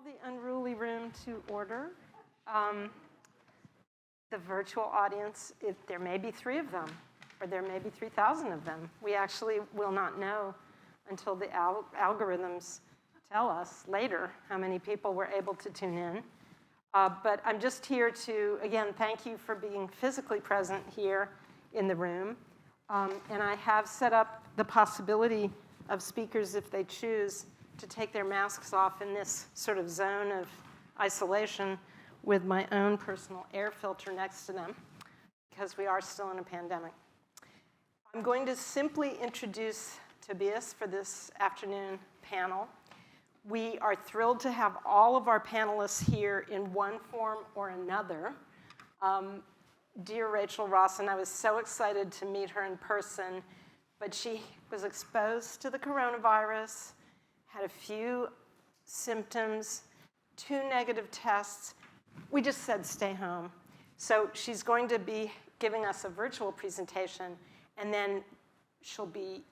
the unruly room to order. The virtual audience, there may be 3 of them, or there may be 3,000 of them. We actually will not know until the algorithms tell us later how many people were able to tune in. But I'm just here to, again, thank you for being physically present here in the room. And I have set up the possibility of speakers, if they choose, to take their masks off in this sort of zone of isolation with my own personal air filter next to them, because we are still in a pandemic. I'm going to simply introduce Tobias for this afternoon panel. We are thrilled to have all of our panelists here in one form or another. Dear Rachael Ross, and I was so excited to meet her in person, but she was exposed to the coronavirus, had a few symptoms, 2 negative tests. We just said stay home. So she's going to be giving us a virtual presentation, and then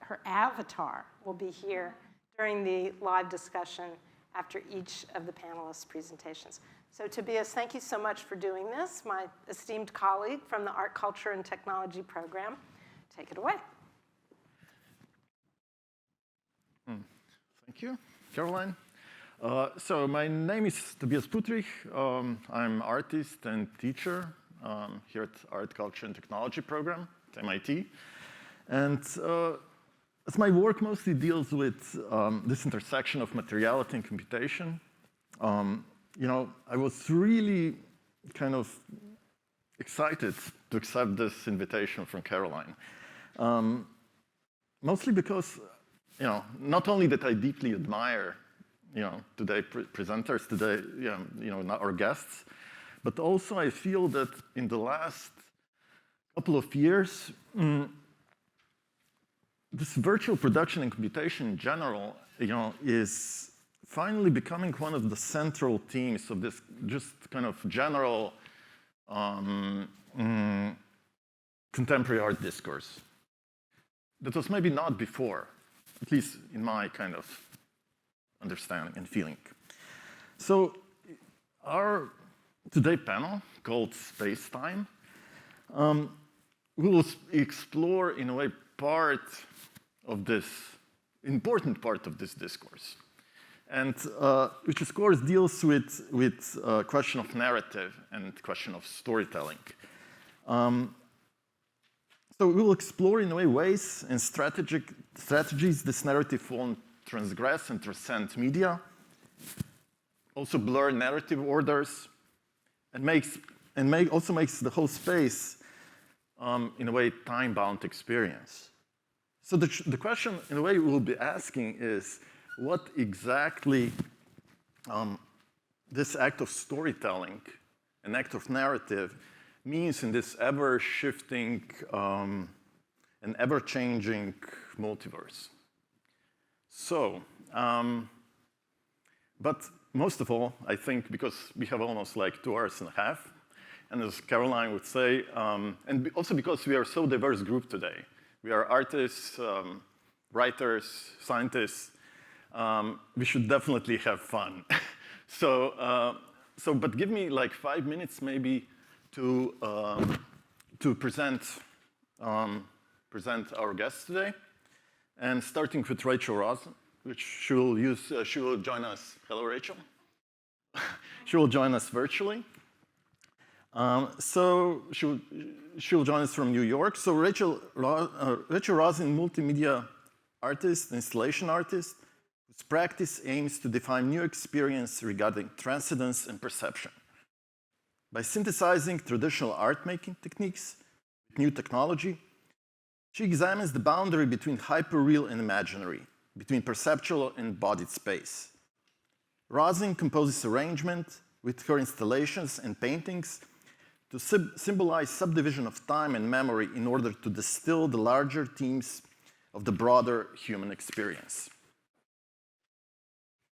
her avatar will be here during the live discussion after each of the panelists' presentations. So Tobias, thank you so much for doing this, my esteemed colleague from the Art, Culture, and Technology program. Take it away. Thank you, Caroline. So my name is Tobias Putrik. I'm artist and teacher here at Art, Culture, and Technology program at MIT. And as my work mostly deals with this intersection of materiality and computation, I was really kind of excited to accept this invitation from Caroline. Mostly because, not only that I deeply admire presenters today, our guests, but also I feel that in the last couple of years, this virtual production and computation in general, is finally becoming one of the central themes of this just kind of general contemporary art discourse. That was maybe not before, at least in my kind of understanding and feeling. So our today panel, called Spacetime, we will explore, in a way, important part of this discourse. And which, of course, deals with question of narrative and question of storytelling. So we will explore, in a way, ways and strategies this narrative won't transgress and transcend media, also blur narrative orders, and also makes the whole space, in a way, time-bound experience. So the question, in a way, we'll be asking is, what exactly this act of storytelling, an act of narrative, means in this ever-shifting and ever-changing multiverse. So, but most of all, I think, because we have almost like 2 hours and a half, and as Caroline would say, and also because we are so diverse group today. We are artists, writers, scientists. We should definitely have fun. But give me like 5 minutes maybe to present our guests today, and starting with Rachael Ross, which she will join us. Hello, Rachael. She will join us virtually. So she will join us from New York. So Rachael Ross is a multimedia artist, installation artist, whose practice aims to define new experience regarding transcendence and perception. By synthesizing traditional art-making techniques with new technology, she examines the boundary between hyperreal and imaginary, between perceptual and embodied space. Rosin composes arrangement with her installations and paintings to symbolize subdivision of time and memory in order to distill the larger themes of the broader human experience.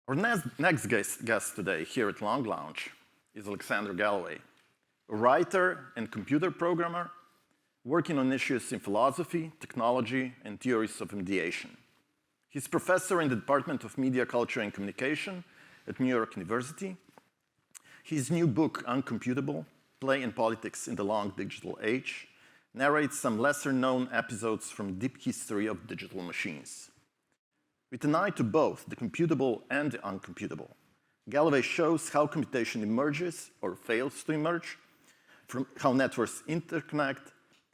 Our next guest today here at Long Lounge is Alexander Galloway, a writer and computer programmer working on issues in philosophy, technology, and theories of mediation. He's professor in the Department of Media, Culture, and Communication at New York University. His new book, Uncomputable: Play and Politics in the Long Digital Age, narrates some lesser-known episodes from the deep history of digital machines. With an eye to both the computable and the uncomputable, Galloway shows how computation emerges or fails to emerge, from how networks interconnect,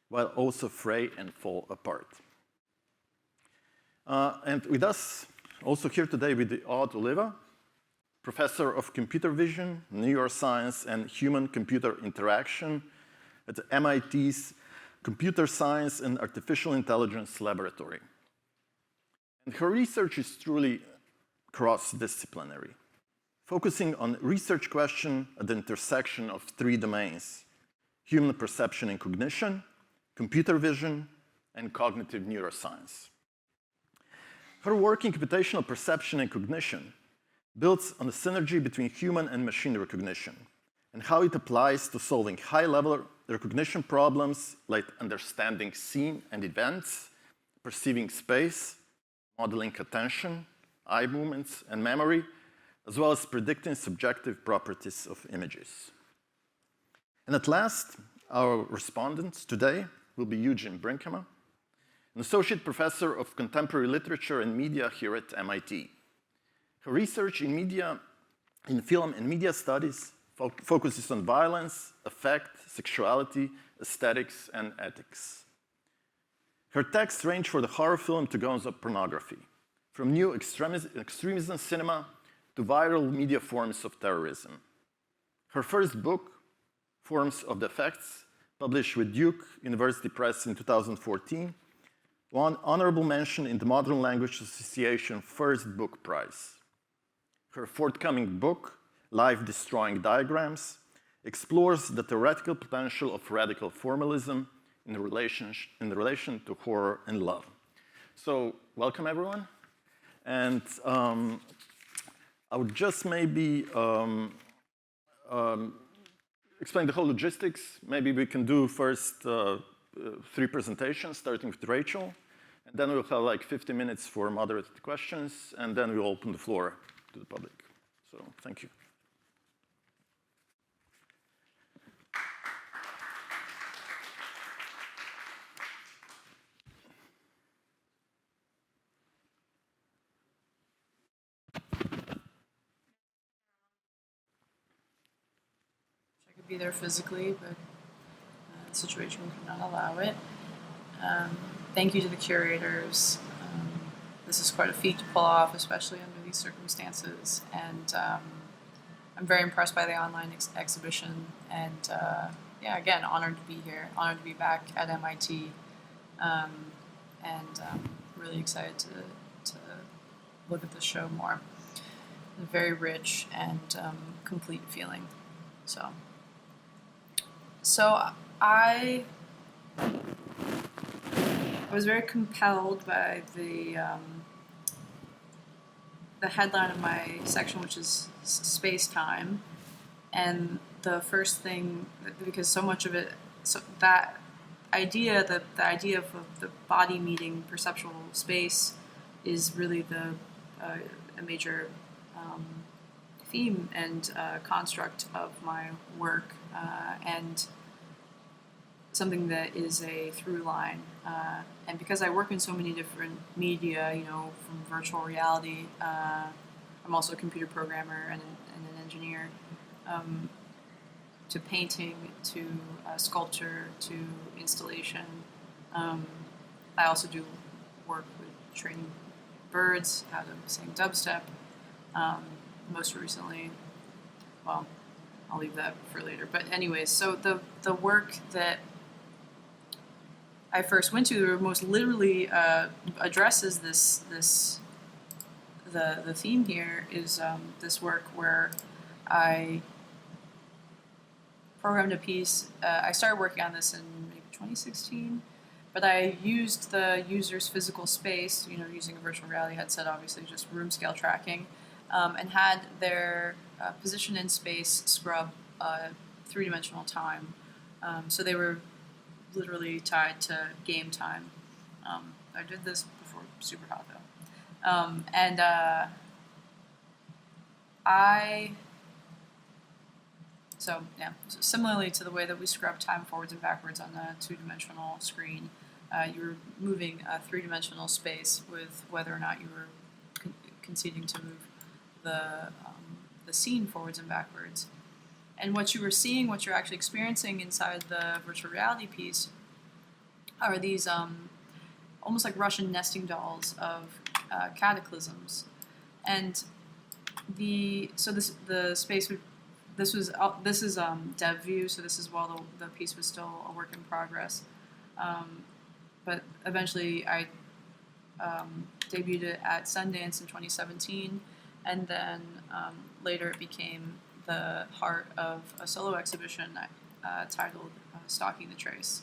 while also fray and fall apart. And with us, also here today with Aude Oliva, professor of computer vision, neuroscience, and human-computer interaction at MIT's Computer Science and Artificial Intelligence Laboratory. And her research is truly cross-disciplinary, focusing on research questions at the intersection of three domains: human perception and cognition, computer vision, and cognitive neuroscience. Her work in computational perception and cognition builds on the synergy between human and machine recognition and how it applies to solving high-level recognition problems like understanding scene and events, perceiving space, modeling attention, eye movements, and memory, as well as predicting subjective properties of images. And at last, our respondent today will be Eugene Brenkema, an associate professor of contemporary literature and media here at MIT. Her research in film and media studies focuses on violence, affect, sexuality, aesthetics, and ethics. Her texts range from the horror film to gonzo pornography, from new extremism cinema to viral media forms of terrorism. Her first book, Forms of the Effects, published with Duke University Press in 2014, won honorable mention in the Modern Language Association First Book Prize. Her forthcoming book, Life-Destroying Diagrams, explores the theoretical potential of radical formalism in relation to horror and love. So, welcome everyone. And I would just maybe explain the whole logistics. Maybe we can do first 3 presentations, starting with Rachel, and then we'll have like 50 minutes for moderated questions, and then we'll open the floor to the public. So, thank you. Be there physically, but the situation could not allow it. Thank you to the curators. This is quite a feat to pull off, especially under these circumstances. And I'm very impressed by the online exhibition. And yeah, again, honored to be here, honored to be back at MIT, and really excited to look at this show more. A very rich and complete feeling. So I was very compelled by the headline of my section, which is spacetime, and the first thing, because so much of it, so that idea, the idea of the body meeting perceptual space, is really a major theme and construct of my work, and something that is a through line. And because I work in so many different media, you know, from virtual reality, I'm also a computer programmer and an engineer, to painting, to sculpture, to installation. I also do work with training birds how to sing dubstep. Most recently, well, I'll leave that for later. But anyways, so the work that I first went to most literally addresses the theme here is this work where I programmed a piece. I started working on this in maybe 2016, but I used the user's physical space, you know, using a virtual reality headset, obviously just room scale tracking, and had their position in space scrub 3-dimensional time. So they were literally tied to game time. I did this before, super hot though. And So yeah, similarly to the way that we scrub time forwards and backwards on a two-dimensional screen, you were moving a three-dimensional space with whether or not you were conceding to move the scene forwards and backwards. And what you were seeing, what you're actually experiencing inside the virtual reality piece are these almost like Russian nesting dolls of cataclysms. And the space would, this is dev view, so this is while the piece was still a work in progress. But eventually I debuted it at Sundance in 2017, and then later it became the heart of a solo exhibition titled Stalking the Trace.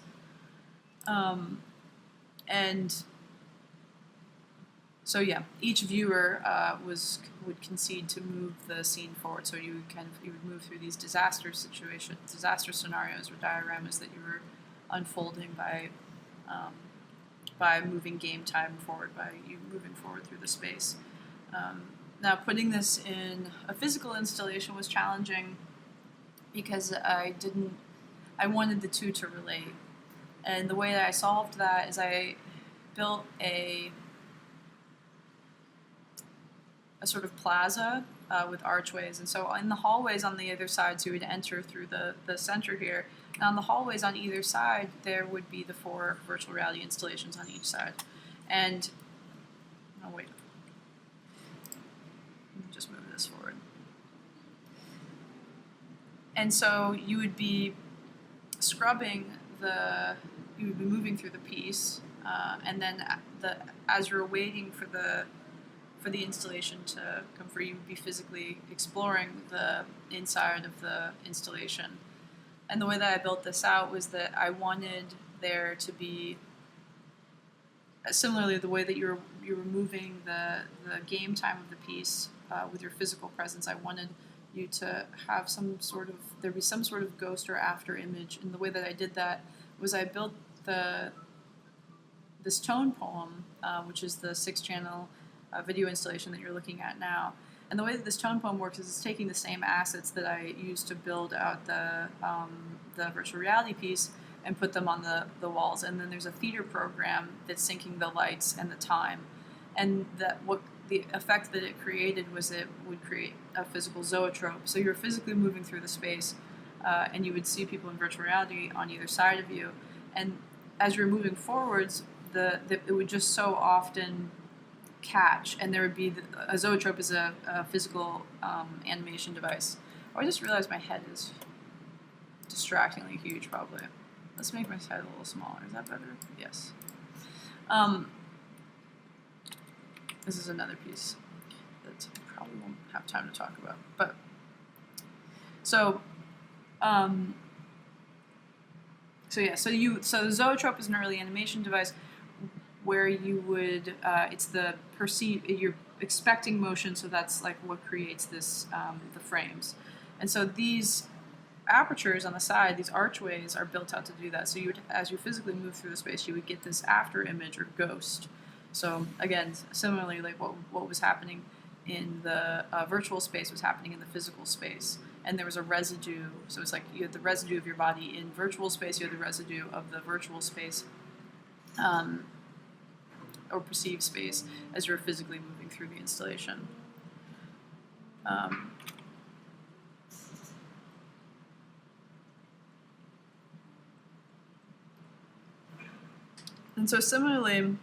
And so yeah, each viewer would concede to move the scene forward. So you would move through these disaster scenarios or dioramas that you were unfolding by moving game time forward, by you moving forward through the space. Now, putting this in a physical installation was challenging because I wanted the two to relate. And the way that I solved that is I built a sort of plaza with archways. And so in the hallways on the other side, so you would enter through the center here. And on the hallways on either side, there would be the 4 virtual reality installations on each side. And, oh wait, let me just move this forward. And so you would be scrubbing you would be moving through the piece, and then as you're waiting for the installation to come free, you would be physically exploring the inside of the installation. And the way that I built this out was that I wanted there to be, similarly the way that you were moving the game time of the piece with your physical presence, I wanted you to have there be some sort of ghost or after image. And the way that I did that was I built this tone poem, which is the 6-channel video installation that you're looking at now. And the way that this tone poem works is it's taking the same assets that I used to build out the virtual reality piece and put them on the walls. And then there's a theater program that's syncing the lights and the time. And the effect that it created was it would create a physical zoetrope. So you're physically moving through the space, and you would see people in virtual reality on either side of you. And as you're moving forwards, it would just so often catch, and there would be a zoetrope is a physical animation device. Oh, I just realized my head is distractingly huge, probably. Let's make my head a little smaller. Is that better? Yes. This is another piece that I probably won't have time to talk about. But so the zoetrope is an early animation device where you would you're expecting motion, so that's like what creates this the frames. And so these apertures on the side, these archways, are built out to do that. So as you physically move through the space, you would get this after image or ghost. So again, similarly, like what was happening in the virtual space was happening in the physical space. And there was a residue, so it's like you had the residue of your body in virtual space, you had the residue of the virtual space, or perceived space, as you're physically moving through the installation. And so similarly,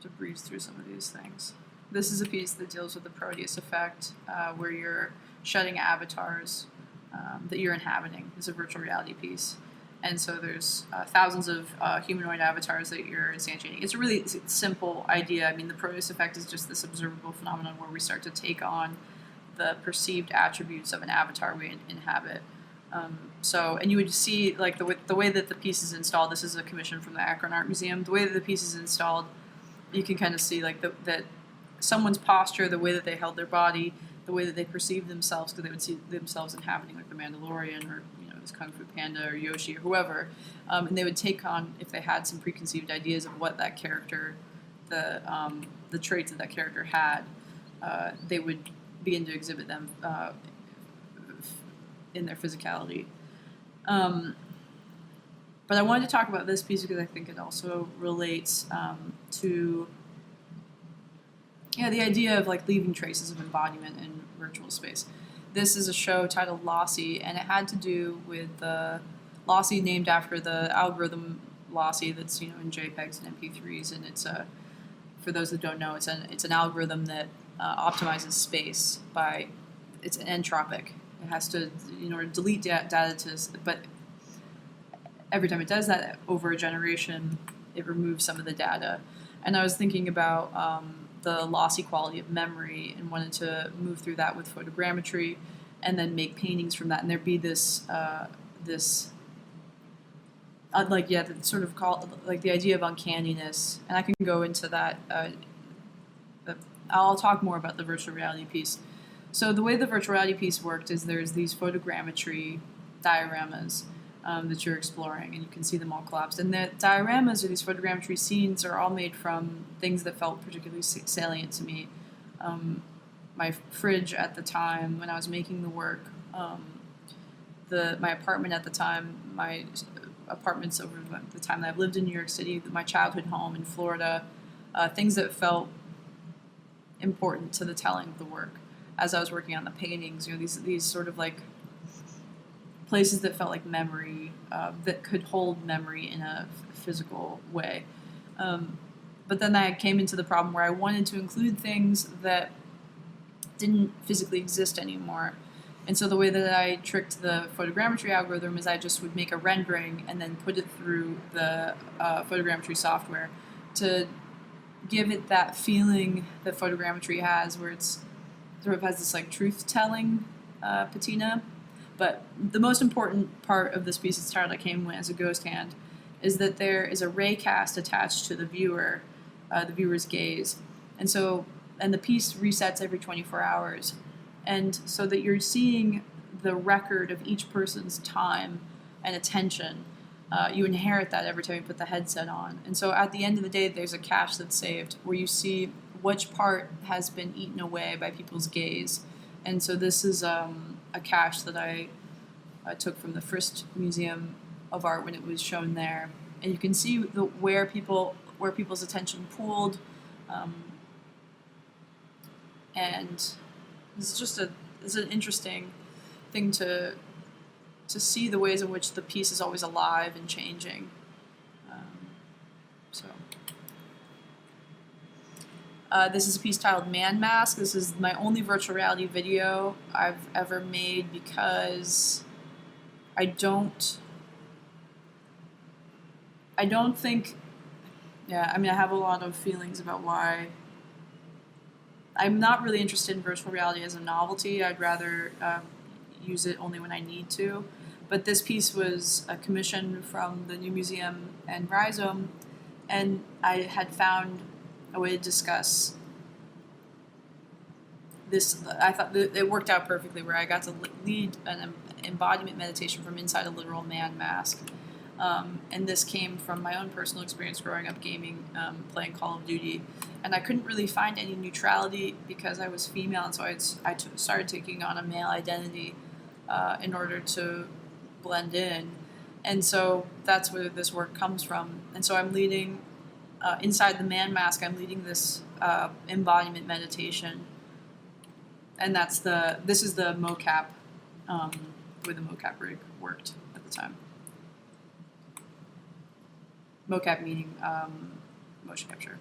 to breeze through some of these things. This is a piece that deals with the Proteus Effect, where you're shedding avatars that you're inhabiting. It's a virtual reality piece. And so there's thousands of humanoid avatars that you're instantiating. It's a really simple idea. I mean, the Proteus Effect is just this observable phenomenon where we start to take on the perceived attributes of an avatar we inhabit. And you would see, like, the way that the piece is installed, this is a commission from the Akron Art Museum, the way that the piece is installed, you can kind of see like that someone's posture, the way that they held their body, the way that they perceived themselves, because they would see themselves inhabiting like the Mandalorian or was Kung Fu Panda or Yoshi or whoever, and they would take on, if they had some preconceived ideas of what that character, the traits that that character had, they would begin to exhibit them in their physicality. But I wanted to talk about this piece because I think it also relates to the idea of like leaving traces of embodiment in virtual space. This is a show titled Lossy, and it had to do with Lossy, named after the algorithm Lossy that's in JPEGs and MP3s, and it's for those that don't know, it's an algorithm that optimizes space it's entropic. It has to delete data but every time it does that over a generation, it removes some of the data. And I was thinking about the lossy quality of memory and wanted to move through that with photogrammetry and then make paintings from that. And there'd be this sort of the idea of uncanniness. And I can go into that. I'll talk more about the virtual reality piece. So the way the virtual reality piece worked is there's these photogrammetry dioramas that you're exploring, and you can see them all collapsed. And the dioramas or these photogrammetry scenes are all made from things that felt particularly salient to me. My fridge at the time when I was making the work, my apartment at the time, my apartments over the time that I've lived in New York City, my childhood home in Florida, things that felt important to the telling of the work. As I was working on the paintings, these sort of like places that felt like memory, that could hold memory in a physical way. But then I came into the problem where I wanted to include things that didn't physically exist anymore. And so the way that I tricked the photogrammetry algorithm is I just would make a rendering and then put it through the photogrammetry software to give it that feeling that photogrammetry has, where it's sort of has this like truth-telling patina. But the most important part of this piece, it's titled I Came as a Ghost Hand, is that there is a ray cast attached to the viewer, the viewer's gaze. And the piece resets every 24 hours. And so that you're seeing the record of each person's time and attention. You inherit that every time you put the headset on. And so at the end of the day, there's a cache that's saved where you see which part has been eaten away by people's gaze. And so this is a cache that I took from the Frist Museum of Art when it was shown there. And you can see where people's attention pooled. And it's just it's an interesting thing to see the ways in which the piece is always alive and changing. This is a piece titled Man Mask. This is my only virtual reality video I've ever made because I don't think, I have a lot of feelings about why I'm not really interested in virtual reality as a novelty. I'd rather use it only when I need to. But this piece was a commission from the New Museum and Rhizome, and I had found a way to discuss this. I thought that it worked out perfectly, where I got to lead an embodiment meditation from inside a literal man mask. And this came from my own personal experience growing up gaming, playing Call of Duty. And I couldn't really find any neutrality because I was female, and so I started taking on a male identity in order to blend in. And so that's where this work comes from. And so I'm leading, inside the man mask, I'm leading this embodiment meditation. And this is the mocap, where the mocap rig worked at the time. Mocap meaning motion capture.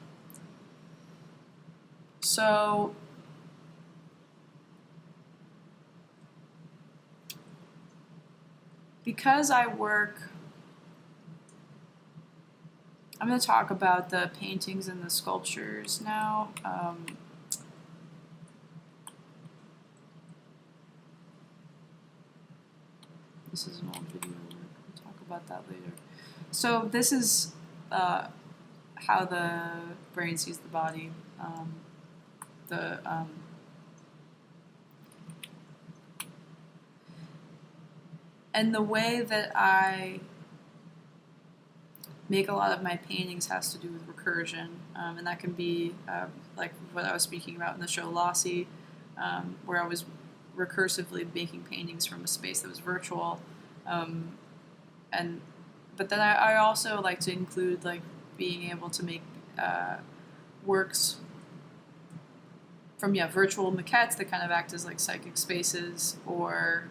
So because I work, I'm going to talk about the paintings and the sculptures now. This is an old video work. We'll talk about that later. So this is how the brain sees the body. And the way that I make a lot of my paintings has to do with recursion, and that can be like what I was speaking about in the show Lossy, where I was recursively making paintings from a space that was virtual, but then I also like to include like being able to make works from virtual maquettes that kind of act as like psychic spaces, or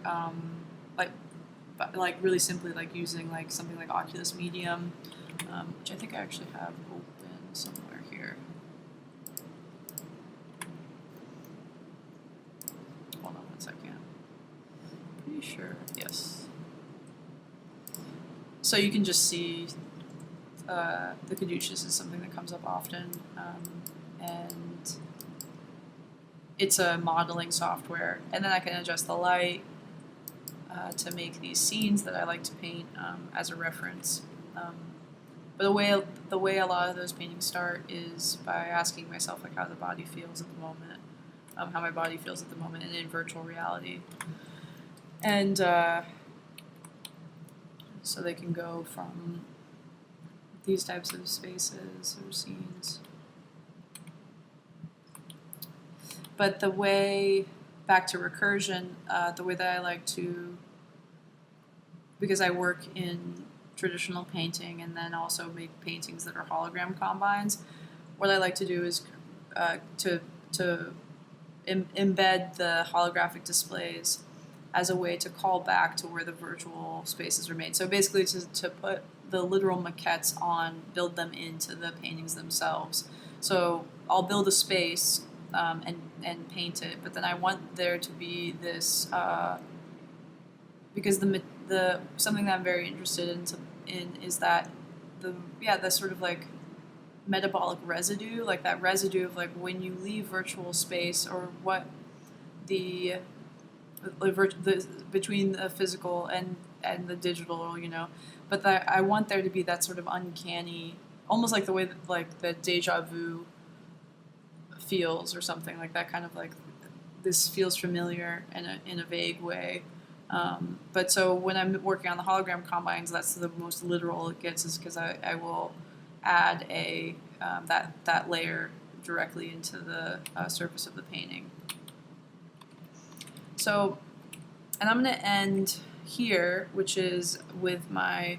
like really simply like using like something like Oculus Medium, which I think I actually have open somewhere here. Hold on 1 second. Pretty sure, yes. So you can just see the caduceus is something that comes up often, and it's a modeling software, and then I can adjust the light to make these scenes that I like to paint as a reference. But the way a lot of those paintings start is by asking myself like how the body feels at the moment, how my body feels at the moment, and in virtual reality, and so they can go from these types of spaces or scenes. But the way, back to recursion, the way that I like to, because I work in traditional painting and then also make paintings that are hologram combines, what I like to do is to embed the holographic displays as a way to call back to where the virtual spaces are made. So basically to put the literal maquettes on, build them into the paintings themselves. So I'll build a space and paint it, but then I want there to be this, because the something that I'm very interested in is that the sort of like metabolic residue, like that residue of like when you leave virtual space, or what the between the physical and the digital, but that I want there to be that sort of uncanny, almost like the way that like the deja vu feels, or something like that, kind of like this feels familiar in a vague way. But so when I'm working on the hologram combines, that's the most literal it gets, is because I will add that layer directly into the surface of the painting. So, and I'm going to end here, which is with my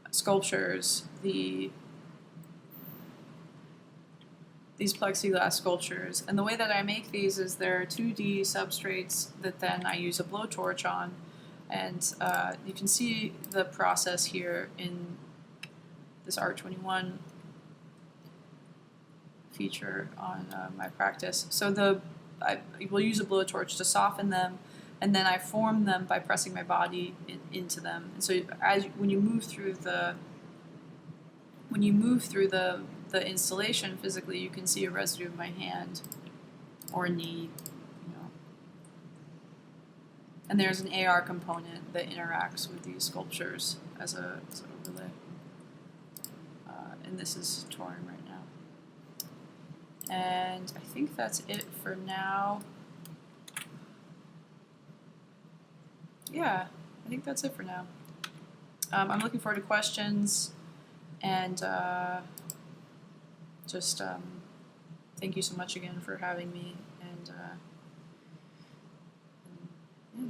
sculptures, these plexiglass sculptures. And the way that I make these is there are 2D substrates that then I use a blowtorch on. And you can see the process here in this R21 feature on my practice. So I will use a blowtorch to soften them, and then I form them by pressing my body into them. And so when you move through the installation physically, you can see a residue of my hand or knee, And there's an AR component that interacts with these sculptures as an overlay. And this is touring right now. And I think that's it for now. Yeah, I think that's it for now. I'm looking forward to questions, and just thank you so much again for having me. And yeah.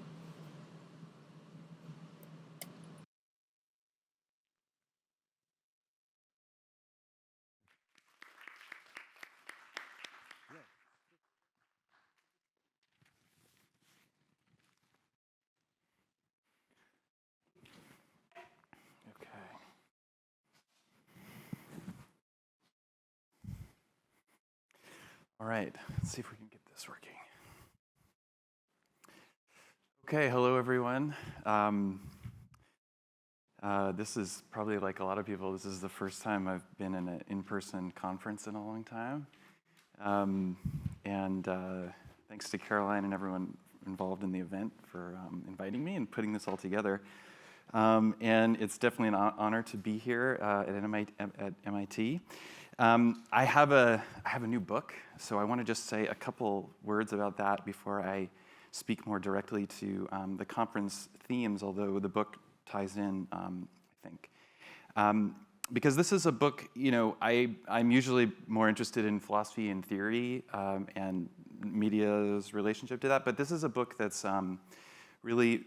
All right, let's see if we can get this working. Okay, hello everyone. This is probably, like a lot of people, this is the first time I've been in an in-person conference in a long time. And thanks to Caroline and everyone involved in the event for inviting me and putting this all together. And it's definitely an honor to be here at MIT. I have a new book, so I want to just say a couple words about that before I speak more directly to the conference themes, although the book ties in, I think. Because this is a book, I'm usually more interested in philosophy and theory and media's relationship to that, but this is a book that's really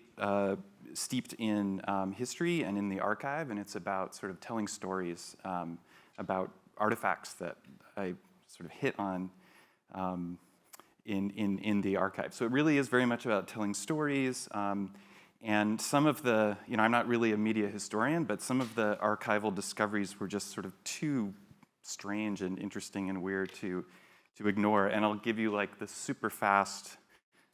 steeped in history and in the archive, and it's about sort of telling stories about artifacts that I sort of hit on in the archive. So it really is very much about telling stories, and some of the, I'm not really a media historian, but some of the archival discoveries were just sort of too strange and interesting and weird to ignore. And I'll give you like the super fast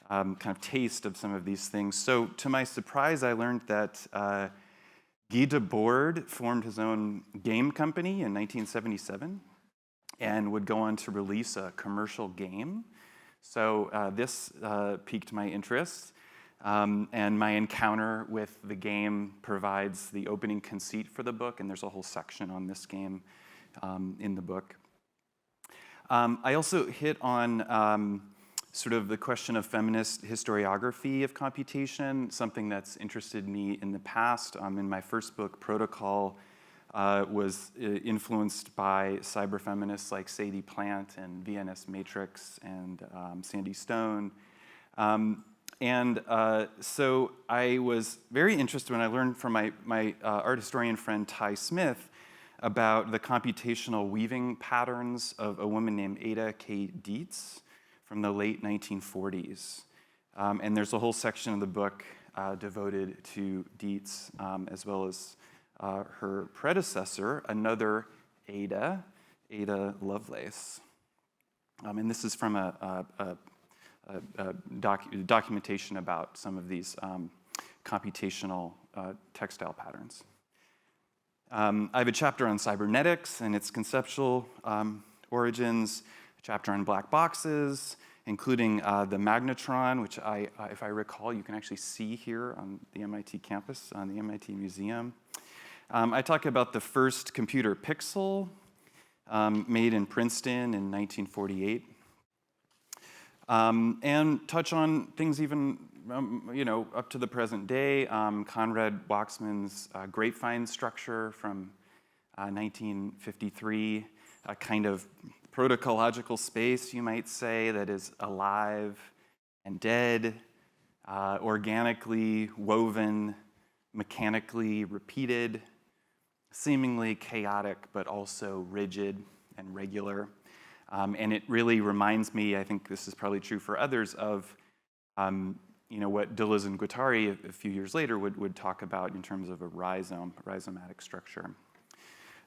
kind of taste of some of these things. So to my surprise, I learned that Guy Debord formed his own game company in 1977 and would go on to release a commercial game. So this piqued my interest. And my encounter with the game provides the opening conceit for the book, and there's a whole section on this game in the book. I also hit on sort of the question of feminist historiography of computation, something that's interested me in the past. In my first book, Protocol, was influenced by cyberfeminists like Sadie Plant and VNS Matrix and Sandy Stone. So I was very interested when I learned from my art historian friend Ty Smith about the computational weaving patterns of a woman named Ada K. Dietz from the late 1940s. And there's a whole section of the book devoted to Dietz, as well as her predecessor, another Ada Lovelace. And this is from a documentation about some of these computational textile patterns. I have a chapter on cybernetics and its conceptual origins, a chapter on black boxes, including the magnetron, which if I recall, you can actually see here on the MIT campus, on the MIT Museum. I talk about the first computer pixel made in Princeton in 1948. And touch on things even, up to the present day. Conrad Waxman's grapevine structure from 1953, a kind of protocological space, you might say, that is alive and dead, organically woven, mechanically repeated, seemingly chaotic, but also rigid and regular. And it really reminds me, I think this is probably true for others, of what Deleuze and Guattari a few years later would talk about in terms of a rhizomatic structure.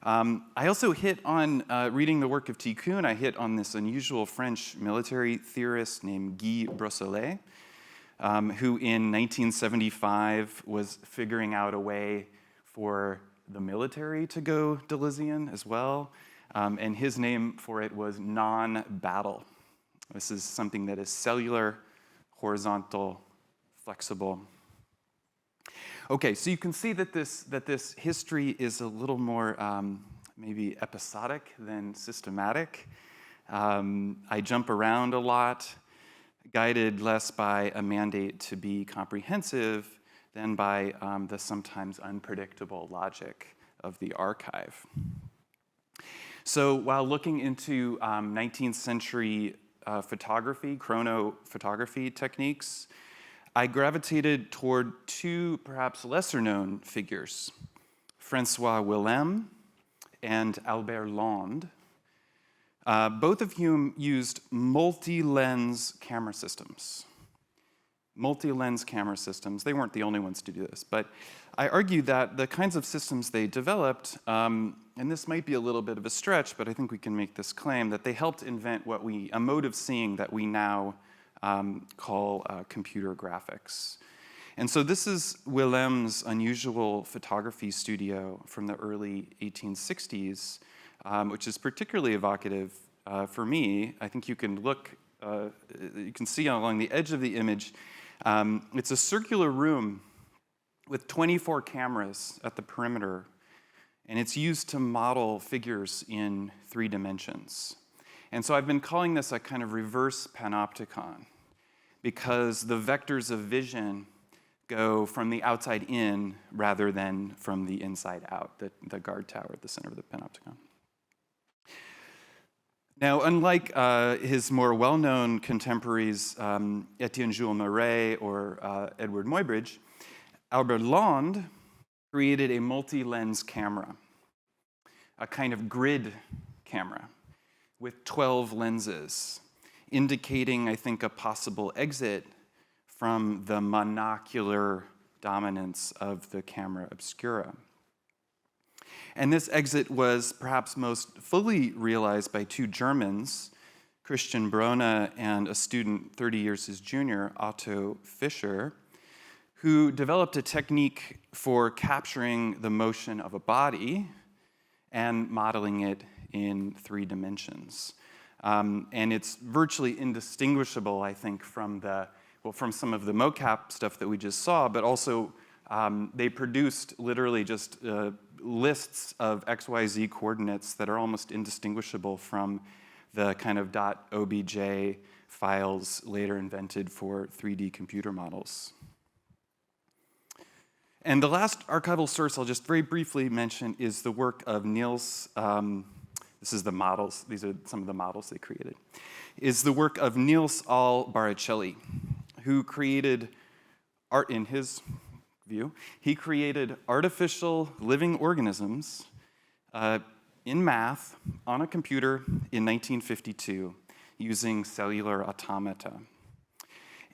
I also hit on, reading the work of Tikkun, I hit on this unusual French military theorist named Guy Brosselet, who in 1975 was figuring out a way for the military to go Deleuzian as well. And his name for it was non-battle. This is something that is cellular, horizontal, flexible. Okay, so you can see that this history is a little more maybe episodic than systematic. I jump around a lot, guided less by a mandate to be comprehensive than by the sometimes unpredictable logic of the archive. So while looking into 19th century photography, chronophotography techniques, I gravitated toward two perhaps lesser-known figures, Francois Willem and Albert Lond, both of whom used multi-lens camera systems. Multi-lens camera systems, they weren't the only ones to do this, but I argue that the kinds of systems they developed, and this might be a little bit of a stretch, but I think we can make this claim, that they helped invent a mode of seeing that we now call computer graphics. And so this is Willem's unusual photography studio from the early 1860s, which is particularly evocative for me. I think you can look, you can see along the edge of the image, it's a circular room with 24 cameras at the perimeter, and it's used to model figures in 3 dimensions. And so I've been calling this a kind of reverse panopticon. because the vectors of vision go from the outside in rather than from the inside out, the guard tower at the center of the panopticon. Now, unlike his more well-known contemporaries, Etienne Jules Marais or Edward Muybridge, Albert Lond created a multi-lens camera, a kind of grid camera with 12 lenses, indicating, I think, a possible exit from the monocular dominance of the camera obscura. And this exit was perhaps most fully realized by two Germans, Christian Brone and a student 30 years his junior, Otto Fischer, who developed a technique for capturing the motion of a body and modeling it in 3 dimensions. And it's virtually indistinguishable, I think, from some of the mocap stuff that we just saw, but also they produced literally just lists of XYZ coordinates that are almost indistinguishable from the kind of .obj files later invented for 3D computer models. And the last archival source I'll just very briefly mention is the work of Niels, this is the models, these are some of the models they created, is the work of Niels Al Baricelli, who created art, in his view, he created artificial living organisms in math on a computer in 1952 using cellular automata.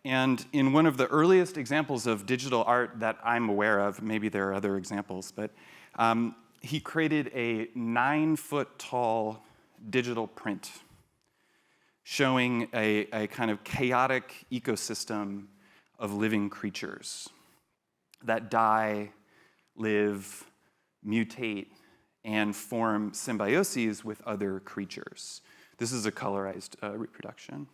And in one of the earliest examples of digital art that I'm aware of, maybe there are other examples, but he created a 9-foot-tall digital print showing a kind of chaotic ecosystem of living creatures that die, live, mutate, and form symbioses with other creatures. This is a colorized reproduction.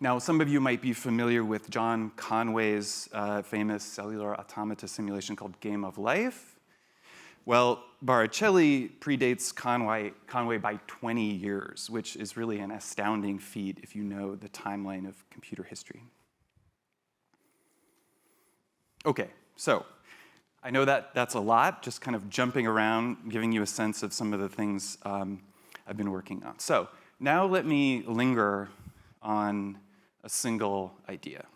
Now, some of you might be familiar with John Conway's famous cellular automata simulation called Game of Life. Well, Baricelli predates Conway by 20 years, which is really an astounding feat if you know the timeline of computer history. Okay, so I know that that's a lot, just kind of jumping around, giving you a sense of some of the things I've been working on. So now let me linger on a single idea,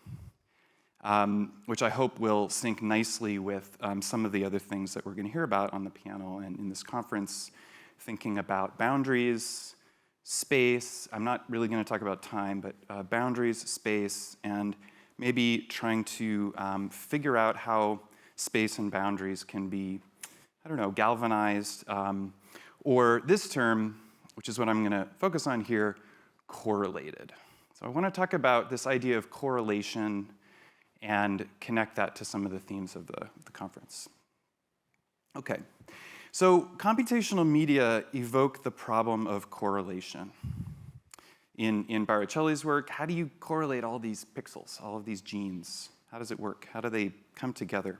which I hope will sync nicely with some of the other things that we're going to hear about on the panel and in this conference, thinking about boundaries, space. I'm not really going to talk about time, but boundaries, space, and maybe trying to figure out how space and boundaries can be, I don't know, galvanized, or this term, which is what I'm going to focus on here, correlated. So I want to talk about this idea of correlation and connect that to some of the themes of the conference. Okay, so computational media evoke the problem of correlation. In Baricelli's work, how do you correlate all these pixels, all of these genes? How does it work? How do they come together?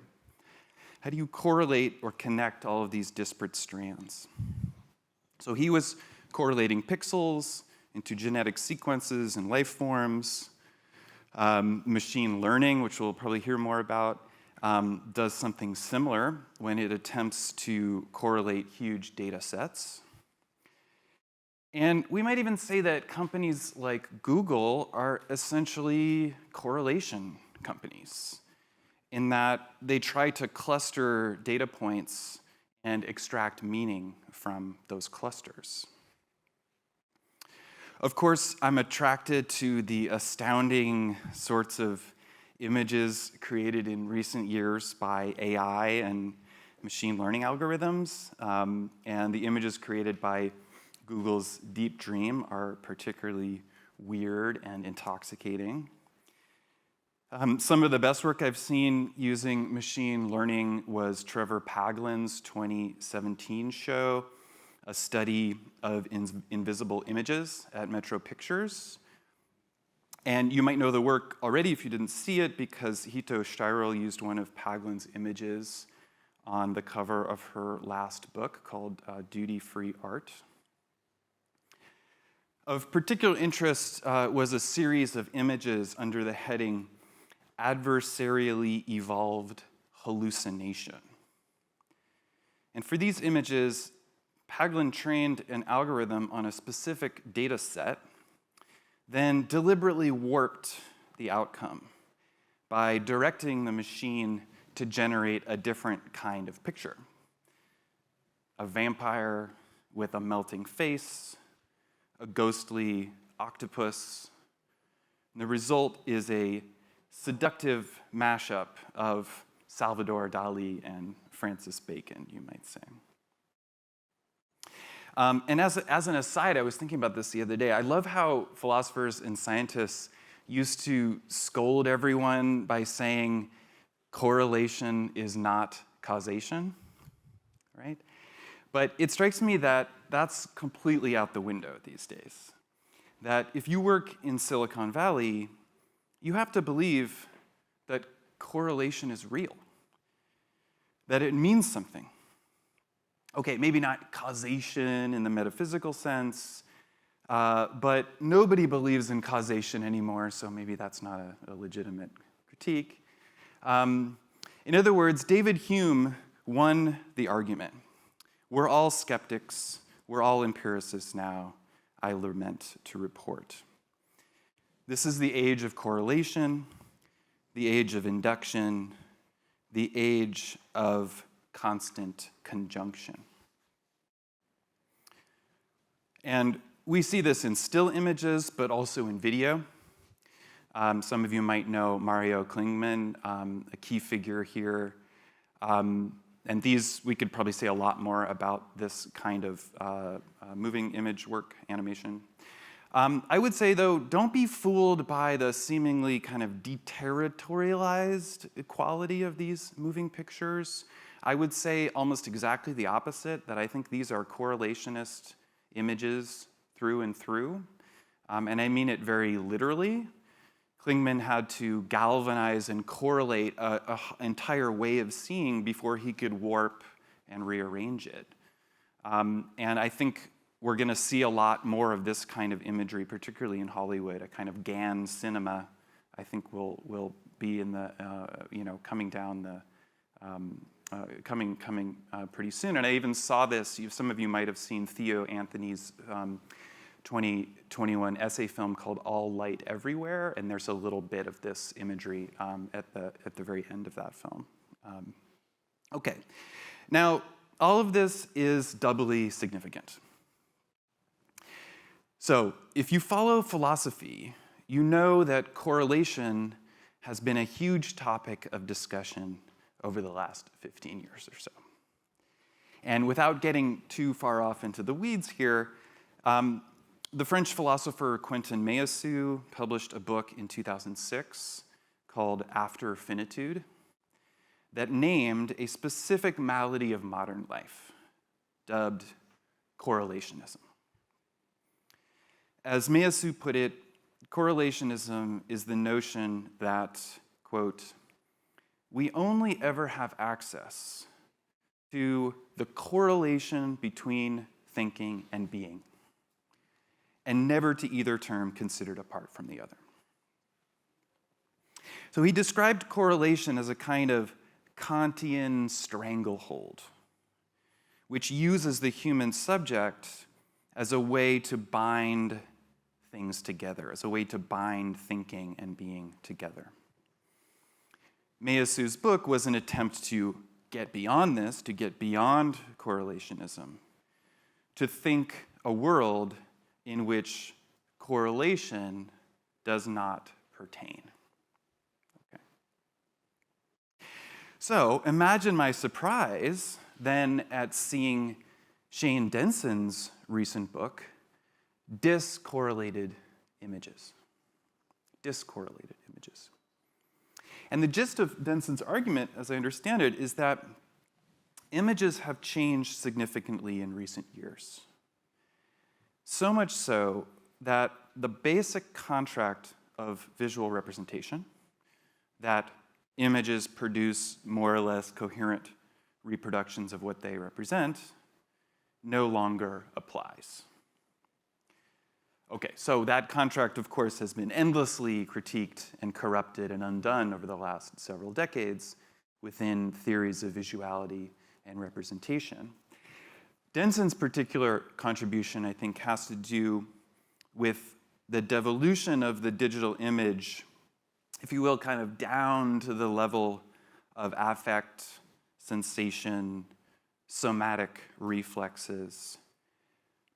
How do you correlate or connect all of these disparate strands? So he was correlating pixels into genetic sequences and life forms. Machine learning, which we'll probably hear more about, does something similar when it attempts to correlate huge data sets. And we might even say that companies like Google are essentially correlation companies, in that they try to cluster data points and extract meaning from those clusters. Of course, I'm attracted to the astounding sorts of images created in recent years by AI and machine learning algorithms, and the images created by Google's Deep Dream are particularly weird and intoxicating. Some of the best work I've seen using machine learning was Trevor Paglen's 2017 show, a study of invisible images at Metro Pictures. And you might know the work already if you didn't see it, because Hito Steirl used one of Paglen's images on the cover of her last book called Duty Free Art. Of particular interest was a series of images under the heading Adversarially Evolved Hallucination. And for these images, Paglen trained an algorithm on a specific data set, then deliberately warped the outcome by directing the machine to generate a different kind of picture. A vampire with a melting face, a ghostly octopus. And the result is a seductive mashup of Salvador Dali and Francis Bacon, you might say. And as an aside, I was thinking about this the other day. I love how philosophers and scientists used to scold everyone by saying correlation is not causation, right? But it strikes me that that's completely out the window these days. That if you work in Silicon Valley, you have to believe that correlation is real, that it means something. Okay, maybe not causation in the metaphysical sense, but nobody believes in causation anymore, so maybe that's not a legitimate critique. In other words, David Hume won the argument. We're all skeptics, we're all empiricists now, I lament to report. This is the age of correlation, the age of induction, the age of constant conjunction. And we see this in still images, but also in video. Some of you might know Mario Klingman, a key figure here. And these, we could probably say a lot more about this kind of moving image work, animation. I would say, though, don't be fooled by the seemingly kind of deterritorialized quality of these moving pictures. I would say almost exactly the opposite, that I think these are correlationist images through and through. And I mean it very literally. Klingman had to galvanize and correlate an entire way of seeing before he could warp and rearrange it. And I think we're going to see a lot more of this kind of imagery, particularly in Hollywood. A kind of GAN cinema, I think, will be in the coming down the coming pretty soon. And I even saw this. Some of you might have seen Theo Anthony's 2021 essay film called All Light Everywhere, and there's a little bit of this imagery at the very end of that film. Okay, now all of this is doubly significant. So if you follow philosophy, you know that correlation has been a huge topic of discussion over the last 15 years or so. And without getting too far off into the weeds here, the French philosopher Quentin Méliès published a book in 2006 called After Finitude that named a specific malady of modern life, dubbed correlationism. As Méliès put it, correlationism is the notion that, quote, we only ever have access to the correlation between thinking and being, and never to either term considered apart from the other. So he described correlation as a kind of Kantian stranglehold, which uses the human subject as a way to bind things together, as a way to bind thinking and being together. Méliès's book was an attempt to get beyond this, to get beyond correlationism, to think a world in which correlation does not pertain. Okay. So imagine my surprise then at seeing Shane Denson's recent book, Discorrelated Images. Discorrelated images. And the gist of Denson's argument, as I understand it, is that images have changed significantly in recent years. So much so that the basic contract of visual representation, that images produce more or less coherent reproductions of what they represent, no longer applies. Okay, so that contract, of course, has been endlessly critiqued and corrupted and undone over the last several decades within theories of visuality and representation. Denson's particular contribution, I think, has to do with the devolution of the digital image, if you will, kind of down to the level of affect, sensation, somatic reflexes,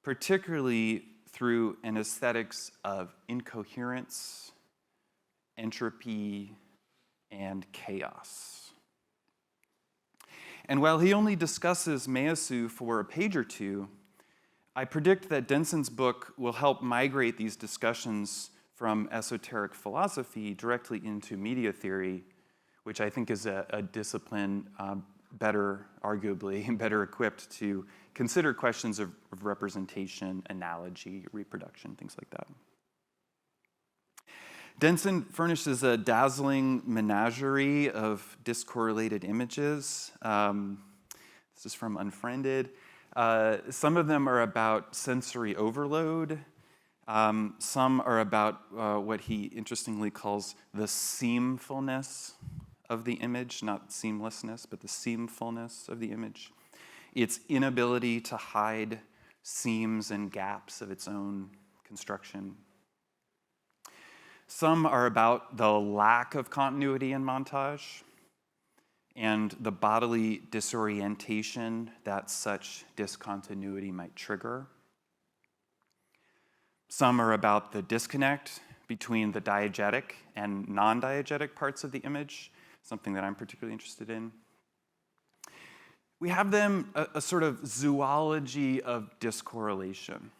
particularly through an aesthetics of incoherence, entropy, and chaos. And while he only discusses Méliès for a page or two, I predict that Denson's book will help migrate these discussions from esoteric philosophy directly into media theory, which I think is a discipline arguably better equipped to consider questions of representation, analogy, reproduction, things like that. Denson furnishes a dazzling menagerie of discorrelated images. This is from Unfriended. Some of them are about sensory overload. Some are about what he interestingly calls the seamfulness of the image, not seamlessness, but the seamfulness of the image. Its inability to hide seams and gaps of its own construction. Some are about the lack of continuity in montage and the bodily disorientation that such discontinuity might trigger. Some are about the disconnect between the diegetic and non-diegetic parts of the image, something that I'm particularly interested in. We have them a sort of zoology of discorrelation,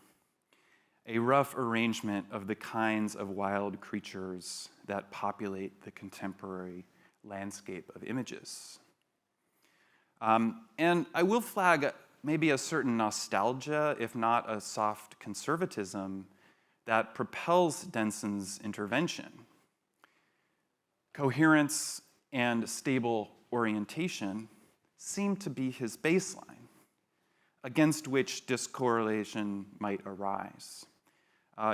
a rough arrangement of the kinds of wild creatures that populate the contemporary landscape of images. And I will flag maybe a certain nostalgia, if not a soft conservatism, that propels Denson's intervention. Coherence and stable orientation seem to be his baseline, against which discorrelation might arise.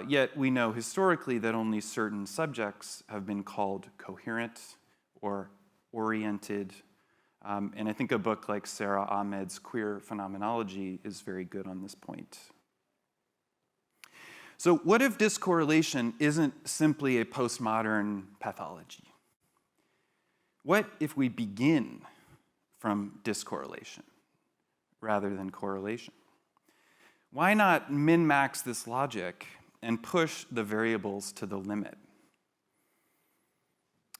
Yet we know historically that only certain subjects have been called coherent or oriented, and I think a book like Sarah Ahmed's Queer Phenomenology is very good on this point. So what if discorrelation isn't simply a postmodern pathology? What if we begin from discorrelation rather than correlation? Why not min-max this logic and push the variables to the limit?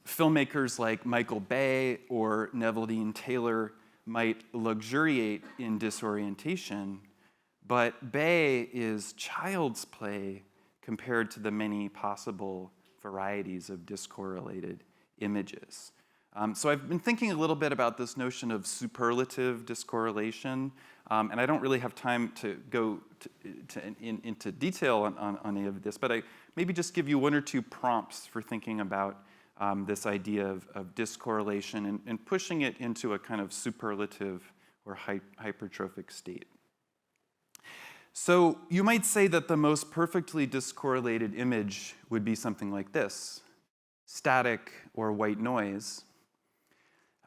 Filmmakers like Michael Bay or Neville Dean Taylor might luxuriate in disorientation, but Bay is child's play compared to the many possible varieties of discorrelated images. So I've been thinking a little bit about this notion of superlative discorrelation, and I don't really have time to go into detail on any of this, but I maybe just give you one or two prompts for thinking about this idea of discorrelation and pushing it into a kind of superlative or hypertrophic state. So you might say that the most perfectly discorrelated image would be something like this, static or white noise.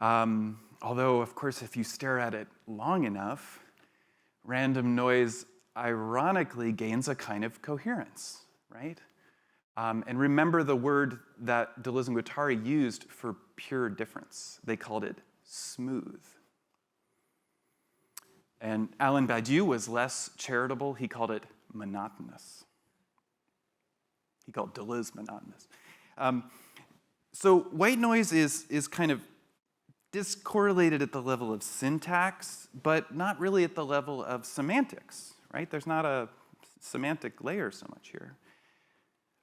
Although, of course, if you stare at it long enough, random noise ironically gains a kind of coherence, right? And remember the word that Deleuze and Guattari used for pure difference. They called it smooth. And Alain Badiou was less charitable. He called it monotonous. He called Deleuze monotonous. So white noise is kind of discorrelated at the level of syntax, but not really at the level of semantics, right? There's not a semantic layer so much here.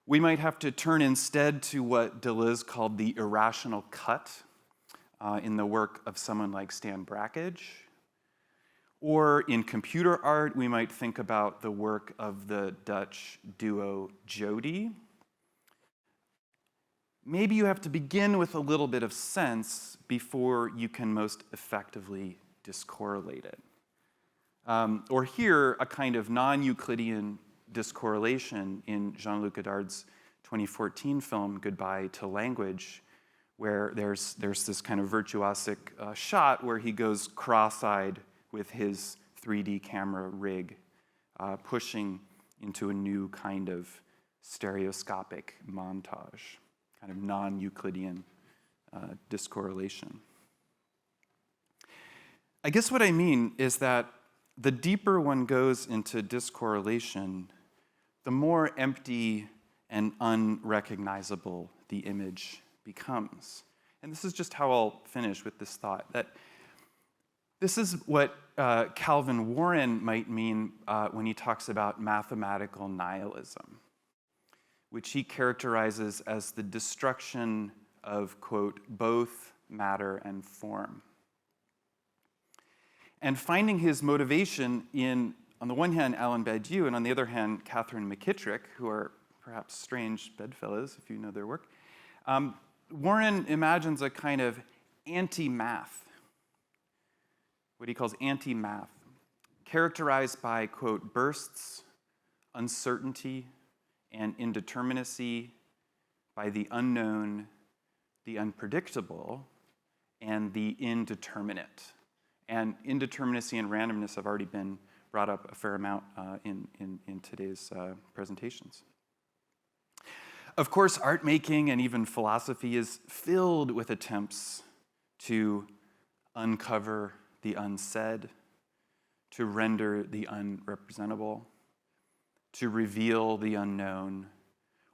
We might have to turn instead to what Deleuze called the irrational cut in the work of someone like Stan Brakhage. Or in computer art, we might think about the work of the Dutch duo Jody. Maybe you have to begin with a little bit of sense before you can most effectively discorrelate it. Or here, a kind of non-Euclidean discorrelation in Jean-Luc Godard's 2014 film, Goodbye to Language, where there's this kind of virtuosic shot where he goes cross-eyed with his 3D camera rig, pushing into a new kind of stereoscopic montage, kind of non-Euclidean discorrelation. I guess what I mean is that the deeper one goes into discorrelation, the more empty and unrecognizable the image becomes. And this is just how I'll finish with this thought, that this is what Calvin Warren might mean when he talks about mathematical nihilism, which he characterizes as the destruction of, quote, both matter and form. And finding his motivation in, on the one hand, Alan Badiou, and on the other hand, Catherine McKittrick, who are perhaps strange bedfellows, if you know their work, Warren imagines a kind of anti-math, what he calls anti-math, characterized by, quote, bursts, uncertainty, and indeterminacy, by the unknown, the unpredictable, and the indeterminate. And indeterminacy and randomness have already been brought up a fair amount in today's presentations. Of course, art making and even philosophy is filled with attempts to uncover the unsaid, to render the unrepresentable, to reveal the unknown,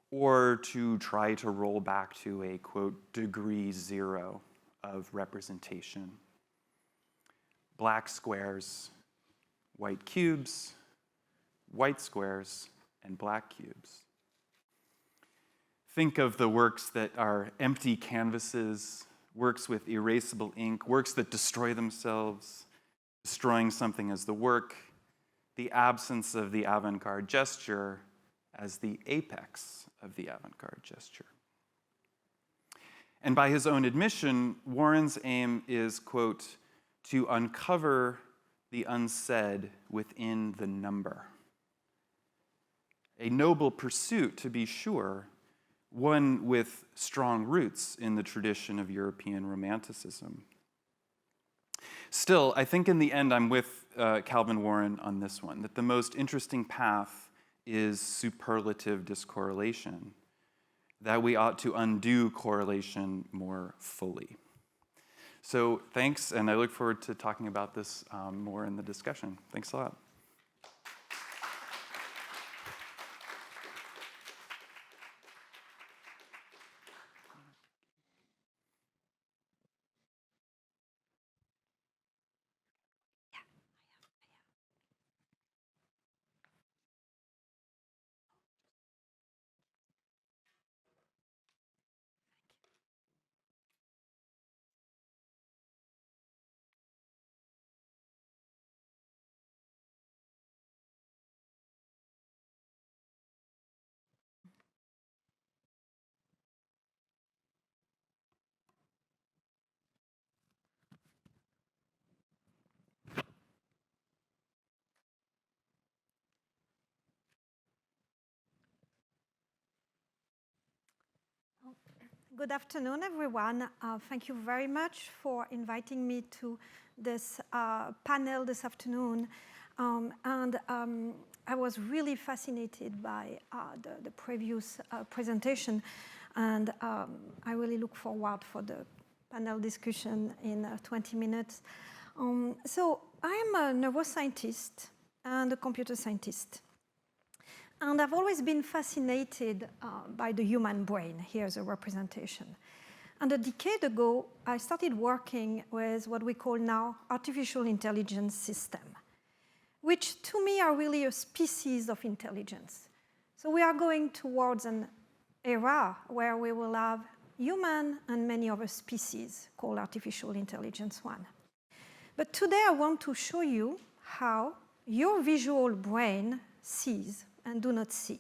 or to try to roll back to a, quote, degree zero of representation. Black squares, white cubes, white squares, and black cubes. Think of the works that are empty canvases, works with erasable ink, works that destroy themselves, destroying something as the work, the absence of the avant-garde gesture as the apex of the avant-garde gesture. And by his own admission, Warren's aim is, quote, to uncover the unsaid within the number. A noble pursuit, to be sure, one with strong roots in the tradition of European Romanticism. Still, I think in the end I'm with Calvin Warren on this one, that the most interesting path is superlative discorrelation, that we ought to undo correlation more fully. So thanks, and I look forward to talking about this more in the discussion. Thanks a lot. Good afternoon, everyone. Thank you very much for inviting me to this panel this afternoon. I was really fascinated by the previous presentation, and I really look forward for the panel discussion in 20 minutes. So I'm a neuroscientist and a computer scientist. And I've always been fascinated by the human brain. Here's a representation. And a decade ago, I started working with what we call now artificial intelligence system, which to me are really a species of intelligence. So we are going towards an era where we will have human and many other species called artificial intelligence one. But today I want to show you how your visual brain sees and do not see,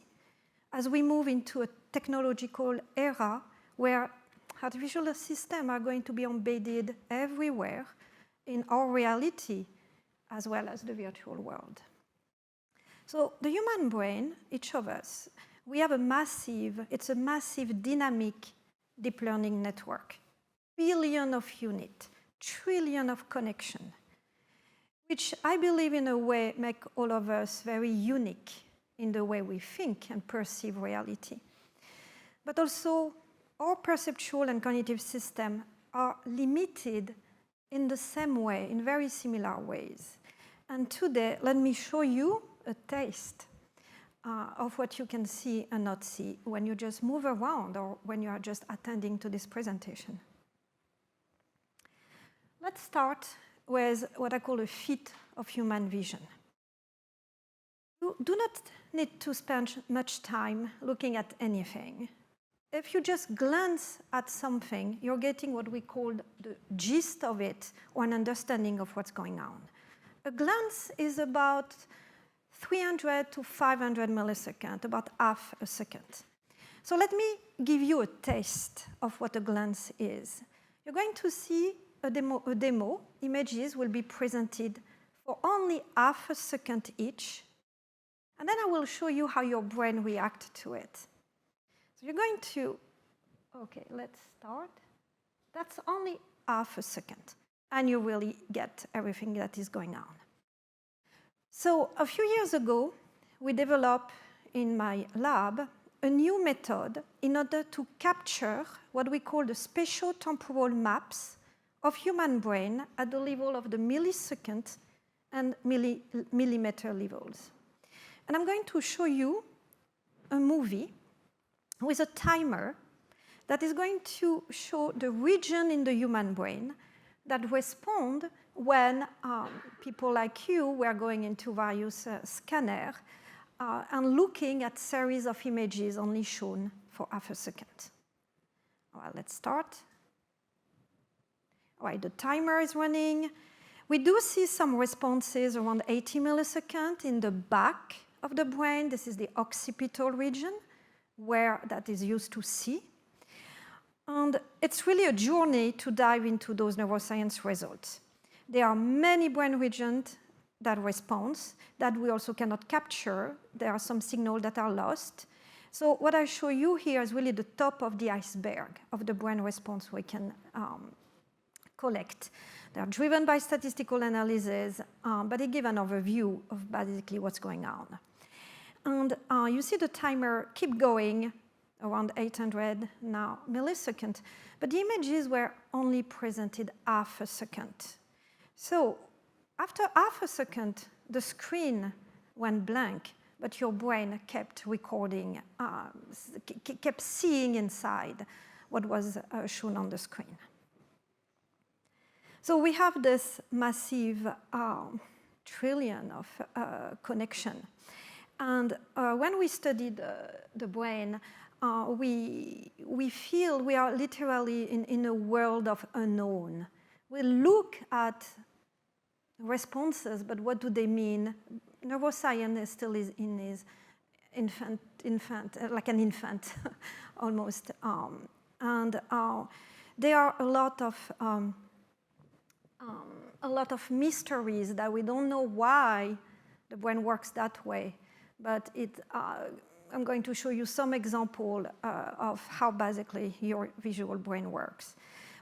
as we move into a technological era where artificial systems are going to be embedded everywhere in our reality as well as the virtual world. So the human brain, each of us, we have it's a massive dynamic deep learning network. Billion of units, trillion of connection, which I believe in a way make all of us very unique in the way we think and perceive reality. But also, our perceptual and cognitive systems are limited in the same way, in very similar ways. And today, let me show you a taste of what you can see and not see when you just move around or when you are just attending to this presentation. Let's start with what I call a feat of human vision. You do not need to spend much time looking at anything. If you just glance at something, you're getting what we call the gist of it or an understanding of what's going on. A glance is about 300 to 500 milliseconds, about half a second. So let me give you a taste of what a glance is. You're going to see a demo. Images will be presented for only half a second each. And then I will show you how your brain reacts to it. So you're going to, okay, let's start. That's only half a second. And you really get everything that is going on. So a few years ago, we developed in my lab a new method in order to capture what we call the spatial temporal maps of human brain at the level of the millisecond and millimeter levels. And I'm going to show you a movie with a timer that is going to show the region in the human brain that respond when people like you were going into various scanners and looking at series of images only shown for half a second. All right, let's start. All right, the timer is running. We do see some responses around 80 milliseconds in the back of the brain. This is the occipital region, where that is used to see. And it's really a journey to dive into those neuroscience results. There are many brain regions that respond that we also cannot capture. There are some signals that are lost. So what I show you here is really the top of the iceberg of the brain response we can collect. They are driven by statistical analysis, but they give an overview of basically what's going on. And you see the timer keep going around 800 now milliseconds, but the images were only presented half a second. So after half a second, the screen went blank, but your brain kept recording, kept seeing inside what was shown on the screen. So we have this massive trillion of connection. And when we study the brain, we feel we are literally in a world of unknown. We look at responses, but what do they mean? Neuroscience still is in his infant, like an infant, almost. And there are a lot of mysteries that we don't know why the brain works that way. But I'm going to show you some example of how basically your visual brain works.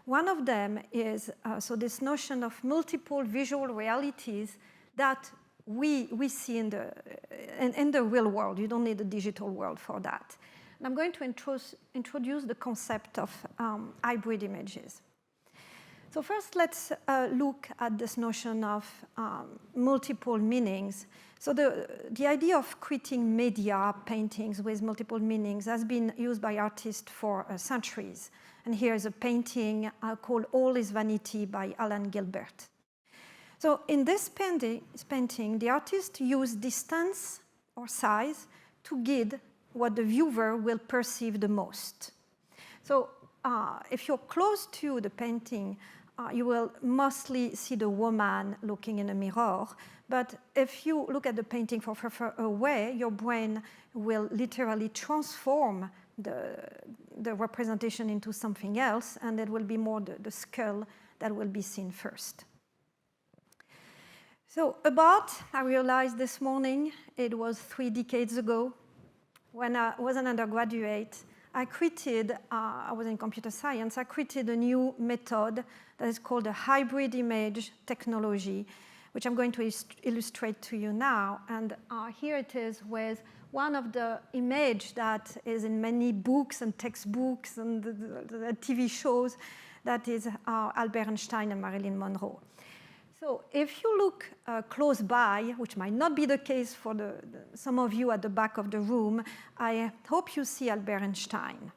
One of them is so this notion of multiple visual realities that we see in the real world. You don't need a digital world for that. And I'm going to introduce the concept of hybrid images. So first, let's look at this notion of multiple meanings. So the idea of creating media, paintings with multiple meanings has been used by artists for centuries. And here is a painting called All is Vanity by Alan Gilbert. So in this painting, the artist used distance or size to guide what the viewer will perceive the most. So if you're close to the painting, you will mostly see the woman looking in a mirror. But if you look at the painting from far away, your brain will literally transform the representation into something else, and it will be more the skull that will be seen first. So I realized this morning, it was 3 decades ago, when I was an undergraduate, I was in computer science, I created a new method that is called a hybrid image technology, which I'm going to illustrate to you now. And here it is with one of the image that is in many books and textbooks and the TV shows, that is Albert Einstein and Marilyn Monroe. So if you look close by, which might not be the case for some of you at the back of the room, I hope you see Albert Einstein.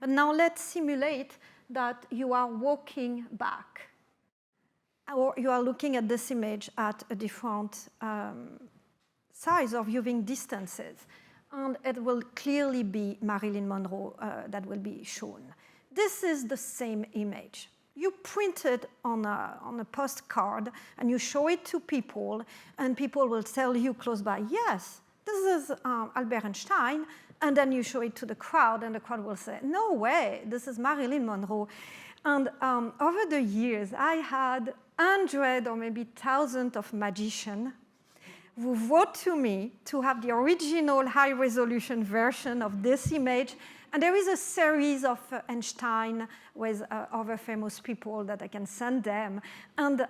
But now let's simulate that you are walking back, or you are looking at this image at a different size or viewing distances. And it will clearly be Marilyn Monroe that will be shown. This is the same image. You print it on a postcard, and you show it to people, and people will tell you close by, yes, this is Albert Einstein, and then you show it to the crowd, and the crowd will say, no way, this is Marilyn Monroe. And over the years, I had hundreds or maybe thousands of magicians who wrote to me to have the original high-resolution version of this image. And there is a series of Einstein with other famous people that I can send them. And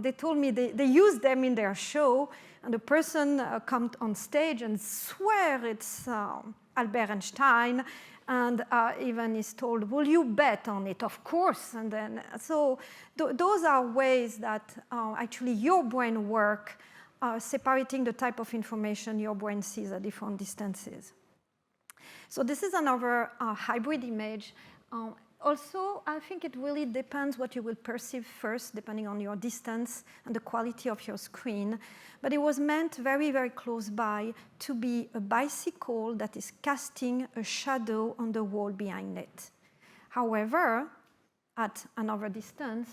they told me they used them in their show. And the person comes on stage and swear it's Albert Einstein. And even is told, will you bet on it? Of course. And then, so those are ways that actually your brain works, separating the type of information your brain sees at different distances. So this is another hybrid image. Also, I think it really depends what you will perceive first, depending on your distance and the quality of your screen. But it was meant very, very close by to be a bicycle that is casting a shadow on the wall behind it. However, at another distance,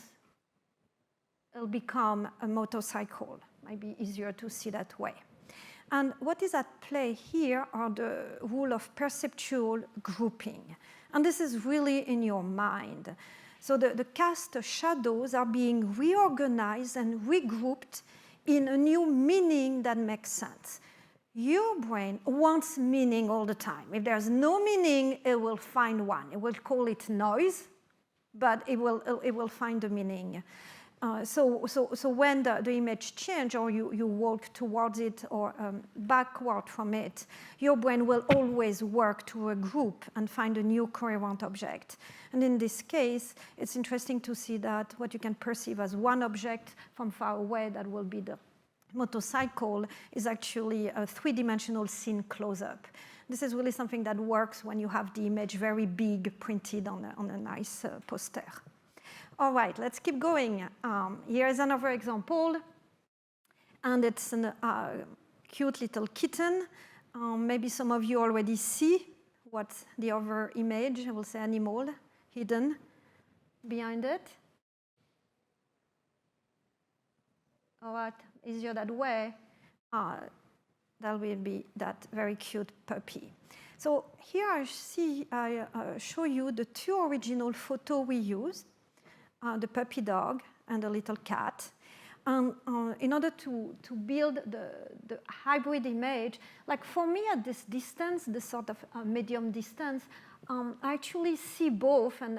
it'll become a motorcycle. Might be easier to see that way. And what is at play here are the rule of perceptual grouping. And this is really in your mind. So the cast shadows are being reorganized and regrouped in a new meaning that makes sense. Your brain wants meaning all the time. If there's no meaning, it will find one. It will call it noise, but it will find the meaning. So when the image changes, or you walk towards it or backward from it, your brain will always work to regroup and find a new coherent object. And in this case, it's interesting to see that what you can perceive as one object from far away, that will be the motorcycle, is actually a 3-dimensional scene close-up. This is really something that works when you have the image very big printed on a nice poster. All right, let's keep going. Here is another example, and it's a cute little kitten. Maybe some of you already see what's the other image, I will say animal, hidden behind it. All right, easier that way. That will be that very cute puppy. So here I show you the 2 original photos we used. The puppy dog and the little cat. In order to build the hybrid image, like for me at this distance, this sort of medium distance, I actually see both, and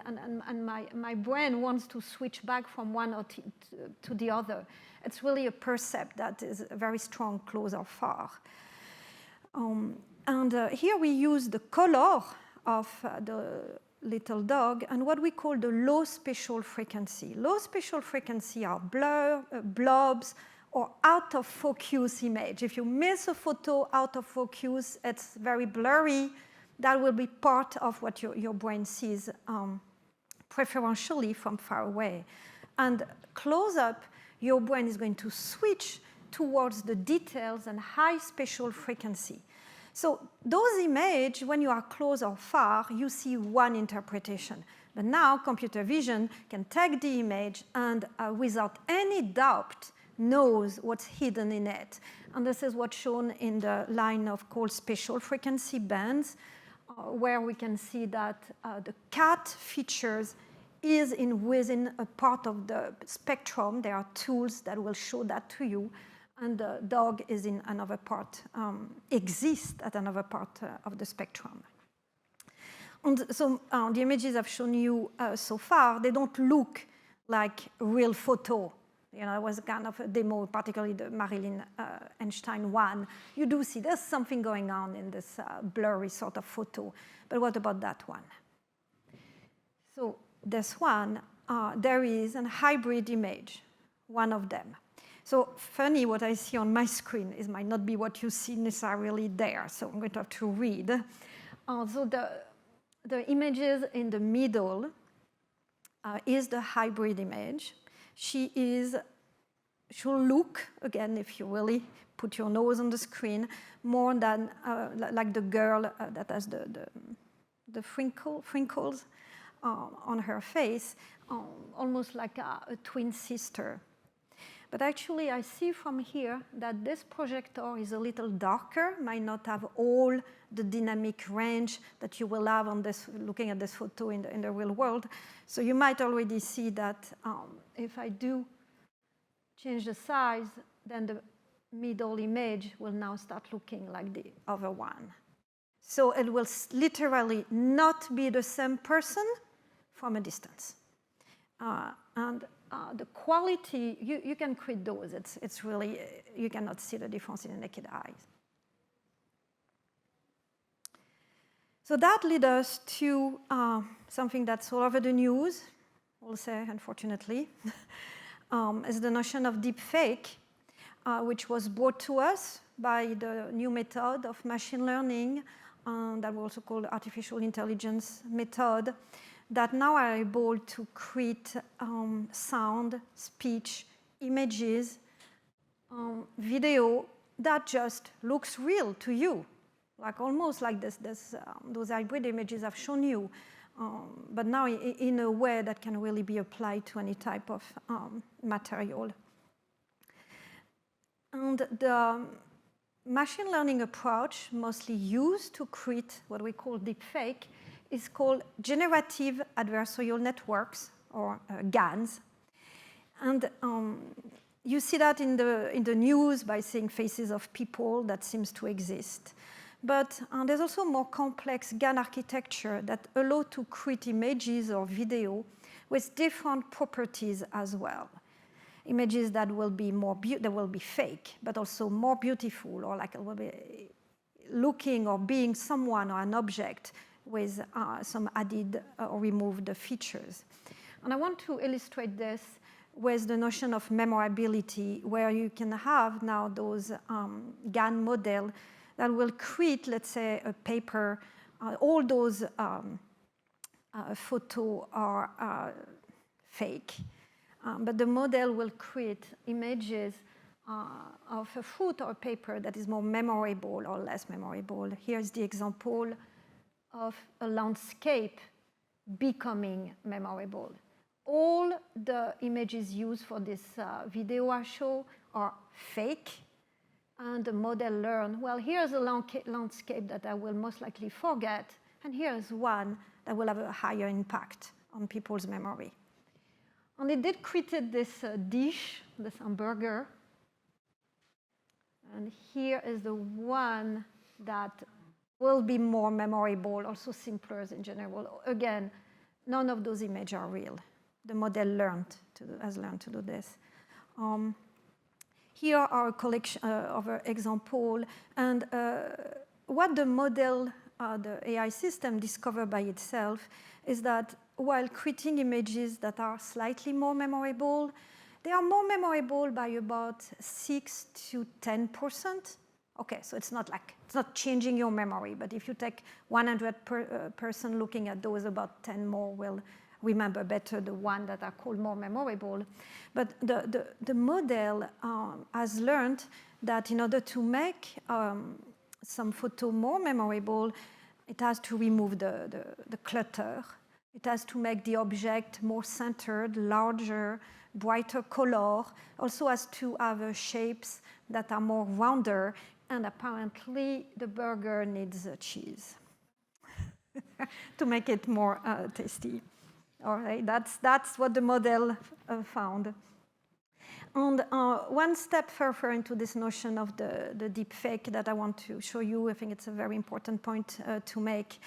my brain wants to switch back from one or to the other. It's really a percept that is very strong, close or far. Here we use the color of the little dog and what we call the low spatial frequency. Low spatial frequency are blobs or out of focus image. If you miss a photo out of focus, it's very blurry. That will be part of what your brain sees, preferentially from far away. And close up, your brain is going to switch towards the details and high spatial frequency. So those images, when you are close or far, you see one interpretation. But now computer vision can take the image and without any doubt knows what's hidden in it. And this is what's shown in the line of called spatial frequency bands, where we can see that the cat features is within a part of the spectrum. There are tools that will show that to you, and the dog is in another part, exists at another part of the spectrum. And so the images I've shown you so far, they don't look like real photo. You know, it was kind of a demo, particularly the Marilyn Einstein one. You do see there's something going on in this blurry sort of photo. But what about that one? So this one, there is a hybrid image, one of them. So funny, what I see on my screen might not be what you see necessarily there. So I'm going to have to read. So the images in the middle is the hybrid image. She'll look, again, if you really put your nose on the screen, more than like the girl that has the wrinkles on her face, almost like a twin sister. But actually, I see from here that this projector is a little darker, might not have all the dynamic range that you will have on this, looking at this photo in the real world. So you might already see that if I do change the size, then the middle image will now start looking like the other one. So it will literally not be the same person from a distance. The quality, you can create those. It's really, you cannot see the difference in the naked eyes. So that leads us to something that's all over the news, we'll say, unfortunately, is the notion of deepfake, which was brought to us by the new method of machine learning that we also call artificial intelligence method, that now are able to create sound, speech, images, video that just looks real to you, like almost like those hybrid images I've shown you, but now in a way that can really be applied to any type of material. And the machine learning approach mostly used to create what we call deepfake is called generative adversarial networks, or GANs. And you see that in the news by seeing faces of people that seems to exist. But there's also more complex GAN architecture that allow to create images or video with different properties as well. Images that will be fake, but also more beautiful, or like it will be looking or being someone or an object with some added or removed features. And I want to illustrate this with the notion of memorability, where you can have now those GAN model that will create, let's say, a paper. All those photos are fake, but the model will create images of a fruit or paper that is more memorable or less memorable. Here's the example of a landscape becoming memorable. All the images used for this video I show are fake, and the model learned, well, here's a landscape that I will most likely forget, and here's one that will have a higher impact on people's memory. And it did create this dish, this hamburger, and here is the one that will be more memorable, also simpler in general. Again, none of those images are real. The model has learned to do this. Here are a collection of examples, and what the model, the AI system discovered by itself is that while creating images that are slightly more memorable, they are more memorable by about 6 to 10%. Okay, so it's not changing your memory, but if you take 100% looking at those, about 10 more will remember better the one that are called more memorable. But the model has learned that in order to make some photo more memorable, it has to remove the clutter. It has to make the object more centered, larger, brighter color. Also has to have shapes that are more rounder. And apparently, the burger needs cheese to make it more tasty. All right, that's what the model found. And one step further into this notion of the deepfake that I want to show you, I think it's a very important point to make.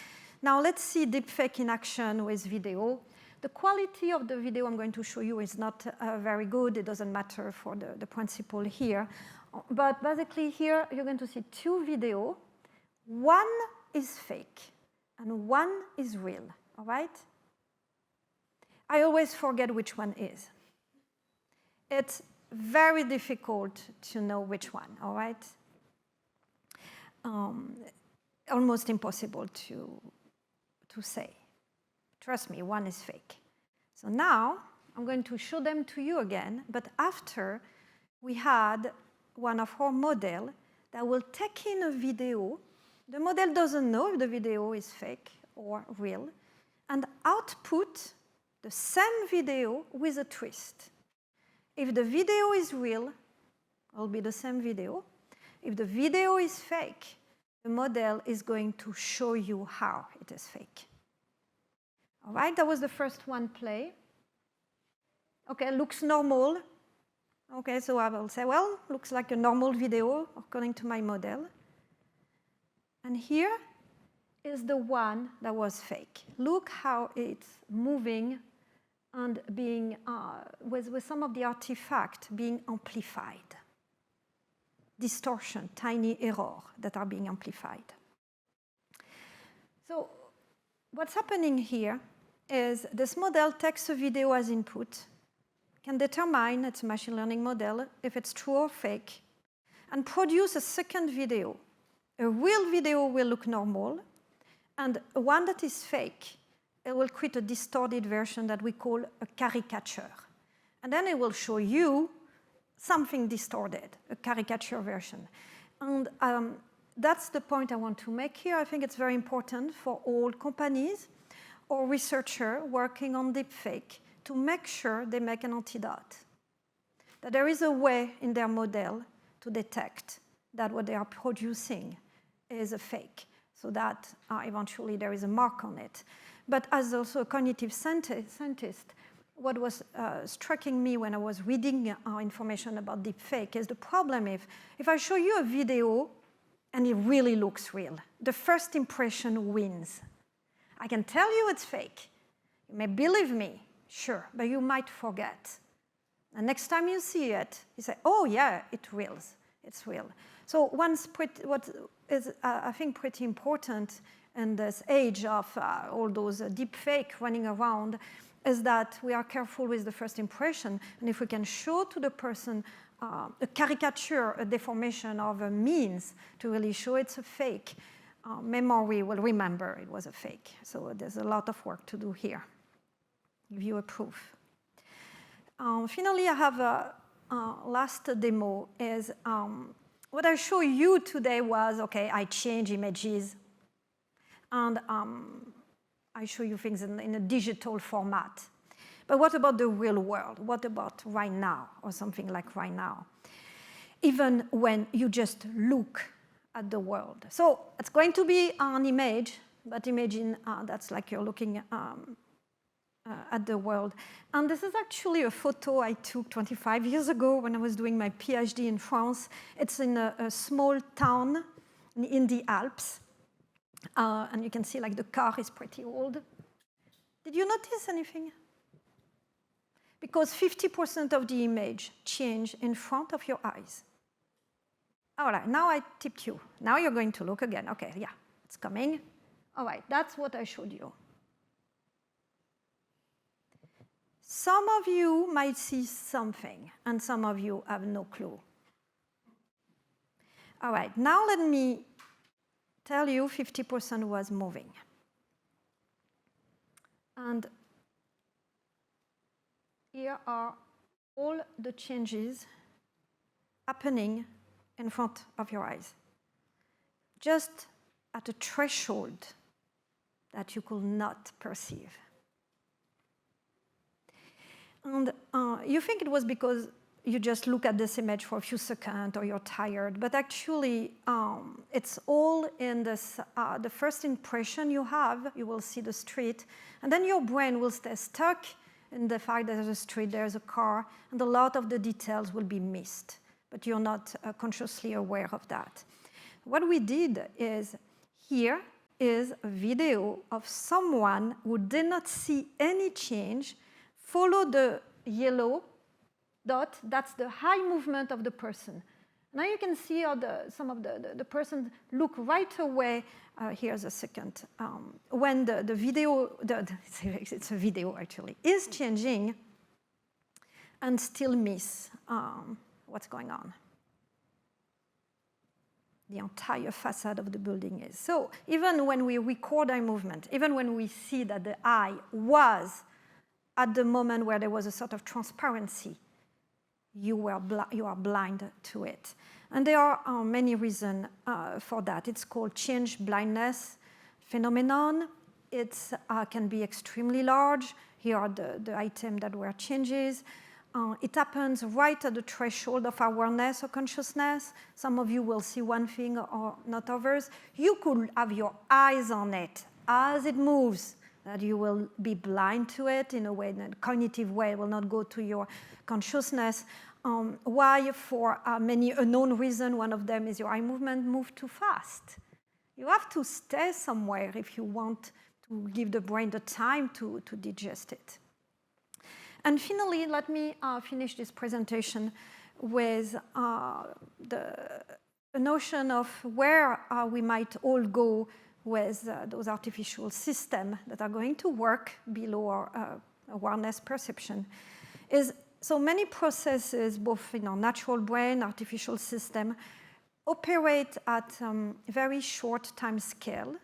Now let's see deepfake in action with video. The quality of the video I'm going to show you is not very good. It doesn't matter for the principle here. But basically here, you're going to see two videos. One is fake, and one is real, all right? I always forget which one is. It's very difficult to know which one, all right? Almost impossible to say. Trust me, one is fake. So now I'm going to show them to you again, but after we had one of our models that will take in a video. The model doesn't know if the video is fake or real, and output the same video with a twist. If the video is real, it'll be the same video. If the video is fake, the model is going to show you how it is fake. All right, that was the first one play. Okay, looks normal. Okay, so I will say, well, looks like a normal video according to my model. And here is the one that was fake. Look how it's moving and being, with some of the artifacts being amplified. Distortion, tiny error that are being amplified. So what's happening here is this model takes a video as input, can determine, it's a machine learning model, if it's true or fake, and produce a second video. A real video will look normal, and one that is fake, it will create a distorted version that we call a caricature. And then it will show you something distorted, a caricature version. And that's the point I want to make here. I think it's very important for all companies or researchers working on deepfake to make sure they make an antidote, that there is a way in their model to detect that what they are producing is a fake, so that eventually there is a mark on it. But as also a cognitive scientist, what was striking me when I was reading information about deepfake is the problem if I show you a video and it really looks real, the first impression wins. I can tell you it's fake. You may believe me, sure, but you might forget. And next time you see it, you say, oh yeah, it's real. So what is, I think, pretty important in this age of all those deepfake running around is that we are careful with the first impression. And if we can show to the person a caricature, a deformation of a means to really show it's a fake, memory will remember it was a fake. So there's a lot of work to do here. Give you a proof. Finally, I have a last demo. Is what I show you today was, okay, I change images, and I show you things in a digital format. But what about the real world? What about right now, or something like right now? Even when you just look at the world. So it's going to be an image, but imagine that's like you're looking at the world. And this is actually a photo I took 25 years ago when I was doing my PhD in France. It's in a small town in the Alps. And you can see like the car is pretty old. Did you notice anything? Because 50% of the image change in front of your eyes. All right, now I tipped you. Now you're going to look again. Okay, yeah, it's coming. All right, that's what I showed you. Some of you might see something, and some of you have no clue. All right, now let me tell you 50% was moving. And here are all the changes happening in front of your eyes, just at a threshold that you could not perceive. And you think it was because you just look at this image for a few seconds or you're tired. But actually, it's all in this, the first impression you have, you will see the street, and then your brain will stay stuck in the fact that there's a street, there's a car, and a lot of the details will be missed, but you're not consciously aware of that. What we did is, here is a video of someone who did not see any change, follow the yellow dot, that's the eye movement of the person. Now you can see how some of the person look right away. Here's a second. When the video, it's a video actually, is changing and still miss what's going on. The entire facade of the building is. So even when we record eye movement, even when we see that the eye was at the moment where there was a sort of transparency, you are blind to it. And there are many reasons for that. It's called change blindness phenomenon. It can be extremely large. Here are the items that were changes. It happens right at the threshold of awareness or consciousness. Some of you will see one thing or not others. You could have your eyes on it as it moves, that you will be blind to it in a way, in a cognitive way, it will not go to your consciousness. Why? For many unknown reasons. One of them is your eye movement moved too fast. You have to stay somewhere if you want to give the brain the time to digest it. And finally, let me finish this presentation with the notion of where we might all go with those artificial systems that are going to work below our awareness perception. So many processes, both in our natural brain, artificial system, operate at very short time scale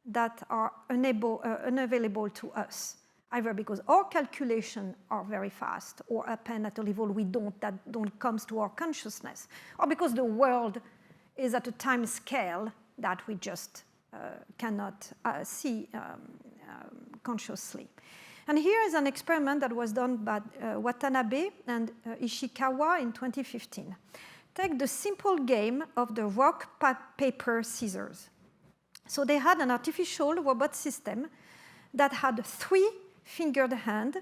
that are unavailable to us, either because our calculations are very fast or happen at a level that don't come to our consciousness, or because the world is at a time scale that we just cannot see consciously. And here is an experiment that was done by Watanabe and Ishikawa in 2015. Take the simple game of the rock, paper, scissors. So they had an artificial robot system that had 3 fingered hands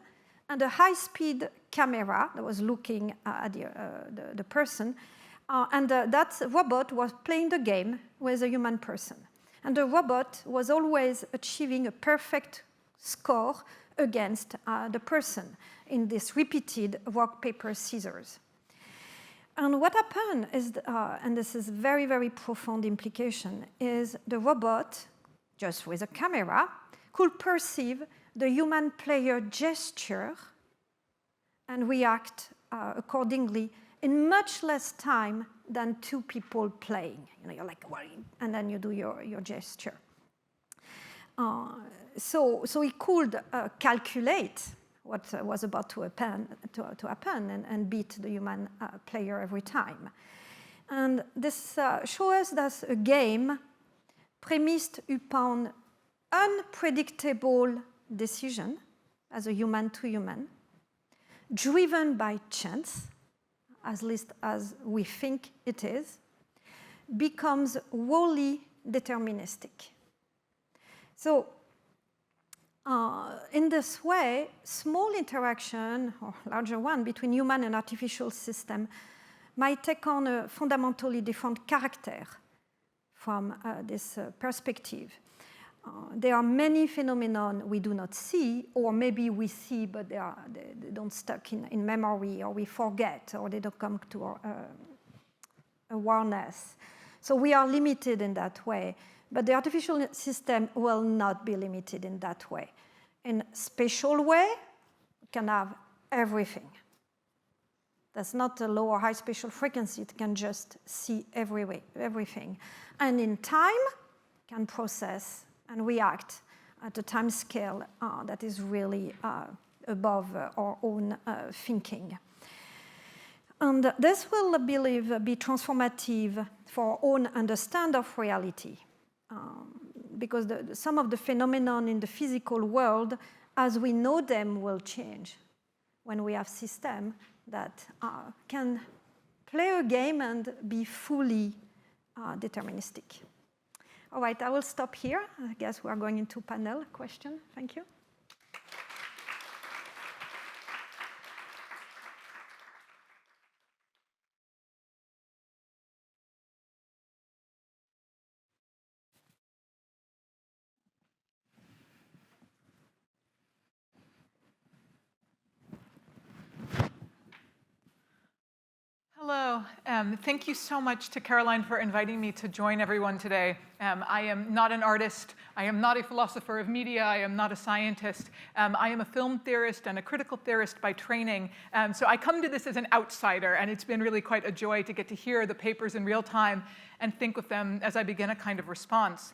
and a high-speed camera that was looking at the person. And that robot was playing the game with a human person. And the robot was always achieving a perfect score against the person in this repeated rock, paper, scissors. And what happened is, and this is very, very profound implication, is the robot, just with a camera, could perceive the human player gesture and react accordingly in much less time than 2 people playing. You know, you're like, and then you do your gesture. So he could calculate what was about to happen and beat the human player every time. And this shows us that a game premised upon unpredictable decision as a human to human, driven by chance, at least as we think it is, becomes wholly deterministic. So in this way, small interaction, or larger one, between human and artificial system might take on a fundamentally different character from this perspective. There are many phenomena we do not see, or maybe we see, but they don't stuck in memory, or we forget, or they don't come to our awareness. So we are limited in that way. But the artificial system will not be limited in that way. In a spatial way, it can have everything. That's not a low or high spatial frequency. It can just see everything. And in time, it can process and react at a time scale that is really above our own thinking. And this will, I believe, be transformative for our own understanding of reality. Because some of the phenomena in the physical world, as we know them, will change when we have systems that can play a game and be fully deterministic. All right, I will stop here. I guess we are going into panel question. Thank you. Hello. Thank you so much to Caroline for inviting me to join everyone today. I am not an artist. I am not a philosopher of media. I am not a scientist. I am a film theorist and a critical theorist by training. So I come to this as an outsider, and it's been really quite a joy to get to hear the papers in real time and think with them as I begin a kind of response.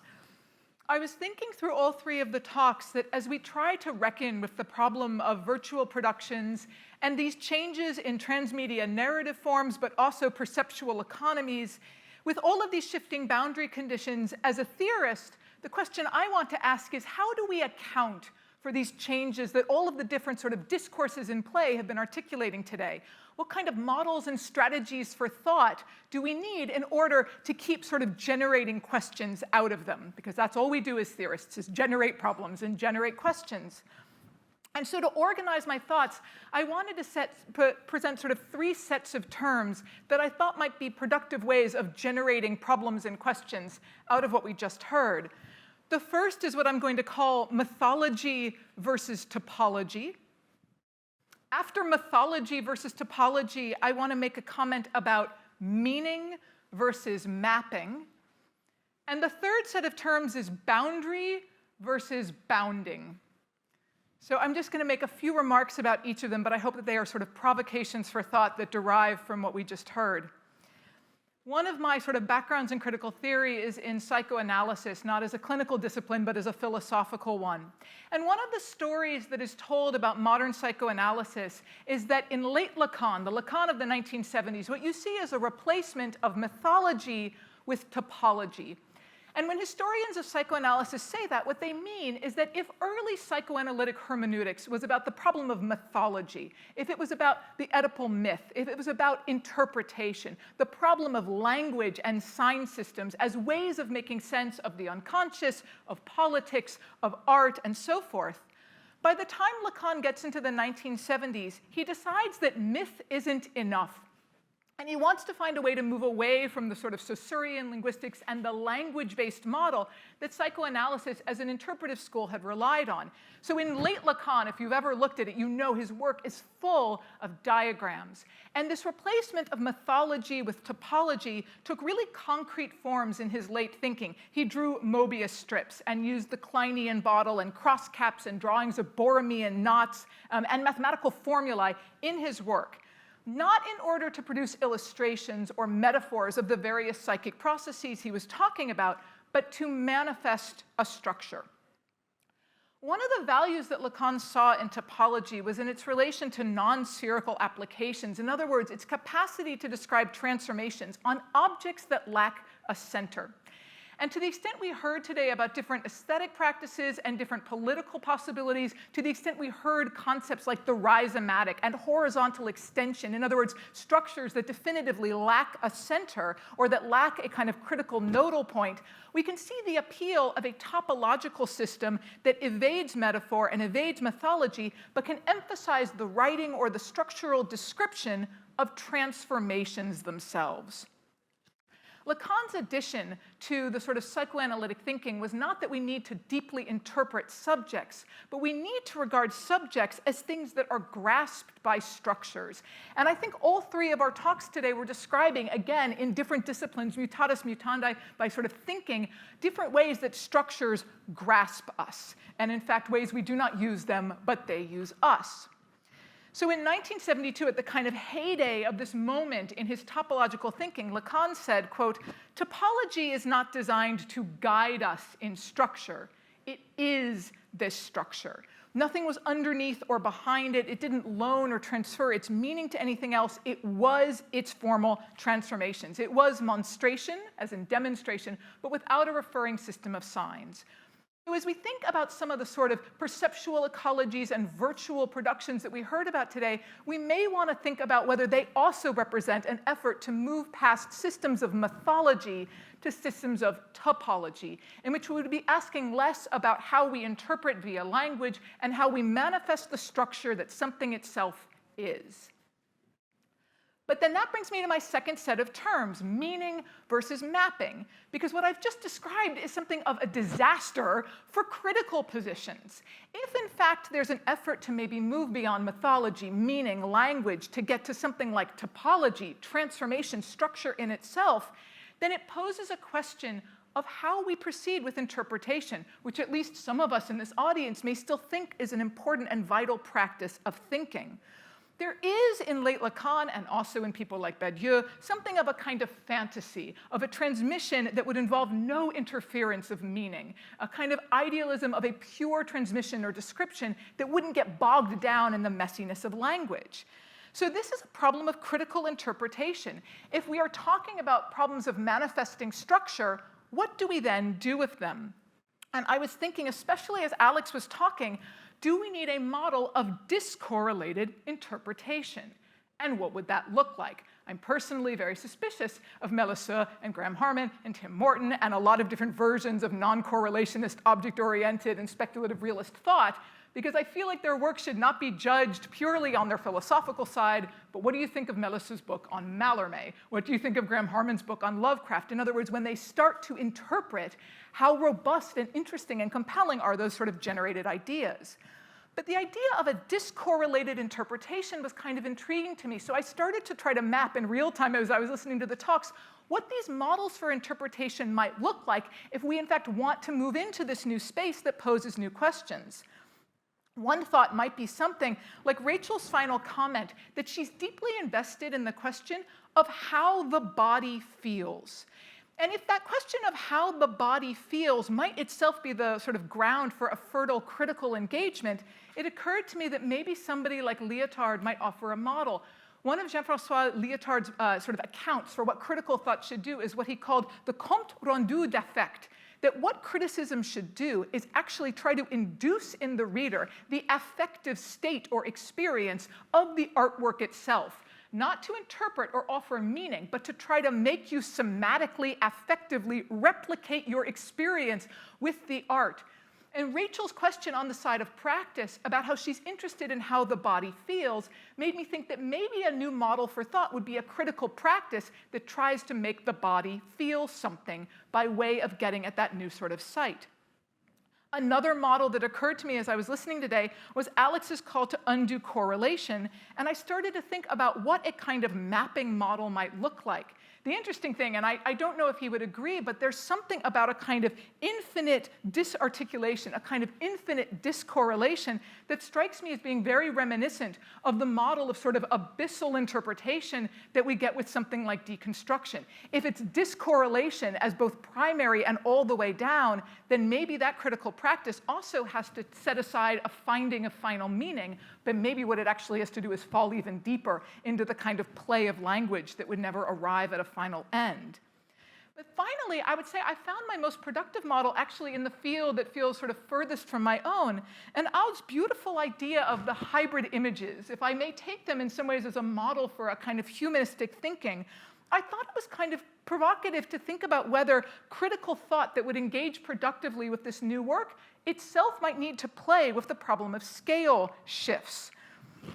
I was thinking through all three of the talks that as we try to reckon with the problem of virtual productions and these changes in transmedia narrative forms, but also perceptual economies, with all of these shifting boundary conditions, as a theorist, the question I want to ask is, how do we account for these changes that all of the different sort of discourses in play have been articulating today? What kind of models and strategies for thought do we need in order to keep sort of generating questions out of them? Because that's all we do as theorists, is generate problems and generate questions. And so to organize my thoughts, I wanted to present sort of three sets of terms that I thought might be productive ways of generating problems and questions out of what we just heard. The first is what I'm going to call mythology versus topology. After mythology versus topology, I want to make a comment about meaning versus mapping. And the third set of terms is boundary versus bounding. So I'm just going to make a few remarks about each of them, but I hope that they are sort of provocations for thought that derive from what we just heard. One of my sort of backgrounds in critical theory is in psychoanalysis, not as a clinical discipline, but as a philosophical one. And one of the stories that is told about modern psychoanalysis is that in late Lacan, the Lacan of the 1970s, what you see is a replacement of mythology with topology. And when historians of psychoanalysis say that, what they mean is that if early psychoanalytic hermeneutics was about the problem of mythology, if it was about the Oedipal myth, if it was about interpretation, the problem of language and sign systems as ways of making sense of the unconscious, of politics, of art, and so forth, by the time Lacan gets into the 1970s, he decides that myth isn't enough. And he wants to find a way to move away from the sort of Saussurean linguistics and the language-based model that psychoanalysis as an interpretive school had relied on. So in late Lacan, if you've ever looked at it, you know his work is full of diagrams. And this replacement of mythology with topology took really concrete forms in his late thinking. He drew Mobius strips and used the Kleinian bottle and cross caps and drawings of Borromean knots and mathematical formulae in his work. Not in order to produce illustrations or metaphors of the various psychic processes he was talking about, but to manifest a structure. One of the values that Lacan saw in topology was in its relation to non-spherical applications. In other words, its capacity to describe transformations on objects that lack a center. And to the extent we heard today about different aesthetic practices and different political possibilities, to the extent we heard concepts like the rhizomatic and horizontal extension, in other words, structures that definitively lack a center or that lack a kind of critical nodal point, we can see the appeal of a topological system that evades metaphor and evades mythology, but can emphasize the writing or the structural description of transformations themselves. Lacan's addition to the sort of psychoanalytic thinking was not that we need to deeply interpret subjects, but we need to regard subjects as things that are grasped by structures. And I think all three of our talks today were describing, again, in different disciplines, mutatis mutandi, by sort of thinking different ways that structures grasp us. And in fact, ways we do not use them, but they use us. So in 1972, at the kind of heyday of this moment in his topological thinking, Lacan said, quote, "Topology is not designed to guide us in structure. It is this structure. Nothing was underneath or behind it. It didn't loan or transfer its meaning to anything else. It was its formal transformations. It was monstration, as in demonstration, but without a referring system of signs. So as we think about some of the sort of perceptual ecologies and virtual productions that we heard about today, we may want to think about whether they also represent an effort to move past systems of mythology to systems of topology, in which we would be asking less about how we interpret via language and how we manifest the structure that something itself is. But then that brings me to my second set of terms, meaning versus mapping, because what I've just described is something of a disaster for critical positions. If, in fact, there's an effort to maybe move beyond mythology, meaning, language, to get to something like topology, transformation, structure in itself, then it poses a question of how we proceed with interpretation, which at least some of us in this audience may still think is an important and vital practice of thinking. There is in late Lacan, and also in people like Badiou, something of a kind of fantasy, of a transmission that would involve no interference of meaning, a kind of idealism of a pure transmission or description that wouldn't get bogged down in the messiness of language. So this is a problem of critical interpretation. If we are talking about problems of manifesting structure, what do we then do with them? And I was thinking, especially as Alex was talking, do we need a model of discorrelated interpretation? And what would that look like? I'm personally very suspicious of Méliès and Graham Harman and Tim Morton and a lot of different versions of non-correlationist, object-oriented, and speculative realist thought, because I feel like their work should not be judged purely on their philosophical side, but what do you think of Méliès's book on Mallarmé? What do you think of Graham Harman's book on Lovecraft? In other words, when they start to interpret, how robust and interesting and compelling are those sort of generated ideas? But the idea of a discorrelated interpretation was kind of intriguing to me, so I started to try to map in real time as I was listening to the talks what these models for interpretation might look like if we in fact want to move into this new space that poses new questions. One thought might be something like Rachel's final comment that she's deeply invested in the question of how the body feels. And if that question of how the body feels might itself be the sort of ground for a fertile critical engagement, it occurred to me that maybe somebody like Lyotard might offer a model. One of Jean-François Lyotard's sort of accounts for what critical thought should do is what he called the compte rendu d'affect, that what criticism should do is actually try to induce in the reader the affective state or experience of the artwork itself. Not to interpret or offer meaning, but to try to make you somatically, affectively replicate your experience with the art. And Rachel's question on the side of practice about how she's interested in how the body feels made me think that maybe a new model for thought would be a critical practice that tries to make the body feel something by way of getting at that new sort of sight. Another model that occurred to me as I was listening today was Alex's call to undo correlation, and I started to think about what a kind of mapping model might look like. The interesting thing, and I don't know if he would agree, but there's something about a kind of infinite disarticulation, a kind of infinite discorrelation that strikes me as being very reminiscent of the model of sort of abyssal interpretation that we get with something like deconstruction. If it's discorrelation as both primary and all the way down, then maybe that critical practice also has to set aside a finding of final meaning, but maybe what it actually has to do is fall even deeper into the kind of play of language that would never arrive at a final end. But finally, I would say I found my most productive model actually in the field that feels sort of furthest from my own, and Aude's beautiful idea of the hybrid images. If I may take them in some ways as a model for a kind of humanistic thinking, I thought it was kind of provocative to think about whether critical thought that would engage productively with this new work itself might need to play with the problem of scale shifts.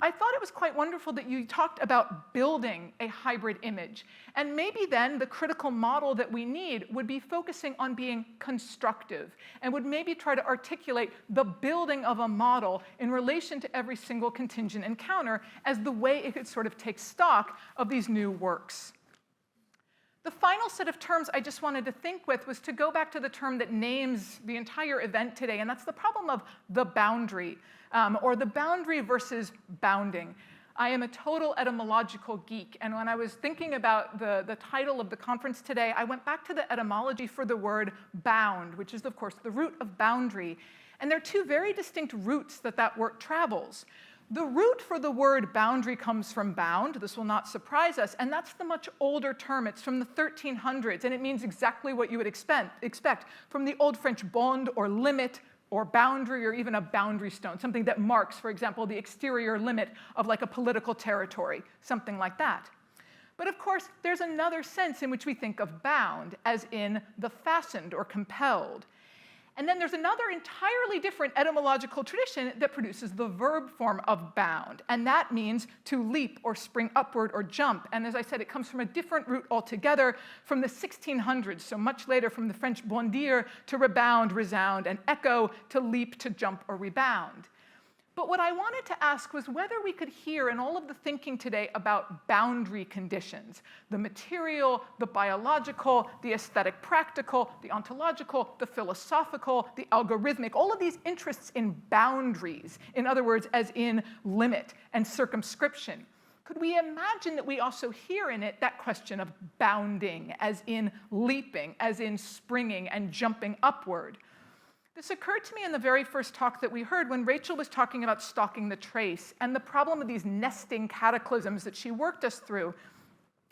I thought it was quite wonderful that you talked about building a hybrid image. And maybe then the critical model that we need would be focusing on being constructive and would maybe try to articulate the building of a model in relation to every single contingent encounter as the way it could sort of take stock of these new works. The final set of terms I just wanted to think with was to go back to the term that names the entire event today, and that's the problem of the boundary, or the boundary versus bounding. I am a total etymological geek, and when I was thinking about the title of the conference today, I went back to the etymology for the word bound, which is, of course, the root of boundary. And there are two very distinct routes that word travels. The root for the word boundary comes from bound. This will not surprise us. And that's the much older term. It's from the 1300s, and it means exactly what you would expect from the old French bond or limit or boundary or even a boundary stone, something that marks, for example, the exterior limit of like a political territory, something like that. But of course, there's another sense in which we think of bound, as in the fastened or compelled. And then there's another entirely different etymological tradition that produces the verb form of bound, and that means to leap or spring upward or jump. And as I said, it comes from a different root altogether from the 1600s, so much later from the French bondir, to rebound, resound, and echo, to leap, to jump, or rebound. But what I wanted to ask was whether we could hear in all of the thinking today about boundary conditions, the material, the biological, the aesthetic practical, the ontological, the philosophical, the algorithmic, all of these interests in boundaries, in other words, as in limit and circumscription. Could we imagine that we also hear in it that question of bounding, as in leaping, as in springing and jumping upward? This occurred to me in the very first talk that we heard when Rachael was talking about stalking the trace and the problem of these nesting cataclysms that she worked us through.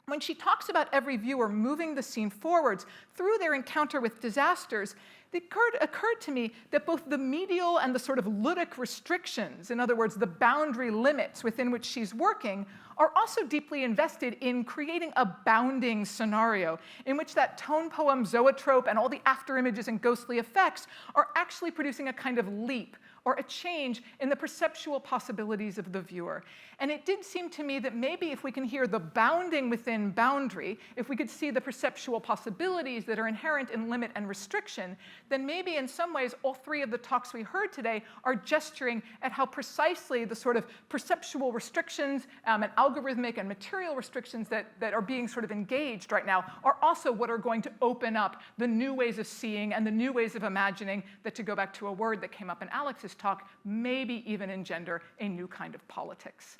When she talks about every viewer moving the scene forwards through their encounter with disasters, it occurred to me that both the medial and the sort of ludic restrictions, in other words, the boundary limits within which she's working, are also deeply invested in creating a bounding scenario in which that tone poem zoetrope and all the afterimages and ghostly effects are actually producing a kind of leap or a change in the perceptual possibilities of the viewer. And it did seem to me that maybe if we can hear the bounding within boundary, if we could see the perceptual possibilities that are inherent in limit and restriction, then maybe in some ways all three of the talks we heard today are gesturing at how precisely the sort of perceptual restrictions and algorithmic and material restrictions that are being sort of engaged right now are also what are going to open up the new ways of seeing and the new ways of imagining that, to go back to a word that came up in Alex's talk, maybe even engender a new kind of politics.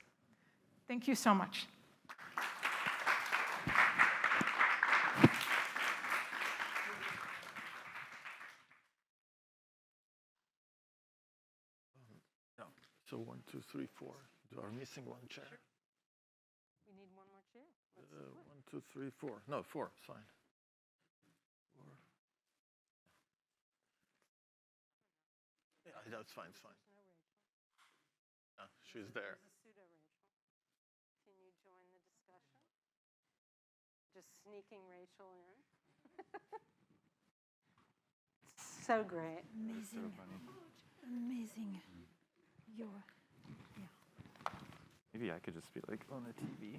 Thank you so much. Yeah. So 1, 2, 3, 4. You are missing one chair. We need one more chair. 1, 2, 3, 4. No, 4. Fine. 4. Yeah, that's fine. It's fine. Yeah, she's there. There's a pseudo Rachel. Can you join the discussion? Just sneaking Rachel in. So great. Amazing. Amazing. You're, yeah. Maybe I could just be like on the TV.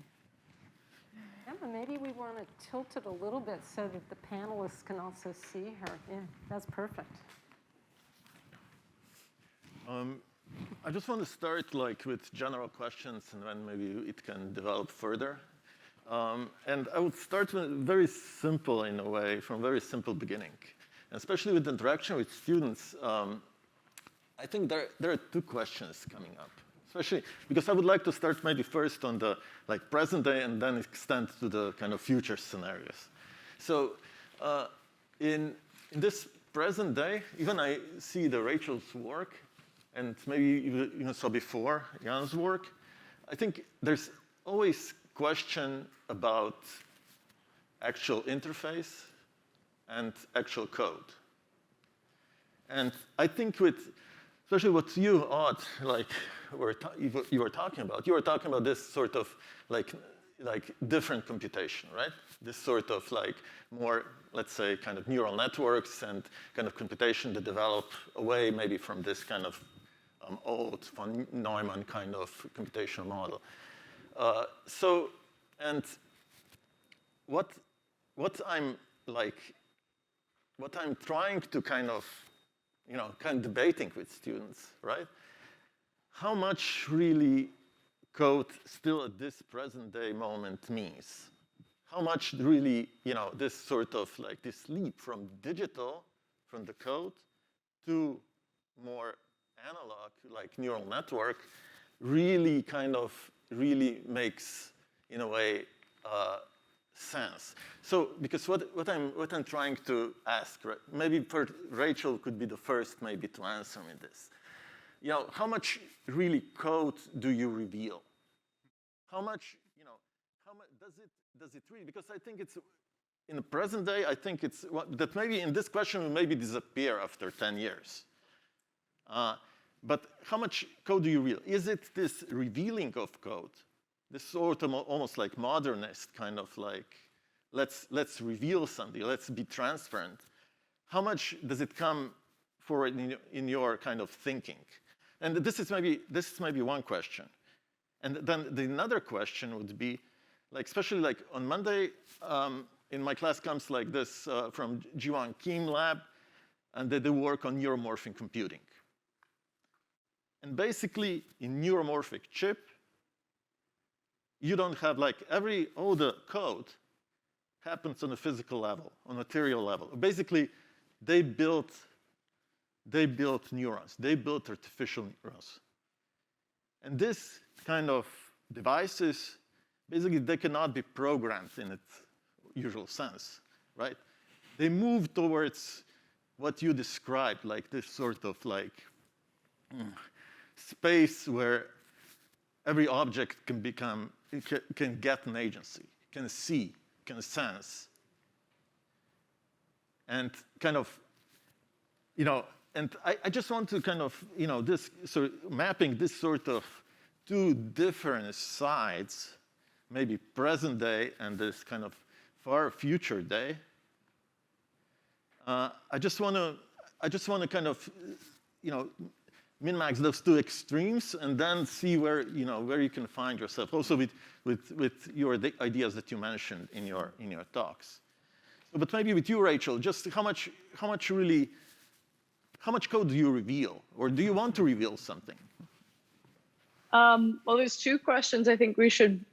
Yeah, but maybe we want to tilt it a little bit so that the panelists can also see her. Yeah, that's perfect. I just want to start with general questions, and then maybe it can develop further. And I would start with very simple, in a way, from very simple beginning. And especially with interaction with students, I think there are two questions coming up. Especially because I would like to start maybe first on the present day and then extend to the kind of future scenarios. So in this present day, even I see the Rachel's work, and maybe you saw before Jan's work, I think there's always question about actual interface and actual code. And I think especially what you, Odd, you were talking about. You were talking about this sort of different computation, right? This sort of more, let's say, kind of neural networks and kind of computation that develop away maybe from this kind of old von Neumann kind of computational model. And what I'm trying to kind of debating with students, right? How much really code still at this present day moment means? How much really, this sort of this leap from digital, from the code, to more analog, neural network, really really makes, in a way, sense. So, because what I'm trying to ask, maybe Rachel could be the first maybe to answer me this. how much really code do you reveal? How much, how much does it really? Because I think it's, in the present day, I think it's, that maybe in this question will maybe disappear after 10 years. But how much code do you reveal? Is it this revealing of code? This sort of almost like modernist kind of like, let's reveal something, let's be transparent. How much does it come forward in your kind of thinking? And this is maybe one question. And then the another question would be, like, especially like on Monday, in my class comes like this from Jiwon Kim lab, and they do work on neuromorphic computing. And basically, in neuromorphic chip, you don't have like all the code happens on a physical level, on a material level. Basically, they built neurons. They built artificial neurons. And this kind of devices, basically, they cannot be programmed in its usual sense, right? They move towards what you described, like this sort of like space where every object can get an agency, can see, can sense. And kind of, and I just want to kind of, this sort of mapping this sort of two different sides, maybe present day and this kind of far future day. I just want to kind of, min-max those two extremes and then see where you can find yourself. Also with your ideas that you mentioned in your talks. But maybe with you, Rachel, just how much code do you reveal, or do you want to reveal something? Well, there's two questions I think we should,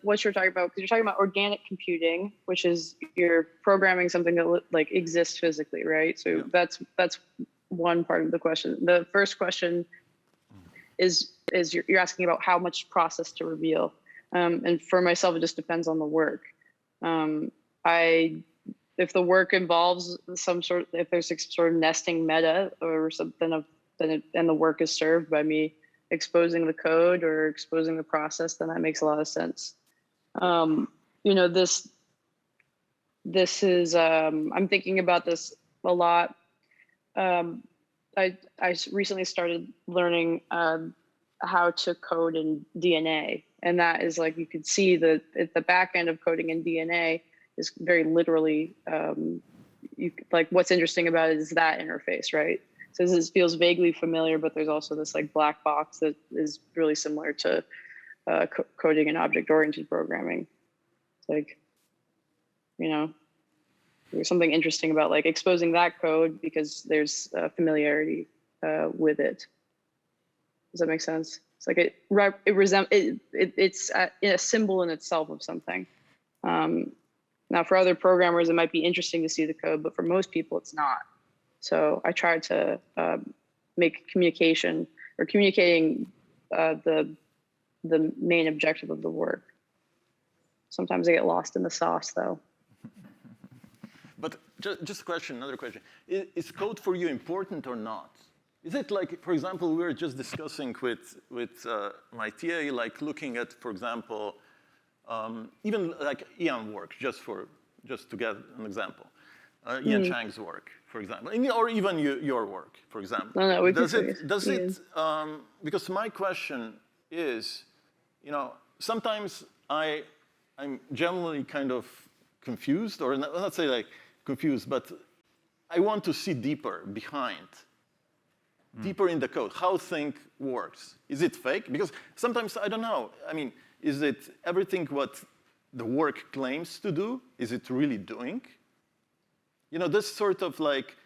what you're talking about, because you're talking about organic computing, which is you're programming something that like exists physically, right? So yeah. That's one part of the question. The first question is you're asking about how much process to reveal. And for myself, it just depends on the work. If the work involves if there's some sort of nesting meta or something and the work is served by me exposing the code or exposing the process, then that makes a lot of sense. This is, I'm thinking about this a lot. I recently started learning how to code in DNA. And that is like, you could see that at the back end of coding in DNA is very literally, like what's interesting about it is that interface, right? So this feels vaguely familiar, but there's also this like black box that is really similar to coding and object-oriented programming. It's like, there's something interesting about like exposing that code because there's familiarity with it. Does that make sense? It's like it's a symbol in itself of something. Now, for other programmers, it might be interesting to see the code, but for most people, it's not. So I try to make communicating the main objective of the work. Sometimes I get lost in the sauce, though. But just a question, another question. Is code for you important or not? Is it like, for example, we were just discussing with my TA, like looking at, for example, even like Ian work, just to get an example. Ian Chang's work, for example, or even your work, for example. No, we does it? Because my question is, sometimes I'm generally kind of confused, or not say like confused, but I want to see deeper behind, deeper in the code, how thing works. Is it fake? Because sometimes I don't know. I mean, is it everything what the work claims to do? Is it really doing? This sort of like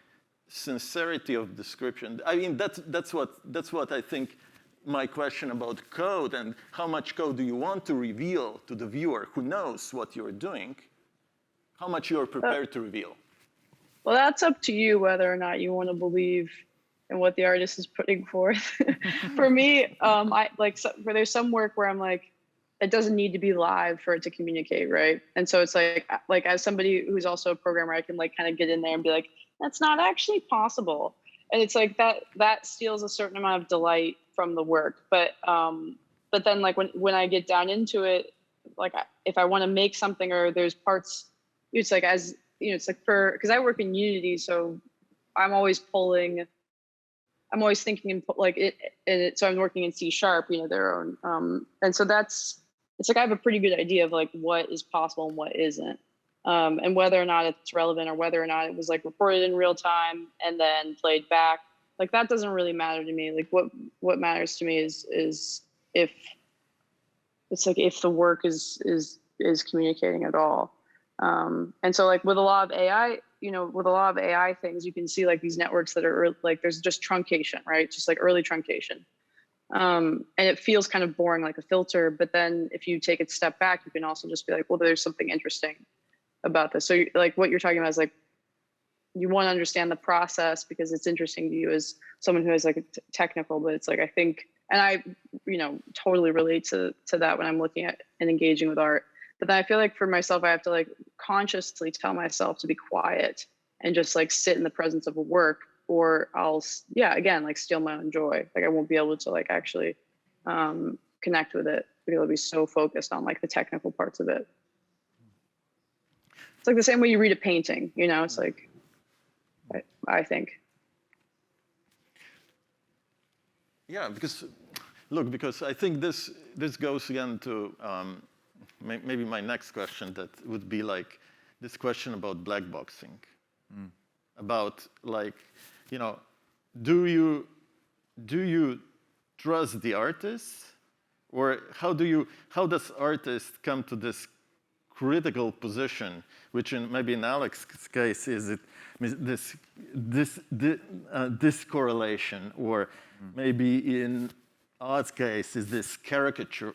sincerity of description. I mean, that's what I think my question about code and how much code do you want to reveal to the viewer who knows what you're doing, how much you're prepared to reveal. Well, that's up to you whether or not you want to believe in what the artist is putting forth. For me, there's some work where I'm like, it doesn't need to be live for it to communicate, right? And so it's like as somebody who's also a programmer, I can like kind of get in there and be like, that's not actually possible. and it's like that steals a certain amount of delight from the work. But then like when I get down into it, like if I want to make something or there's parts, it's like, as you know, it's like because I work in Unity, so I'm always thinking in like it, so I'm working in C#, you know, their own, and so it's like I have a pretty good idea of like what is possible and what isn't, and whether or not it's relevant or whether or not it was like recorded in real time and then played back. Like that doesn't really matter to me. Like what matters to me is if it's like if the work is communicating at all. And so like with a lot of AI, you know, with a lot of AI things, you can see like these networks that are like, there's just truncation, right? Just like early truncation. And it feels kind of boring, like a filter. But then if you take a step back, you can also just be like, well, there's something interesting about this. So like what you're talking about is like, you want to understand the process because it's interesting to you as someone who is like technical, but it's like, I think, and I, you know, totally relate to that when I'm looking at and engaging with art. But then I feel like for myself, I have to like consciously tell myself to be quiet and just like sit in the presence of a work, or I'll, again, like steal my own joy. Like I won't be able to like actually connect with it because I'll be so focused on like the technical parts of it. It's like the same way you read a painting, you know, it's like, I think. Yeah, because I think this goes again to maybe my next question, that would be like this question about black boxing, about like, you know, do you trust the artist, or how does artists come to this critical position, which in maybe in Alex's case is this correlation, or maybe in Odd's case is this caricature,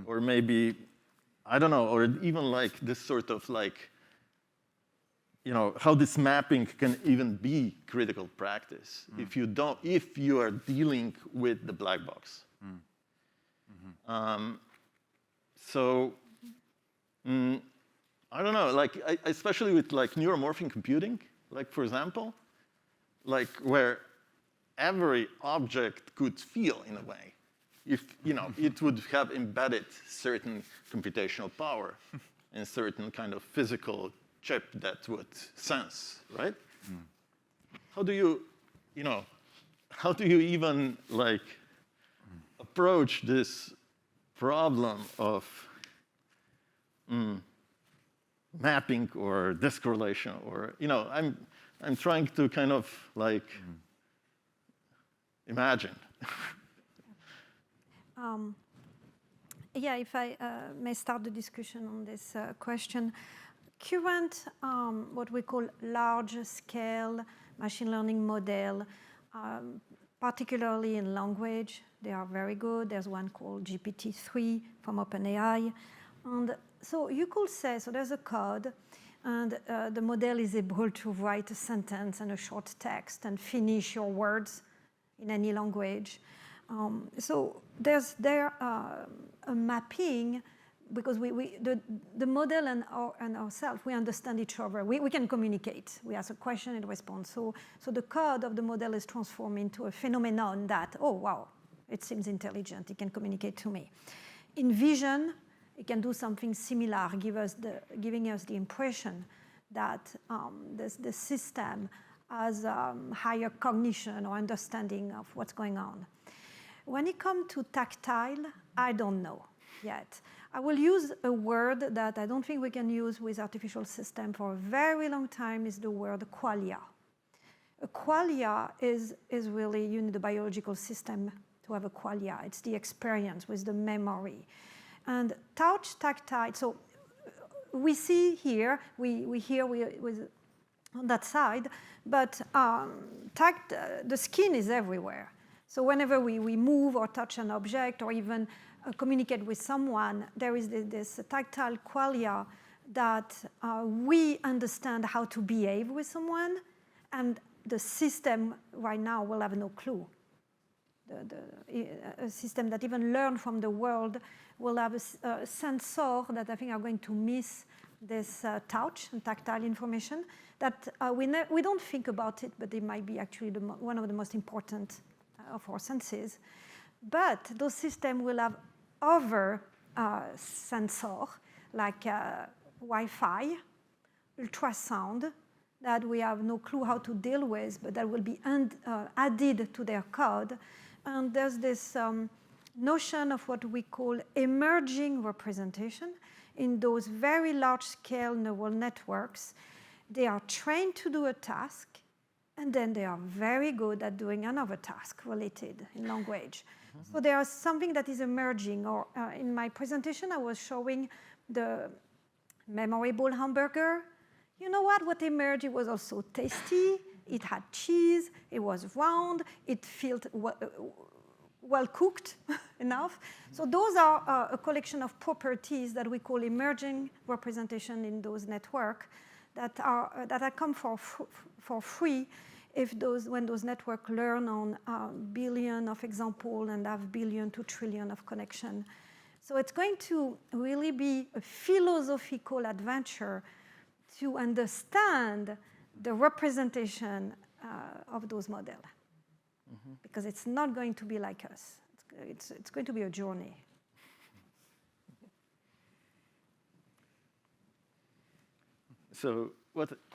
or maybe, I don't know, or even like this sort of like, you know, how this mapping can even be critical practice if you are dealing with the black box. So I don't know, like especially with like neuromorphing computing, like for example, like where every object could feel in a way, if you know it would have embedded certain computational power and certain kind of physical chip that would sense, right? How do you even like approach this problem of mapping or discorrelation, or you know, I'm trying to kind of like imagine. Yeah, if I may start the discussion on this question. Current, what we call large-scale machine learning model, particularly in language, they are very good. There's one called GPT-3 from OpenAI. And so you could say, so there's a code, and the model is able to write a sentence and a short text and finish your words in any language. So there's a mapping, because the model and ourselves, we understand each other. We can communicate. We ask a question and respond. So the code of the model is transformed into a phenomenon that, oh, wow, it seems intelligent. It can communicate to me. In vision, it can do something similar, giving us the impression that the system has higher cognition or understanding of what's going on. When it comes to tactile, I don't know yet. I will use a word that I don't think we can use with artificial system for a very long time, is the word qualia. A qualia is really, you need a biological system to have a qualia. It's the experience with the memory. And touch, tactile, so we see here, we hear with on that side, but the skin is everywhere. So whenever we move or touch an object or even communicate with someone, there is this tactile qualia that we understand how to behave with someone, and the system right now will have no clue. A system that even learn from the world will have a sensor that I think are going to miss this touch and tactile information that we don't think about it, but it might be actually one of the most important of our senses. But those systems will have other sensors like Wi-Fi, ultrasound, that we have no clue how to deal with, but that will be added to their code. And there's this notion of what we call emerging representation. In those very large-scale neural networks, they are trained to do a task, and then they are very good at doing another task related in language. Mm-hmm. So there is something that is emerging. Or in my presentation, I was showing the memorable hamburger. You know what? What emerged, it was also tasty. It had cheese. It was round. It felt well cooked enough. So those are a collection of properties that we call emerging representation in those networks that come for free when those networks learn on billion of examples and have billion to trillion of connection. So it's going to really be a philosophical adventure to understand the representation of those models. Mm-hmm. Because it's not going to be like us. It's going to be a journey. So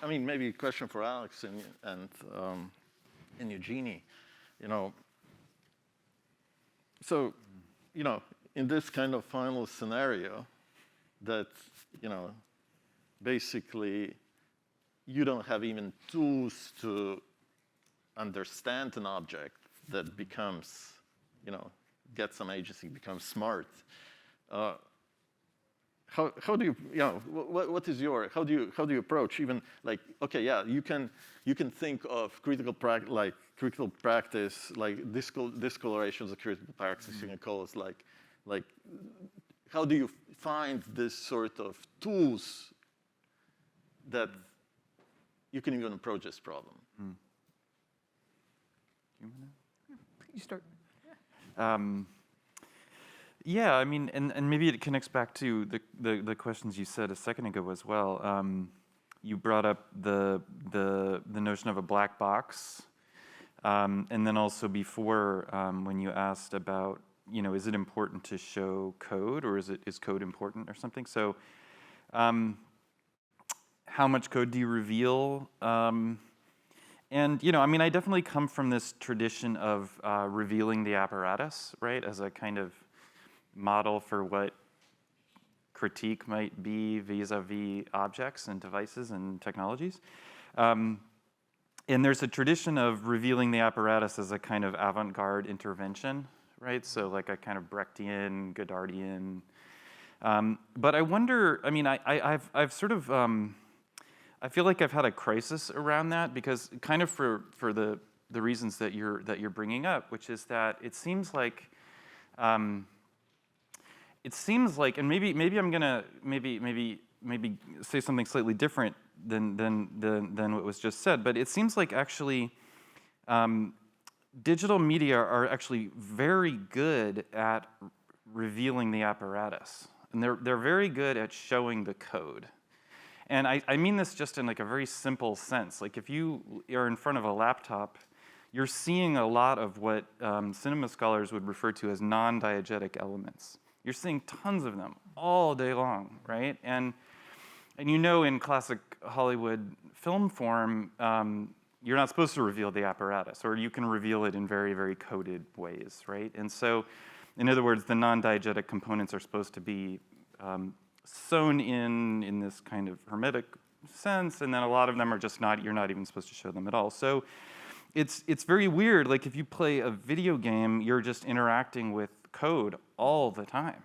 maybe a question for Alex and Eugenie. In this kind of final scenario that, basically you don't have even tools to understand an object that becomes, gets some agency, becomes smart. How do you, what is how do you approach even like, okay, yeah, you can think of critical practice, like discolorations of critical practice, you can call it like, how do you find this sort of tools that you can even approach this problem? Mm. You start. Yeah, and maybe it connects back to the questions you said a second ago as well. You brought up the notion of a black box, and then also before when you asked about, is it important to show code, or is code important or something? So, how much code do you reveal? And, I definitely come from this tradition of revealing the apparatus, right, as a kind of model for what critique might be vis-a-vis objects and devices and technologies. And there's a tradition of revealing the apparatus as a kind of avant-garde intervention, right? So like a kind of Brechtian, Godardian. But I wonder, I've sort of, I feel like I've had a crisis around that because kind of for the reasons that you're bringing up, which is that it seems like, and maybe I'm gonna maybe say something slightly different than what was just said, but it seems like actually digital media are actually very good at revealing the apparatus, and they're very good at showing the code. And I mean this just in like a very simple sense. Like if you are in front of a laptop, you're seeing a lot of what cinema scholars would refer to as non-diegetic elements. You're seeing tons of them all day long, right? And in classic Hollywood film form, you're not supposed to reveal the apparatus, or you can reveal it in very, very coded ways, right? And so, in other words, the non-diegetic components are supposed to be sewn in this kind of hermetic sense, and then a lot of them are just not, you're not even supposed to show them at all. So it's very weird. Like if you play a video game, you're just interacting with code all the time,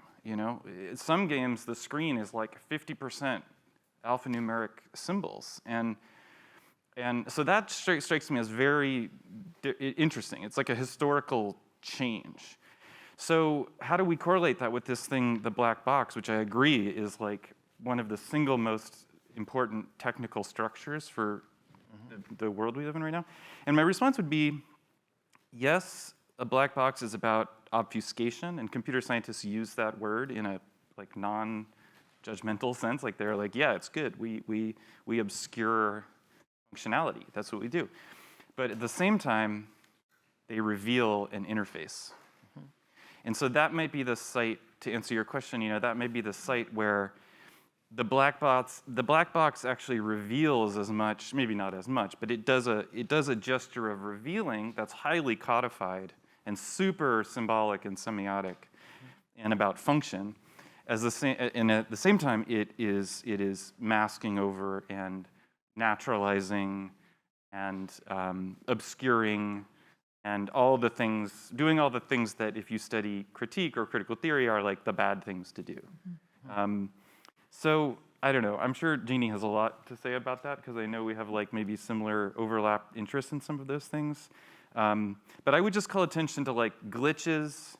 Some games, the screen is like 50% alphanumeric symbols, and so that strikes me as very interesting. It's like a historical change. So how do we correlate that with this thing, the black box, which I agree is like one of the single most important technical structures for the world we live in right now? And my response would be, yes, a black box is about obfuscation, and computer scientists use that word in a like judgmental sense. Like they're like, yeah, it's good. We obscure functionality. That's what we do. But at the same time, they reveal an interface. And so that might be the site, to answer your question, that may be the site where the black box actually reveals as much, maybe not as much, but it does a gesture of revealing that's highly codified and super symbolic and semiotic and about function. And at the same time, it is masking over and naturalizing and obscuring and all the things, doing all the things that if you study critique or critical theory are like the bad things to do. So I don't know, I'm sure Jeannie has a lot to say about that because I know we have like maybe similar overlap interests in some of those things. But I would just call attention to like glitches,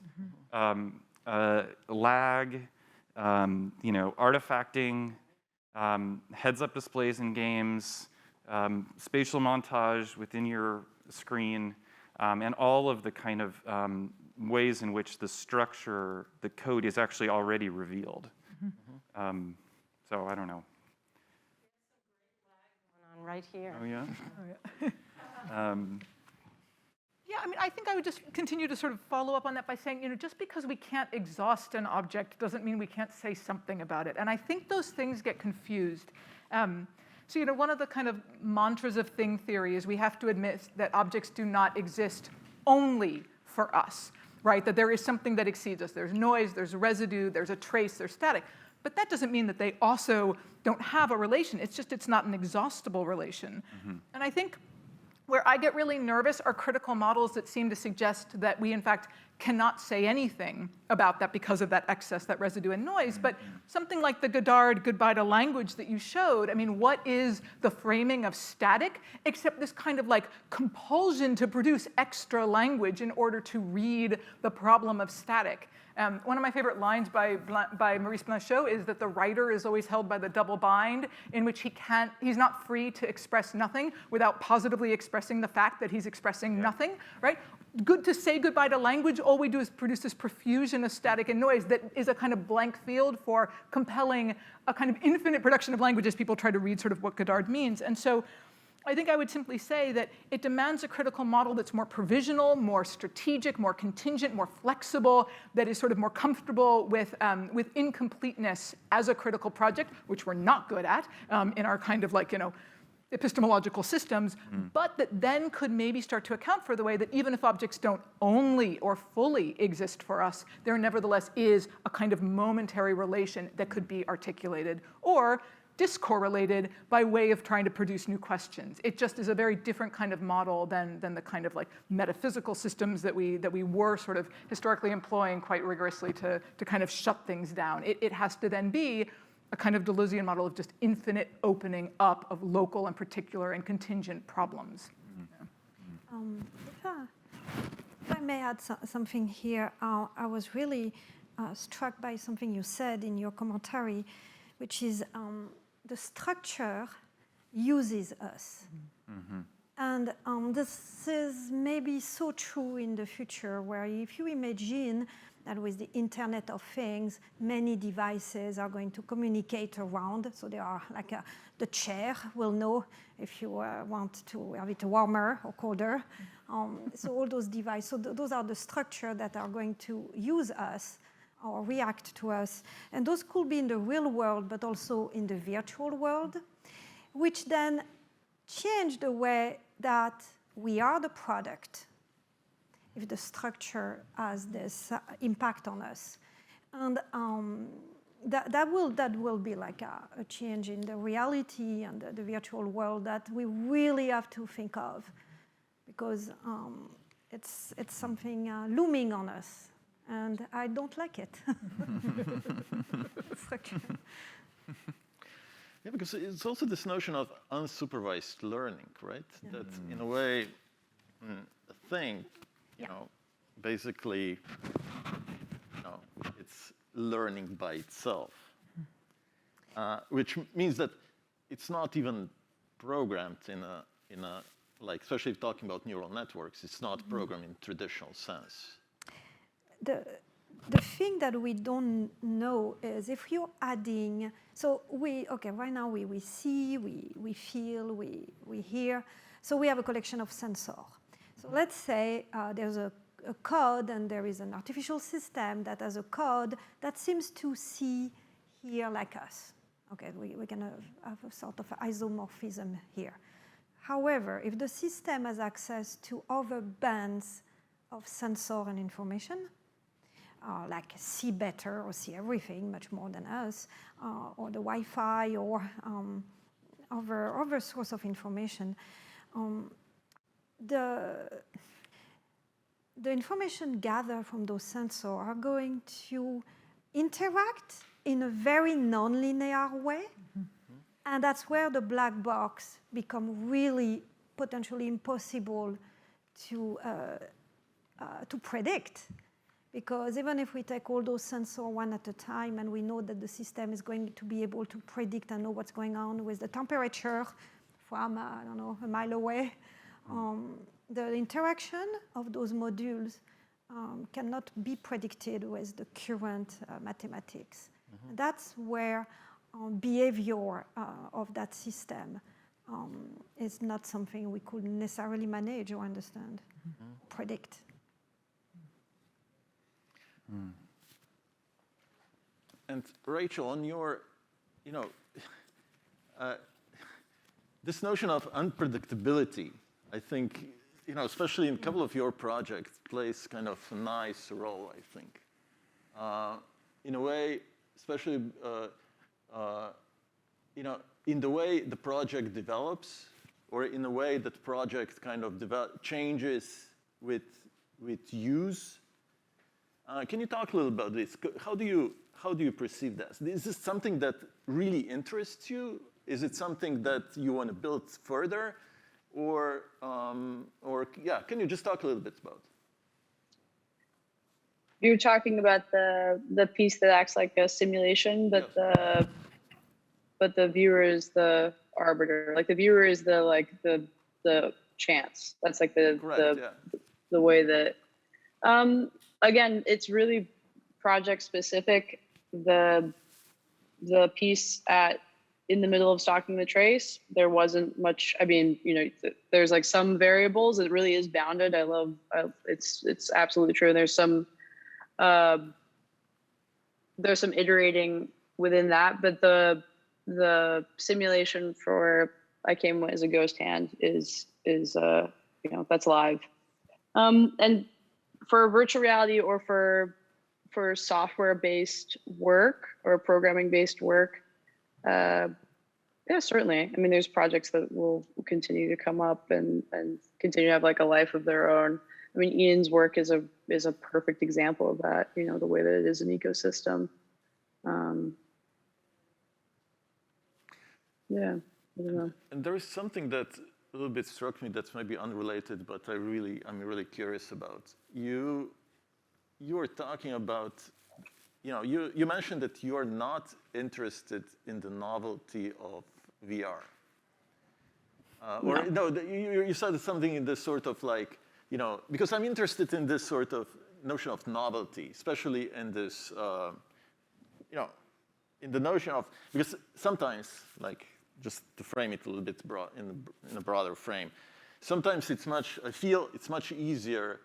lag, artifacting, heads-up displays in games, spatial montage within your screen, and all of the kind of ways in which the structure, the code is actually already revealed. So I don't know. On right here. Oh yeah? Yeah, I mean, I think I would just continue to sort of follow up on that by saying, just because we can't exhaust an object doesn't mean we can't say something about it. And I think those things get confused. So, one of the kind of mantras of thing theory is we have to admit that objects do not exist only for us, right? That there is something that exceeds us. There's noise, there's residue, there's a trace, there's static. But that doesn't mean that they also don't have a relation. It's just it's not an exhaustible relation. And I think where I get really nervous are critical models that seem to suggest that we, in fact, cannot say anything about that because of that excess, that residue and noise. But something like the Godard goodbye to language that you showed, I mean, what is the framing of static except this kind of like compulsion to produce extra language in order to read the problem of static? One of my favorite lines by Maurice Blanchot is that the writer is always held by the double bind in which he's not free to express nothing without positively expressing the fact that he's expressing nothing, right? Good to say goodbye to language, all we do is produce this profusion of static and noise that is a kind of blank field for compelling a kind of infinite production of language as people try to read sort of what Godard means. And so I think I would simply say that it demands a critical model that's more provisional, more strategic, more contingent, more flexible, that is sort of more comfortable with incompleteness as a critical project, which we're not good at in our kind of like, epistemological systems, but that then could maybe start to account for the way that even if objects don't only or fully exist for us, there nevertheless is a kind of momentary relation that could be articulated or discorrelated by way of trying to produce new questions. It just is a very different kind of model than the kind of like metaphysical systems that we were sort of historically employing quite rigorously to kind of shut things down. It has to then be a kind of Deleuzian model of just infinite opening up of local and particular and contingent problems. If I may add something here, I was really struck by something you said in your commentary, which is the structure uses us. And this is maybe so true in the future, where if you imagine that with the Internet of Things, many devices are going to communicate around. So there are like the chair will know if you want to have it warmer or colder. So all those devices, so those are the structure that are going to use us or react to us. And those could be in the real world, but also in the virtual world, which then change the way that we are the product if the structure has this impact on us. And that will be like a change in the reality and the virtual world that we really have to think of, because it's something looming on us. And I don't like it. Yeah, because it's also this notion of unsupervised learning, right? Yeah. That in a way, a thing, basically, it's learning by itself, which means that it's not even programmed in a like, especially if talking about neural networks, it's not programmed in traditional sense. the thing that we don't know is if you're adding, so right now we see, we feel, we hear, so we have a collection of sensors. So let's say there's a code and there is an artificial system that has a code that seems to see, hear like us. Okay, we can have a sort of isomorphism here. However, if the system has access to other bands of sensor and information, like see better or see everything much more than us, or the Wi-Fi or other source of information, the information gathered from those sensors are going to interact in a very non-linear way. And that's where the black box become really potentially impossible to predict. Because even if we take all those sensors one at a time and we know that the system is going to be able to predict and know what's going on with the temperature from, I don't know, a mile away, the interaction of those modules cannot be predicted with the current mathematics. That's where behavior of that system is not something we could necessarily manage or understand, predict. And Rachel, on your, this notion of unpredictability, I think, especially in a couple of your projects, plays kind of a nice role, I think. In a way, especially, in the way the project develops, or in the way that the project kind of changes with use. Can you talk a little about this? How do you perceive this? Is this something that really interests you? Is it something that you want to build further? Or can you just talk a little bit about it? You're talking about the piece that acts like a simulation, but the viewer is the arbiter. Like the viewer is the chance. That's like the way that. Again, it's really project specific. The piece in the middle of Stalking the Trace, there wasn't much. I mean, there's like some variables. It really is bounded. It's absolutely true. There's some iterating within that, but the simulation for I Came as a Ghost Hand is that's live. And for virtual reality or for software-based work or programming-based work, certainly. I mean, there's projects that will continue to come up and continue to have like a life of their own. I mean, Ian's work is a perfect example of that. The way that it is an ecosystem. I don't know. And there is something that a little bit struck me that's maybe unrelated, but I'm really curious about. You were talking about, you mentioned that you are not interested in the novelty of VR. You said something in this sort of like, because I'm interested in this sort of notion of novelty, especially in this, in the notion of, because sometimes, like, just to frame it a little bit in a broader frame, sometimes I feel it's much easier,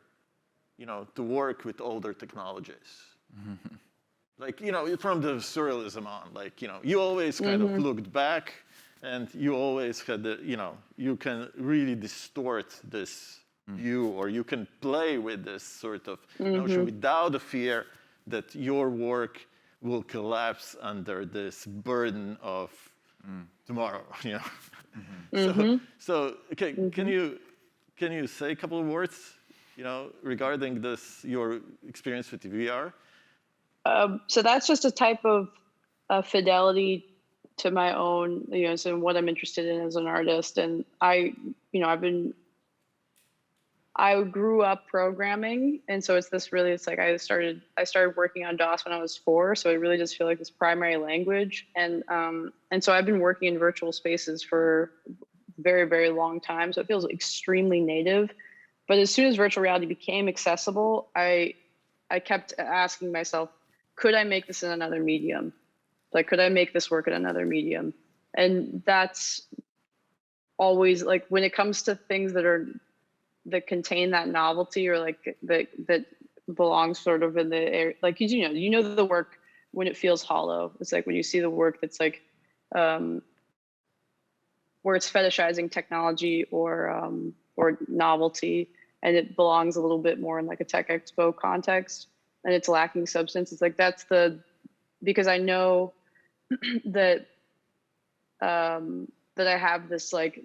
to work with older technologies. Mm-hmm. Like, from the surrealism on, like, you always kind of looked back and you always had you can really distort this view, or you can play with this sort of notion without the fear that your work will collapse under this burden of tomorrow, So okay, can you say a couple of words, regarding your experience with VR? So that's just a type of fidelity to my own, so what I'm interested in as an artist. And I grew up programming, and so it's like I started working on DOS when I was 4, so I really just feel like this primary language, and so I've been working in virtual spaces for a very, very long time, so it feels extremely native. But as soon as virtual reality became accessible, I I kept asking myself, could I make this in another medium? Like, could I make this work in another medium? And that's always like, when it comes to things that contain that novelty, or like that belongs sort of in the area, like, you know the work when it feels hollow. It's like when you see the work that's like, where it's fetishizing technology or novelty, and it belongs a little bit more in like a tech expo context, and it's lacking substance. It's like, because I know that that I have this like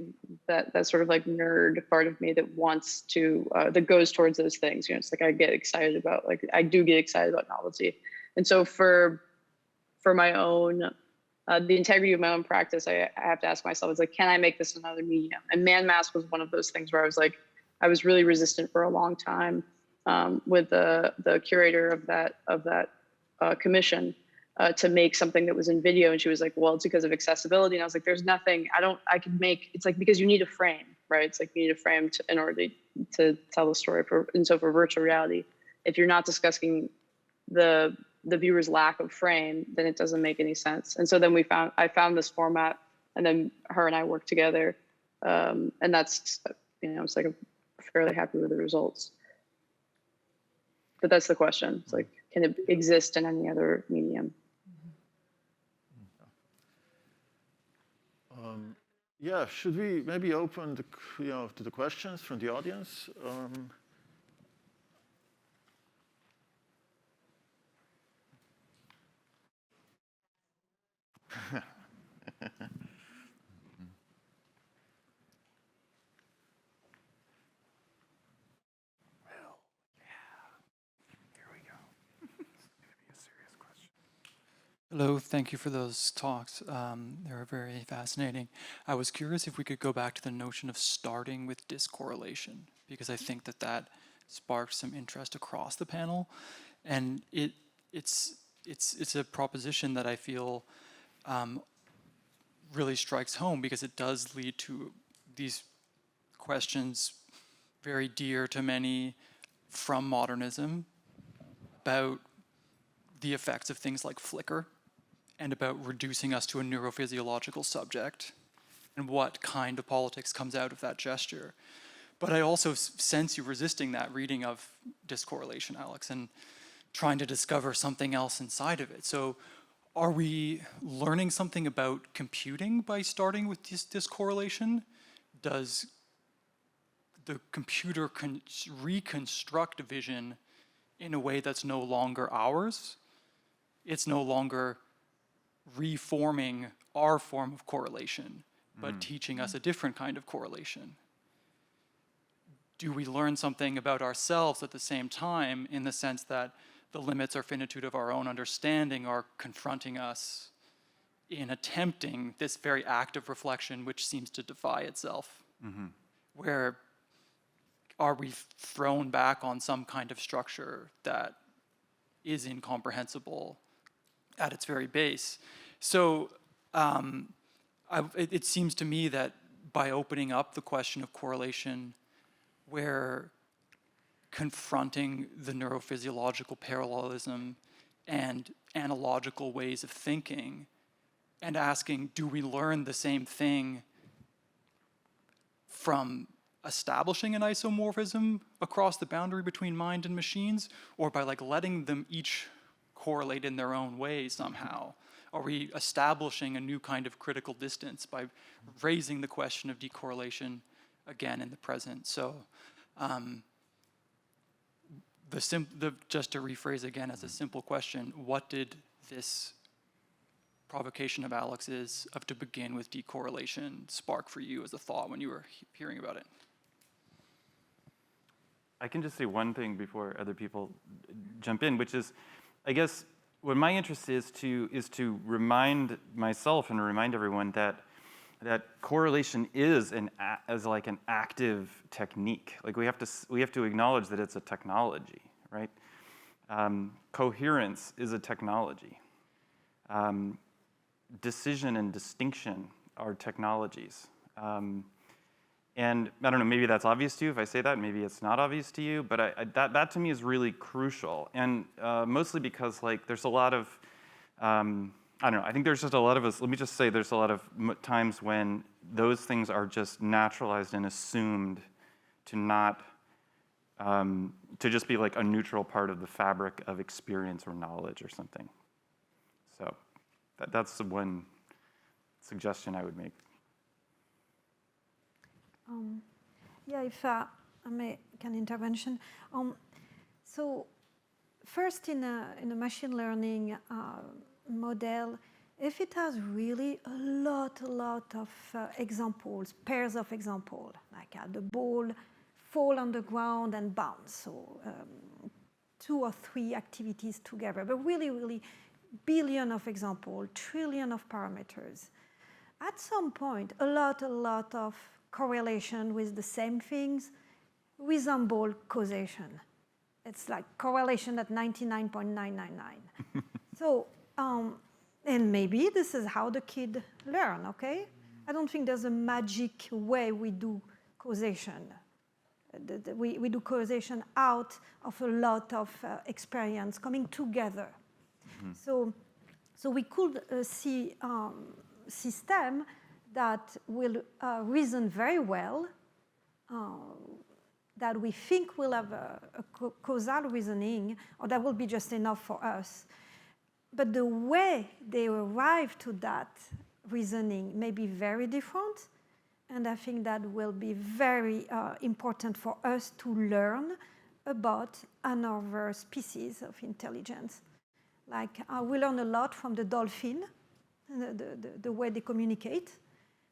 that sort of like nerd part of me that wants to that goes towards those things. It's like I do get excited about novelty, and so for my own the integrity of my own practice, I have to ask myself, it's like, can I make this another medium? And man mass was one of those things where I was really resistant for a long time with the curator of that commission to make something that was in video. And she was like, well, it's because of accessibility. And I was like, there's nothing I could make. It's like, because you need a frame, right? It's like you need a frame in order to tell the story. And so for virtual reality, if you're not discussing the viewer's lack of frame, then it doesn't make any sense. And so then I found this format, and then her and I worked together. And that's, it's like, I'm fairly happy with the results. But that's the question. It's like, can it exist in any other medium? Yeah, should we maybe open to the questions from the audience? Hello, thank you for those talks. They were very fascinating. I was curious if we could go back to the notion of starting with discorrelation, because I think that sparked some interest across the panel, and it's a proposition that I feel really strikes home, because it does lead to these questions very dear to many from modernism about the effects of things like flicker, and about reducing us to a neurophysiological subject, and what kind of politics comes out of that gesture. But I also sense you resisting that reading of discorrelation, Alex, and trying to discover something else inside of it. So are we learning something about computing by starting with this discorrelation? Does the computer reconstruct vision in a way that's no longer ours? It's no longer reforming our form of correlation, but teaching us a different kind of correlation. Do we learn something about ourselves at the same time, in the sense that the limits or finitude of our own understanding are confronting us in attempting this very act of reflection, which seems to defy itself? Where are we thrown back on some kind of structure that is incomprehensible at its very base? So it seems to me that by opening up the question of correlation, where confronting the neurophysiological parallelism and analogical ways of thinking, and asking, do we learn the same thing from establishing an isomorphism across the boundary between mind and machines, or by letting them each correlate in their own way somehow? Are we establishing a new kind of critical distance by raising the question of decorrelation again in the present? So just to rephrase again as a simple question, what did this provocation of Alex's of to begin with decorrelation spark for you as a thought when you were hearing about it? I can just say one thing before other people jump in, which is, I guess, what my interest is to remind myself and remind everyone that correlation is like an active technique. Like we have to acknowledge that it's a technology, right? Coherence is a technology. Decision and distinction are technologies. And I don't know, maybe that's obvious to you if I say that, maybe it's not obvious to you, but that to me is really crucial. And mostly because like there's a lot of, I don't know, I think there's just a lot of us, let me just say there's a lot of times when those things are just naturalized and assumed to not, to just be like a neutral part of the fabric of experience or knowledge or something. So that's the one suggestion I would make. Yeah, if I may, an intervention. So first, in a machine learning model, if it has really a lot of examples, pairs of examples, like the ball fall on the ground and bounce, so 2 or 3 activities together, but really billion of examples, trillion of parameters. At some point, a lot of correlation with the same things resemble causation. It's like correlation at 99.999. So, and maybe this is how the kid learn, okay? I don't think there's a magic way we do causation. We do causation out of a lot of experience coming together. So we could see system that will reason very well, that we think will have a causal reasoning, or that will be just enough for us. But the way they arrive to that reasoning may be very different, and I think that will be very important for us to learn about another species of intelligence. Like we learn a lot from the dolphin, the way they communicate.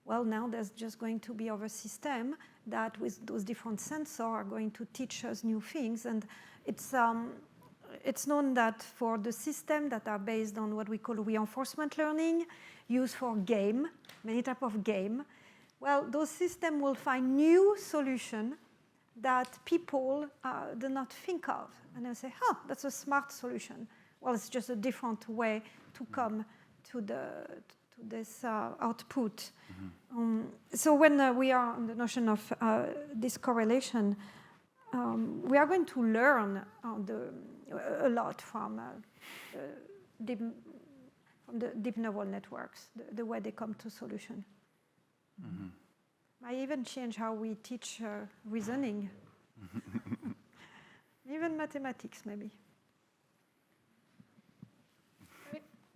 Well, now there's just going to be other system that with those different sensors are going to teach us new things. And it's known that for the system that are based on what we call reinforcement learning, used for game, many types of game, well, those systems will find new solution that people do not think of. And they'll say, oh, that's a smart solution. Well, it's just a different way to come to this output. So when we are on the notion of this correlation, we are going to learn a lot from the deep neural networks, the way they come to solution. I even change how we teach reasoning, even mathematics maybe.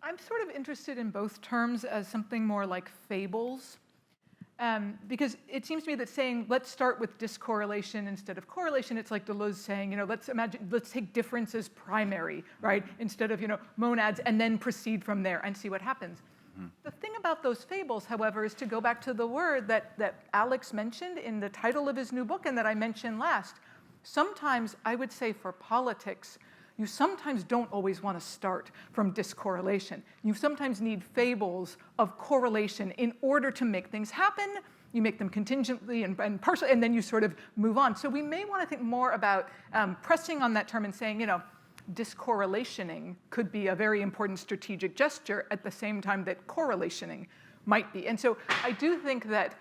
I'm sort of interested in both terms as something more like fables, because it seems to me that saying, let's start with discorrelation instead of correlation, it's like Deleuze saying, let's take difference as primary, right? Instead of, monads, and then proceed from there and see what happens. The thing about those fables, however, is to go back to the word that Alex mentioned in the title of his new book and that I mentioned last. Sometimes, I would say for politics, you sometimes don't always want to start from discorrelation. You sometimes need fables of correlation in order to make things happen. You make them contingently and partially, and then you sort of move on. So we may want to think more about pressing on that term and saying, discorrelationing could be a very important strategic gesture at the same time that correlationing might be. And so I do think that,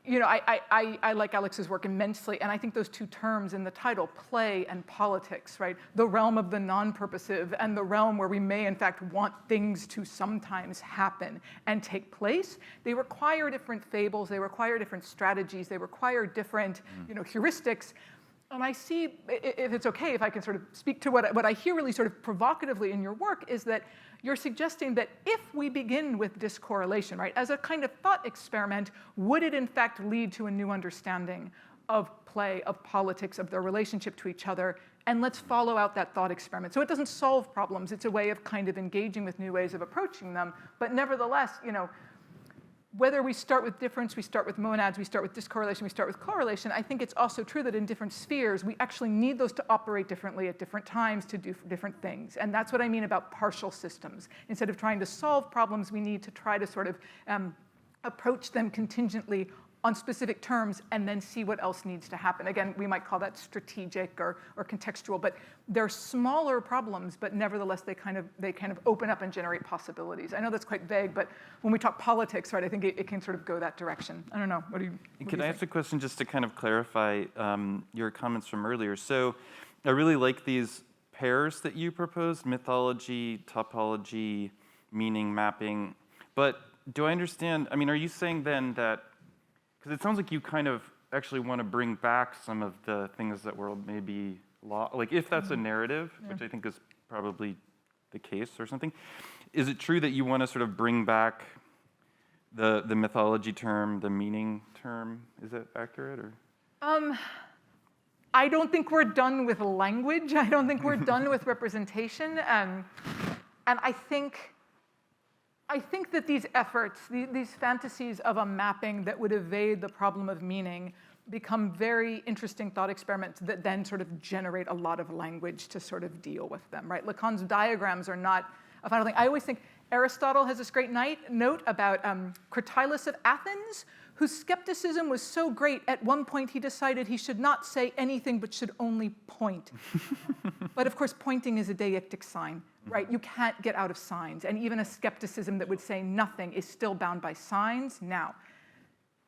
I like Alex's work immensely, and I think those two terms in the title, play and politics, right? The realm of the non-purposive and the realm where we may, in fact, want things to sometimes happen and take place, they require different fables, they require different strategies, they require different, heuristics. And I see, if it's okay, if I can sort of speak to what I hear really sort of provocatively in your work, is that you're suggesting that if we begin with discorrelation, right, as a kind of thought experiment, would it in fact lead to a new understanding of play, of politics, of their relationship to each other? And let's follow out that thought experiment. So it doesn't solve problems. It's a way of kind of engaging with new ways of approaching them. But nevertheless, whether we start with difference, we start with monads, we start with discorrelation, we start with correlation, I think it's also true that in different spheres, we actually need those to operate differently at different times to do different things. And that's what I mean about partial systems. Instead of trying to solve problems, we need to try to sort of approach them contingently on specific terms and then see what else needs to happen. Again, we might call that strategic or contextual, but they're smaller problems, but nevertheless, they kind of open up and generate possibilities. I know that's quite vague, but when we talk politics, right, I think it can sort of go that direction. I don't know, what do you think? Can I ask a question just to kind of clarify your comments from earlier? So I really like these pairs that you proposed, mythology, topology, meaning mapping, but do I understand, I mean, are you saying then that, because it sounds like you kind of actually want to bring back some of the things that were maybe like if that's a narrative, which I think is probably the case or something, is it true that you want to sort of bring back the mythology term, the meaning term? Is that accurate, or? I don't think we're done with language. I don't think we're done with representation. And I think that these efforts, these fantasies of a mapping that would evade the problem of meaning become very interesting thought experiments that then sort of generate a lot of language to sort of deal with them, right? Lacan's diagrams are not a final thing. I always think Aristotle has this great note about Cratylus of Athens, whose skepticism was so great, at one point he decided he should not say anything but should only point. But of course, pointing is a deictic sign, right? You can't get out of signs. And even a skepticism that would say nothing is still bound by signs now.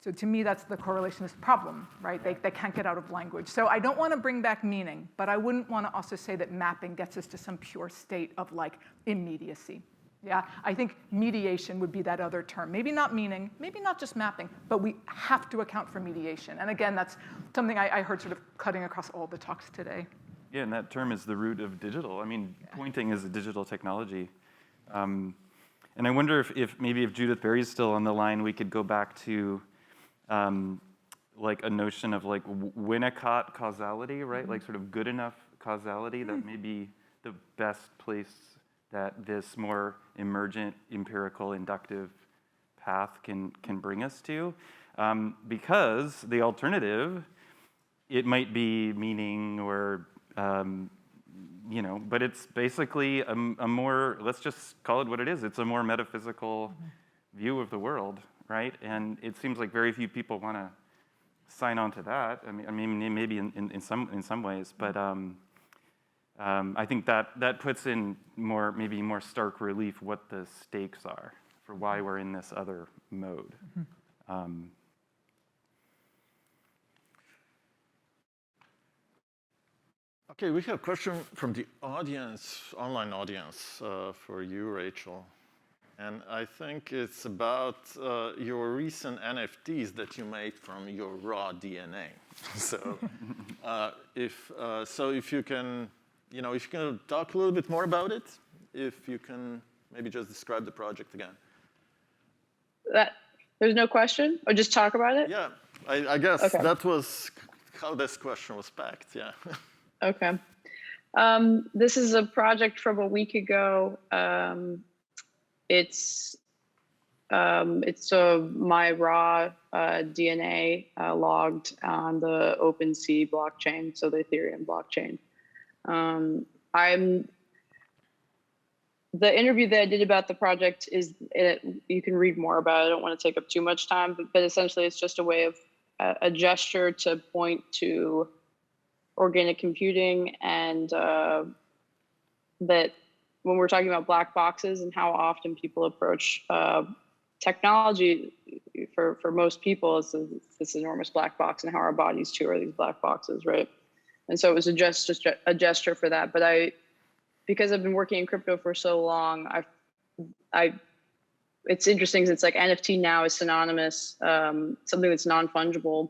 So to me, that's the correlationist problem, right? They can't get out of language. So I don't want to bring back meaning, but I wouldn't want to also say that mapping gets us to some pure state of like immediacy. Yeah, I think mediation would be that other term. Maybe not meaning, maybe not just mapping, but we have to account for mediation. And again, that's something I heard sort of cutting across all the talks today. Yeah, and that term is the root of digital. I mean, pointing is a digital technology. And I wonder if maybe if Judith Berry's still on the line, we could go back to like a notion of like Winnicott causality, right? Like sort of good enough causality that may be the best place that this more emergent, empirical, inductive path can bring us to. Because the alternative, it might be meaning or, you know, but it's basically a more, let's just call it what it is. It's a more metaphysical view of the world, right? And it seems like very few people want to sign on to that. I mean, maybe in some ways, but I think that puts in maybe more stark relief what the stakes are for why we're in this other mode. Okay, we have a question from the audience, online audience, for you, Rachel. And I think it's about your recent NFTs that you made from your raw DNA. So, if you can, you know, if you can talk a little bit more about it, if you can maybe just describe the project again. There's no question, or just talk about it? Yeah, I guess Okay. that was how this question was packed, yeah. Okay. This is a project from a week ago. It's my raw DNA logged on the OpenSea blockchain, so the Ethereum blockchain. The interview that I did about the project is, you can read more about it. I don't want to take up too much time, but essentially it's just a way of a gesture to point to organic computing, and that when we're talking about black boxes and how often people approach technology, for most people, it's this enormous black box, and how our bodies too are these black boxes, right? And so it was just a gesture for that. But because I've been working in crypto for so long, it's interesting because it's like NFT now is synonymous, something that's non-fungible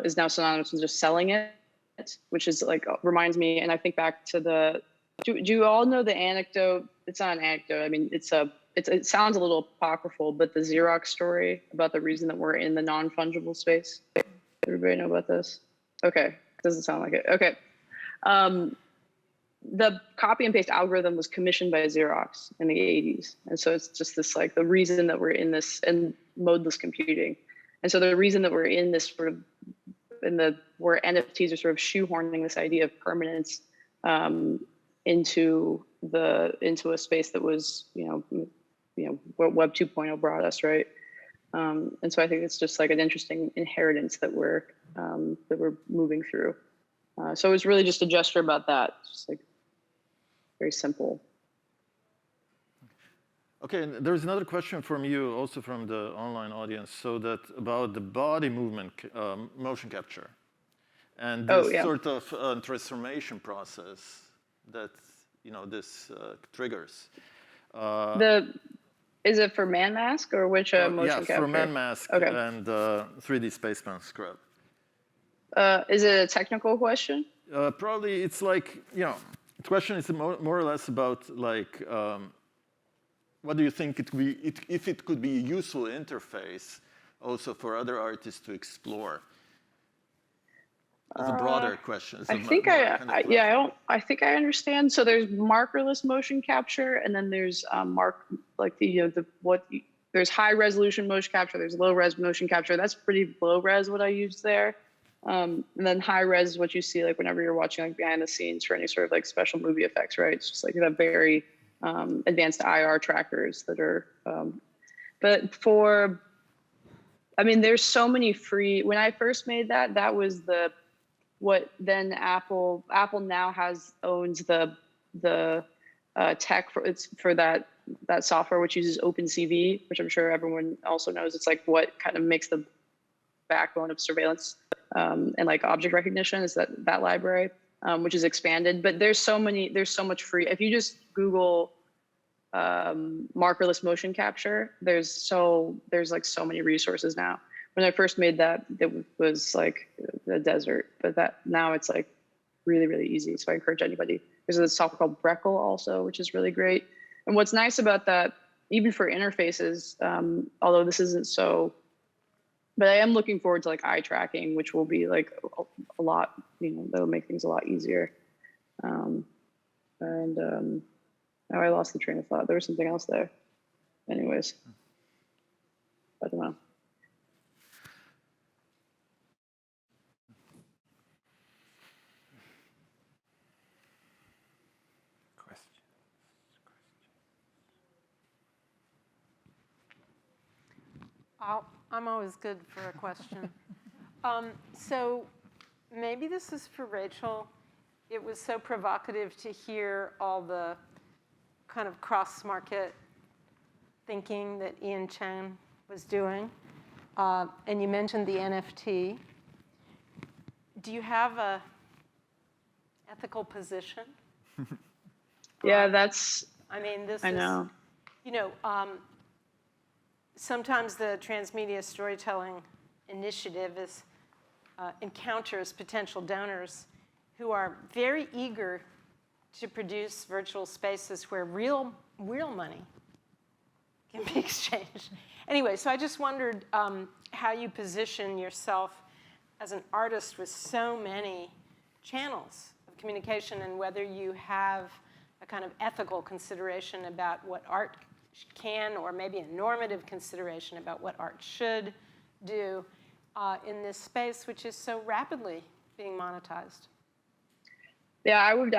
is now synonymous with just selling it, which is like, reminds me, and I think back to do you all know the anecdote? It's not an anecdote. I mean, it sounds a little apocryphal, but the Xerox story about the reason that we're in the non-fungible space. Everybody know about this? Okay, doesn't sound like it. Okay. The copy and paste algorithm was commissioned by Xerox in the 80s. And so it's just this, like, the reason that we're in this, and modeless computing. And so the reason that we're in this sort of, where NFTs are sort of shoehorning this idea of permanence into a space that was, what Web 2.0 brought us, right? And so I think it's just like an interesting inheritance that we're moving through. So it was really just a gesture about that, just like very simple. Okay, and there's another question from you, also from the online audience, so that about the body movement, motion capture, and this sort of transformation process that this triggers. Is it for Man Mask or which motion capture? Yeah, for Man Mask and 3D Spaceman Scrub. Is it a technical question? Probably it's like, the question is more or less about like, what do you think if it could be a useful interface also for other artists to explore? As a broader question. I think I think I understand. So there's markerless motion capture, and then there's there's high resolution motion capture. There's low res motion capture. That's pretty low res what I used there. And then high res is what you see like whenever you're watching like behind the scenes for any sort of like special movie effects, right? It's just like that very advanced IR trackers that are. But for, I mean, there's so many free. When I first made that, that was what then Apple now owns the tech for that software, which uses OpenCV, which I'm sure everyone also knows. It's like what kind of makes the backbone of surveillance and like object recognition is that library, which is expanded. But there's so much free. If you just Google markerless motion capture, there's like so many resources now. When I first made that, it was like a desert, but now it's like really, really easy. So I encourage anybody. There's a software called Rachael also, which is really great. And what's nice about that, even for interfaces, although this isn't so, but I am looking forward to like eye tracking, which will be like a lot, that'll make things a lot easier. Now I lost the train of thought. There was something else there. Anyways, I don't know. I'm always good for a question. So maybe this is for Rachel. It was so provocative to hear all the kind of cross-market thinking that Ian Chen was doing. And you mentioned the NFT. Do you have a ethical position? Yeah, that's. I mean, I know. Sometimes the Transmedia Storytelling Initiative encounters potential donors who are very eager to produce virtual spaces where real money can be exchanged. Anyway, so I just wondered how you position yourself as an artist with so many channels of communication, and whether you have a kind of ethical consideration about what art can, or maybe a normative consideration about what art should do in this space, which is so rapidly being monetized. Yeah, I would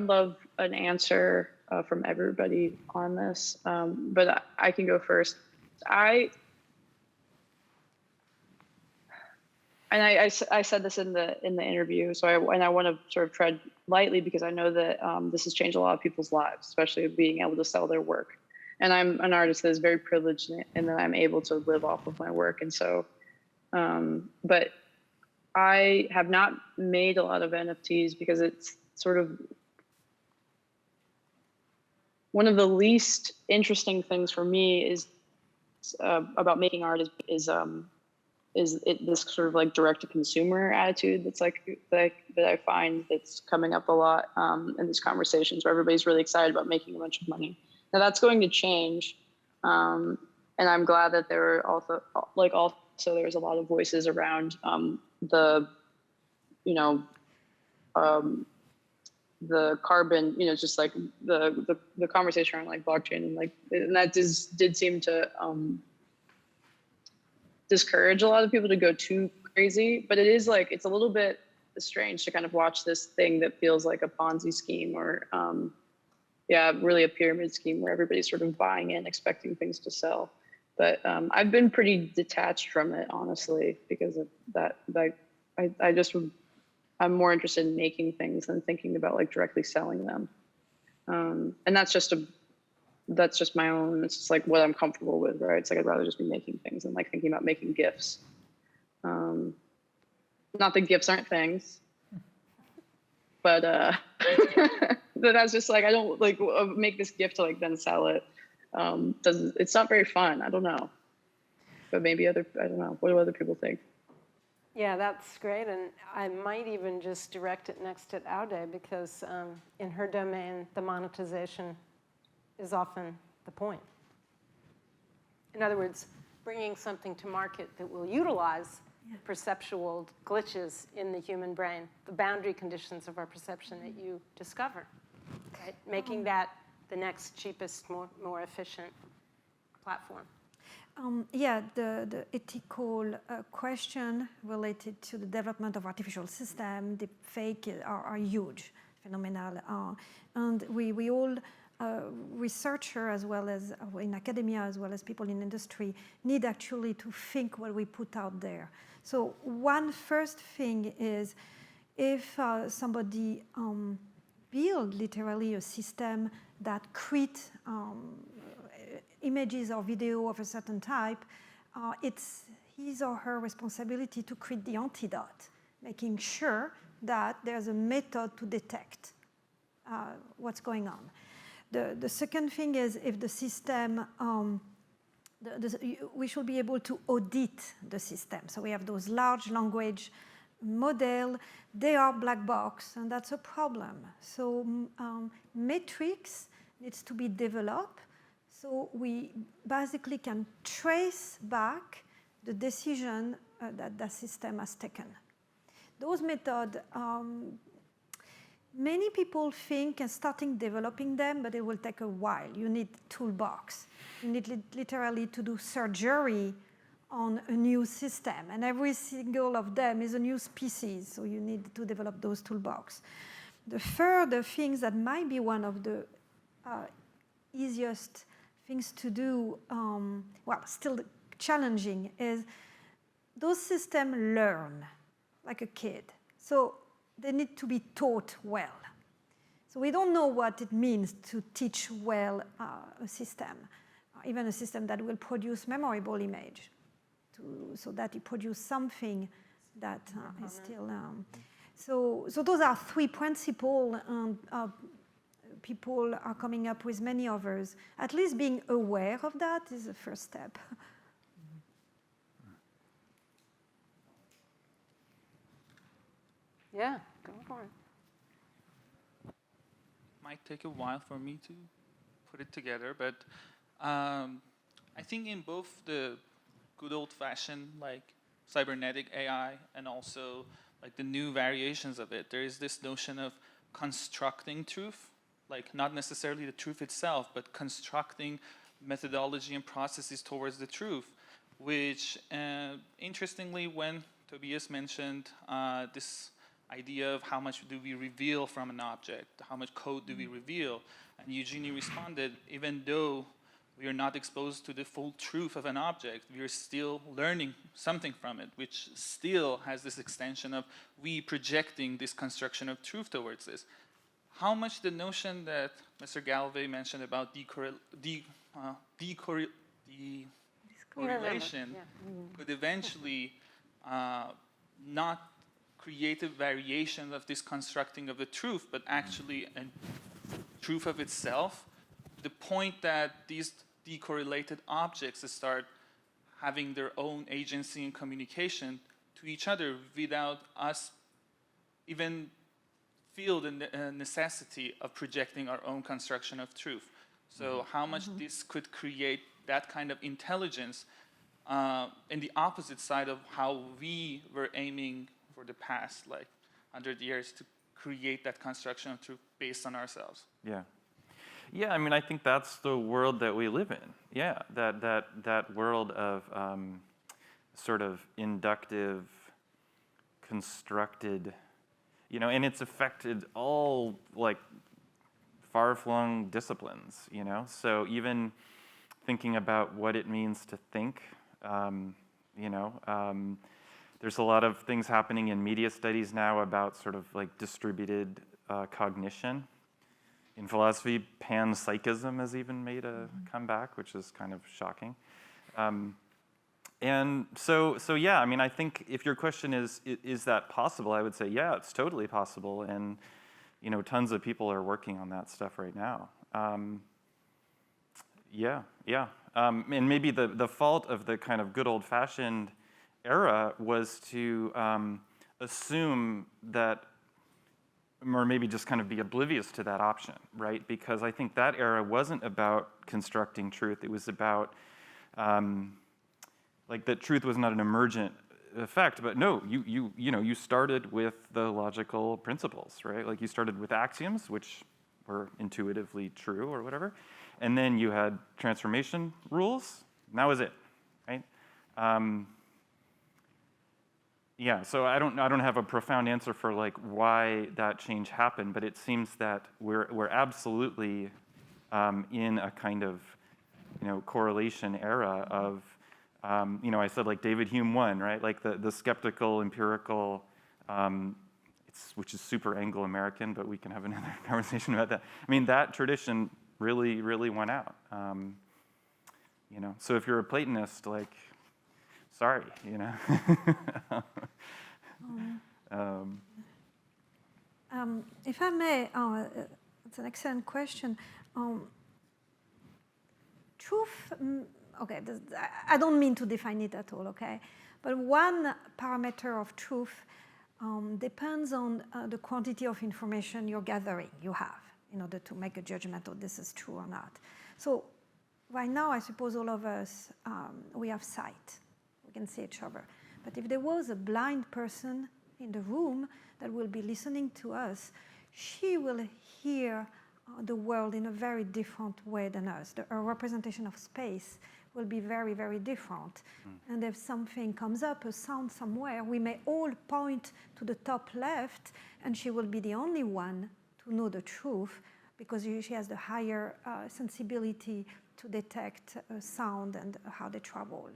love an answer from everybody on this, but I can go first. I said this in the interview, so I want to sort of tread lightly, because I know that this has changed a lot of people's lives, especially being able to sell their work. And I'm an artist that is very privileged in that I'm able to live off of my work. And so, but I have not made a lot of NFTs because it's sort of one of the least interesting things for me is about making art is this sort of like direct to consumer attitude that's like that I find that's coming up a lot in these conversations where everybody's really excited about making a bunch of money. Now that's going to change, and I'm glad that there are also there's a lot of voices around the carbon, just like the conversation around like blockchain and that did seem to discourage a lot of people to go too crazy. But it is like it's a little bit strange to kind of watch this thing that feels like a Ponzi scheme or really a pyramid scheme where everybody's sort of buying in, expecting things to sell. But I've been pretty detached from it, honestly, because of that. Like, I'm more interested in making things than thinking about like directly selling them. And that's just my own, it's just like what I'm comfortable with, right? It's like I'd rather just be making things and like thinking about making gifts. Not that gifts aren't things, but that's just like, I don't like make this gift to like then sell it. It's not very fun. I don't know. But maybe I don't know. What do other people think? Yeah, that's great, and I might even just direct it next at Aude, because in her domain, the monetization is often the point. In other words, bringing something to market that will utilize perceptual glitches in the human brain, the boundary conditions of our perception that you discover, right? Making that the next cheapest, more efficient platform. The ethical question related to the development of artificial system, the fake are huge, phenomenal. And we all, researchers as well as in academia, as well as people in industry, need actually to think what we put out there. So one first thing is if somebody build literally a system that creates images or video of a certain type, it's his or her responsibility to create the antidote, making sure that there's a method to detect what's going on. The second thing is if the system, we should be able to audit the system. So we have those large language model, they are black box, and that's a problem. So metrics needs to be developed, so we basically can trace back the decision that the system has taken. Those methods, many people think of starting developing them, but it will take a while. You need toolbox. You need literally to do surgery on a new system, and every single of them is a new species, so you need to develop those toolbox. The further things that might be one of the easiest things to do, still challenging, is those systems learn like a kid. So they need to be taught well. So we don't know what it means to teach well a system, even a system that will produce memorable image, so that it produces something that is still... So those are three principles, and people are coming up with many others. At least being aware of that is the first step. Yeah, go for it. Might take a while for me to put it together, but I think in both the good old-fashioned like cybernetic AI and also like the new variations of it, there is this notion of constructing truth, like not necessarily the truth itself, but constructing methodology and processes towards the truth, which interestingly, when Tobias mentioned this idea of how much do we reveal from an object, how much code do we reveal, and Eugenie responded, even though we are not exposed to the full truth of an object, we are still learning something from it, which still has this extension of we projecting this construction of truth towards this. How much the notion that Mr. Galloway mentioned about decorrelation could eventually not create a variation of this constructing of the truth, but actually a truth of itself, the point that these decorrelated objects start having their own agency and communication to each other without us even feel the necessity of projecting our own construction of truth. So how much this could create that kind of intelligence in the opposite side of how we were aiming for the past, like 100 years, to create that construction of truth based on ourselves. Yeah. Yeah, I mean, I think that's the world that we live in. Yeah, that world of sort of inductive, constructed, you know, and it's affected all like far-flung disciplines, you know. So even thinking about what it means to think. There's a lot of things happening in media studies now about sort of like distributed cognition. In philosophy, panpsychism has even made a comeback, which is kind of shocking. And so yeah, I mean, I think if your question is that possible, I would say, yeah, it's totally possible. And, tons of people are working on that stuff right now. And maybe the fault of the kind of good old-fashioned era was to assume that, or maybe just kind of be oblivious to that option, right? Because I think that era wasn't about constructing truth. It was about, that truth was not an emergent effect, but no, you started with the logical principles, right? Like you started with axioms, which were intuitively true or whatever, and then you had transformation rules, and that was it, right? So I don't have a profound answer for like why that change happened, but it seems that we're absolutely in a kind of correlation era of I said like David Hume won, right? Like the skeptical empirical, which is super Anglo-American, but we can have another conversation about that. I mean, that tradition really, really went out. So if you're a Platonist, like, sorry, If I may, it's an excellent question. Truth, okay, I don't mean to define it at all, okay? But one parameter of truth depends on the quantity of information you have, in order to make a judgment of this is true or not. So right now, I suppose all of us, we have sight. We can see each other. But if there was a blind person in the room that will be listening to us, she will hear the world in a very different way than us. A representation of space will be very, very different. And if something comes up, a sound somewhere, we may all point to the top left, and she will be the only one to know the truth because she has the higher sensibility to detect sound and how they travel.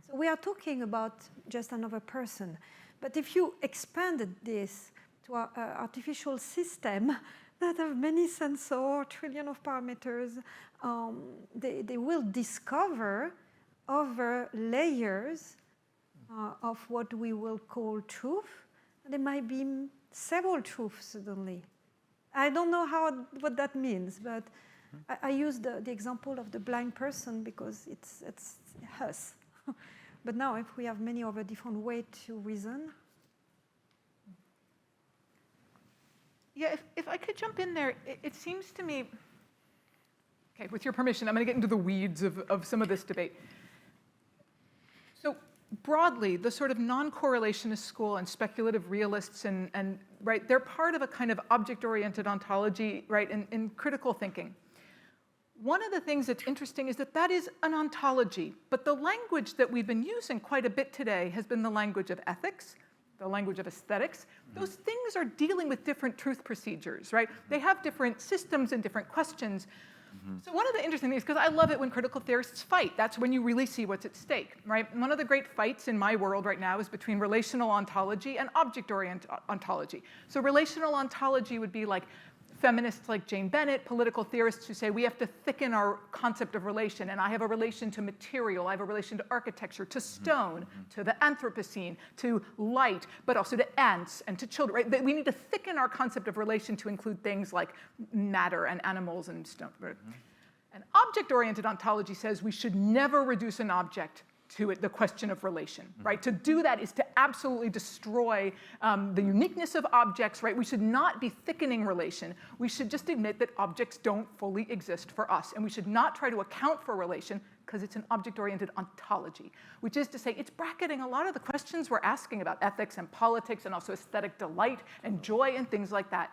So we are talking about just another person. But if you expanded this to an artificial system that have many sensors, trillion of parameters, they will discover other layers of what we will call truth. There might be several truths suddenly. I don't know what that means, but I use the example of the blind person because it's us. But now if we have many other different ways to reason. Yeah, if I could jump in there, it seems to me, okay, with your permission, I'm going to get into the weeds of some of this debate. So broadly, the sort of non-correlationist school and speculative realists and right, they're part of a kind of object-oriented ontology, right, in critical thinking. One of the things that's interesting is that is an ontology, but the language that we've been using quite a bit today has been the language of ethics, the language of aesthetics. Those things are dealing with different truth procedures, right? They have different systems and different questions. So one of the interesting things, because I love it when critical theorists fight, that's when you really see what's at stake, right? One of the great fights in my world right now is between relational ontology and object-oriented ontology. So relational ontology would be like feminists like Jane Bennett, political theorists who say we have to thicken our concept of relation, and I have a relation to material, I have a relation to architecture, to stone, to the Anthropocene, to light, but also to ants and to children, right? We need to thicken our concept of relation to include things like matter and animals and stone. And object-oriented ontology says we should never reduce an object to the question of relation, right? To do that is to absolutely destroy the uniqueness of objects, right? We should not be thickening relation. We should just admit that objects don't fully exist for us, and we should not try to account for relation because it's an object-oriented ontology, which is to say it's bracketing a lot of the questions we're asking about ethics and politics and also aesthetic delight and joy and things like that.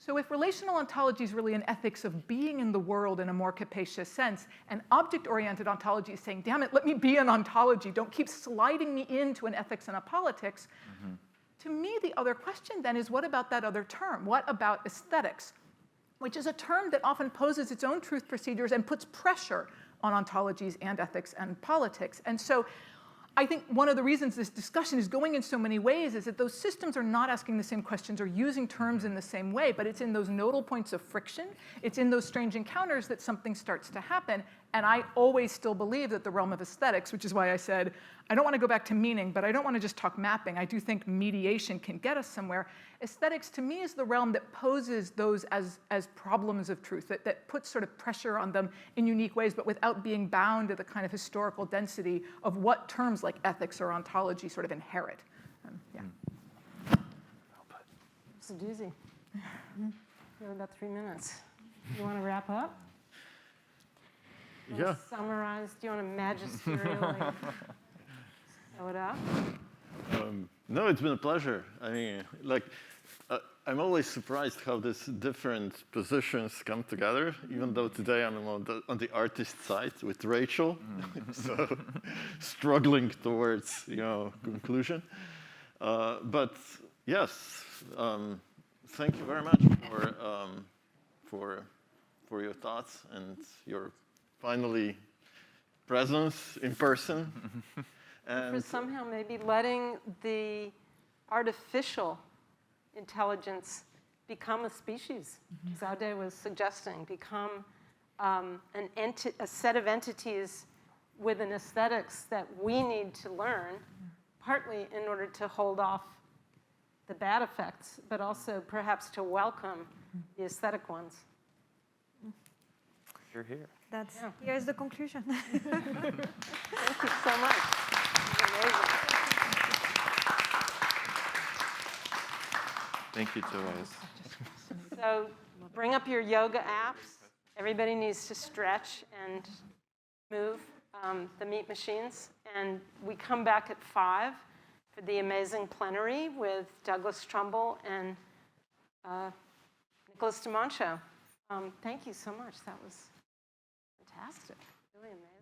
So if relational ontology is really an ethics of being in the world in a more capacious sense, and object-oriented ontology is saying, damn it, let me be an ontology, don't keep sliding me into an ethics and a politics, to me the other question then is what about that other term? What about aesthetics? Which is a term that often poses its own truth procedures and puts pressure on ontologies and ethics and politics. And so I think one of the reasons this discussion is going in so many ways is that those systems are not asking the same questions or using terms in the same way, but it's in those nodal points of friction, it's in those strange encounters that something starts to happen. And I always still believe that the realm of aesthetics, which is why I said, I don't want to go back to meaning, but I don't want to just talk mapping. I do think mediation can get us somewhere. Aesthetics, to me, is the realm that poses those as problems of truth, that puts sort of pressure on them in unique ways, but without being bound to the kind of historical density of what terms like ethics or ontology sort of inherit. Yeah. It's a doozy. We have about 3 minutes. You want to wrap up? Yeah. Summarize? Do you want to magisterially sew it up? No, it's been a pleasure. I mean, like, I'm always surprised how these different positions come together, even though today I'm on the artist side with Rachel, so struggling towards, conclusion. But yes, thank you very much for your thoughts and your finally presence in person. For somehow maybe letting the artificial intelligence become a species, Zaude was suggesting, become a set of entities with an aesthetics that we need to learn, partly in order to hold off the bad effects, but also perhaps to welcome the aesthetic ones. You're here. Here's the conclusion. Thank you so much. Amazing. Thank you, Tobias. So bring up your yoga apps. Everybody needs to stretch and move the meat machines. And we come back at 5 for the amazing plenary with Douglas Trumbull and Nicholas DiMancio. Thank you so much. That was fantastic. Really amazing.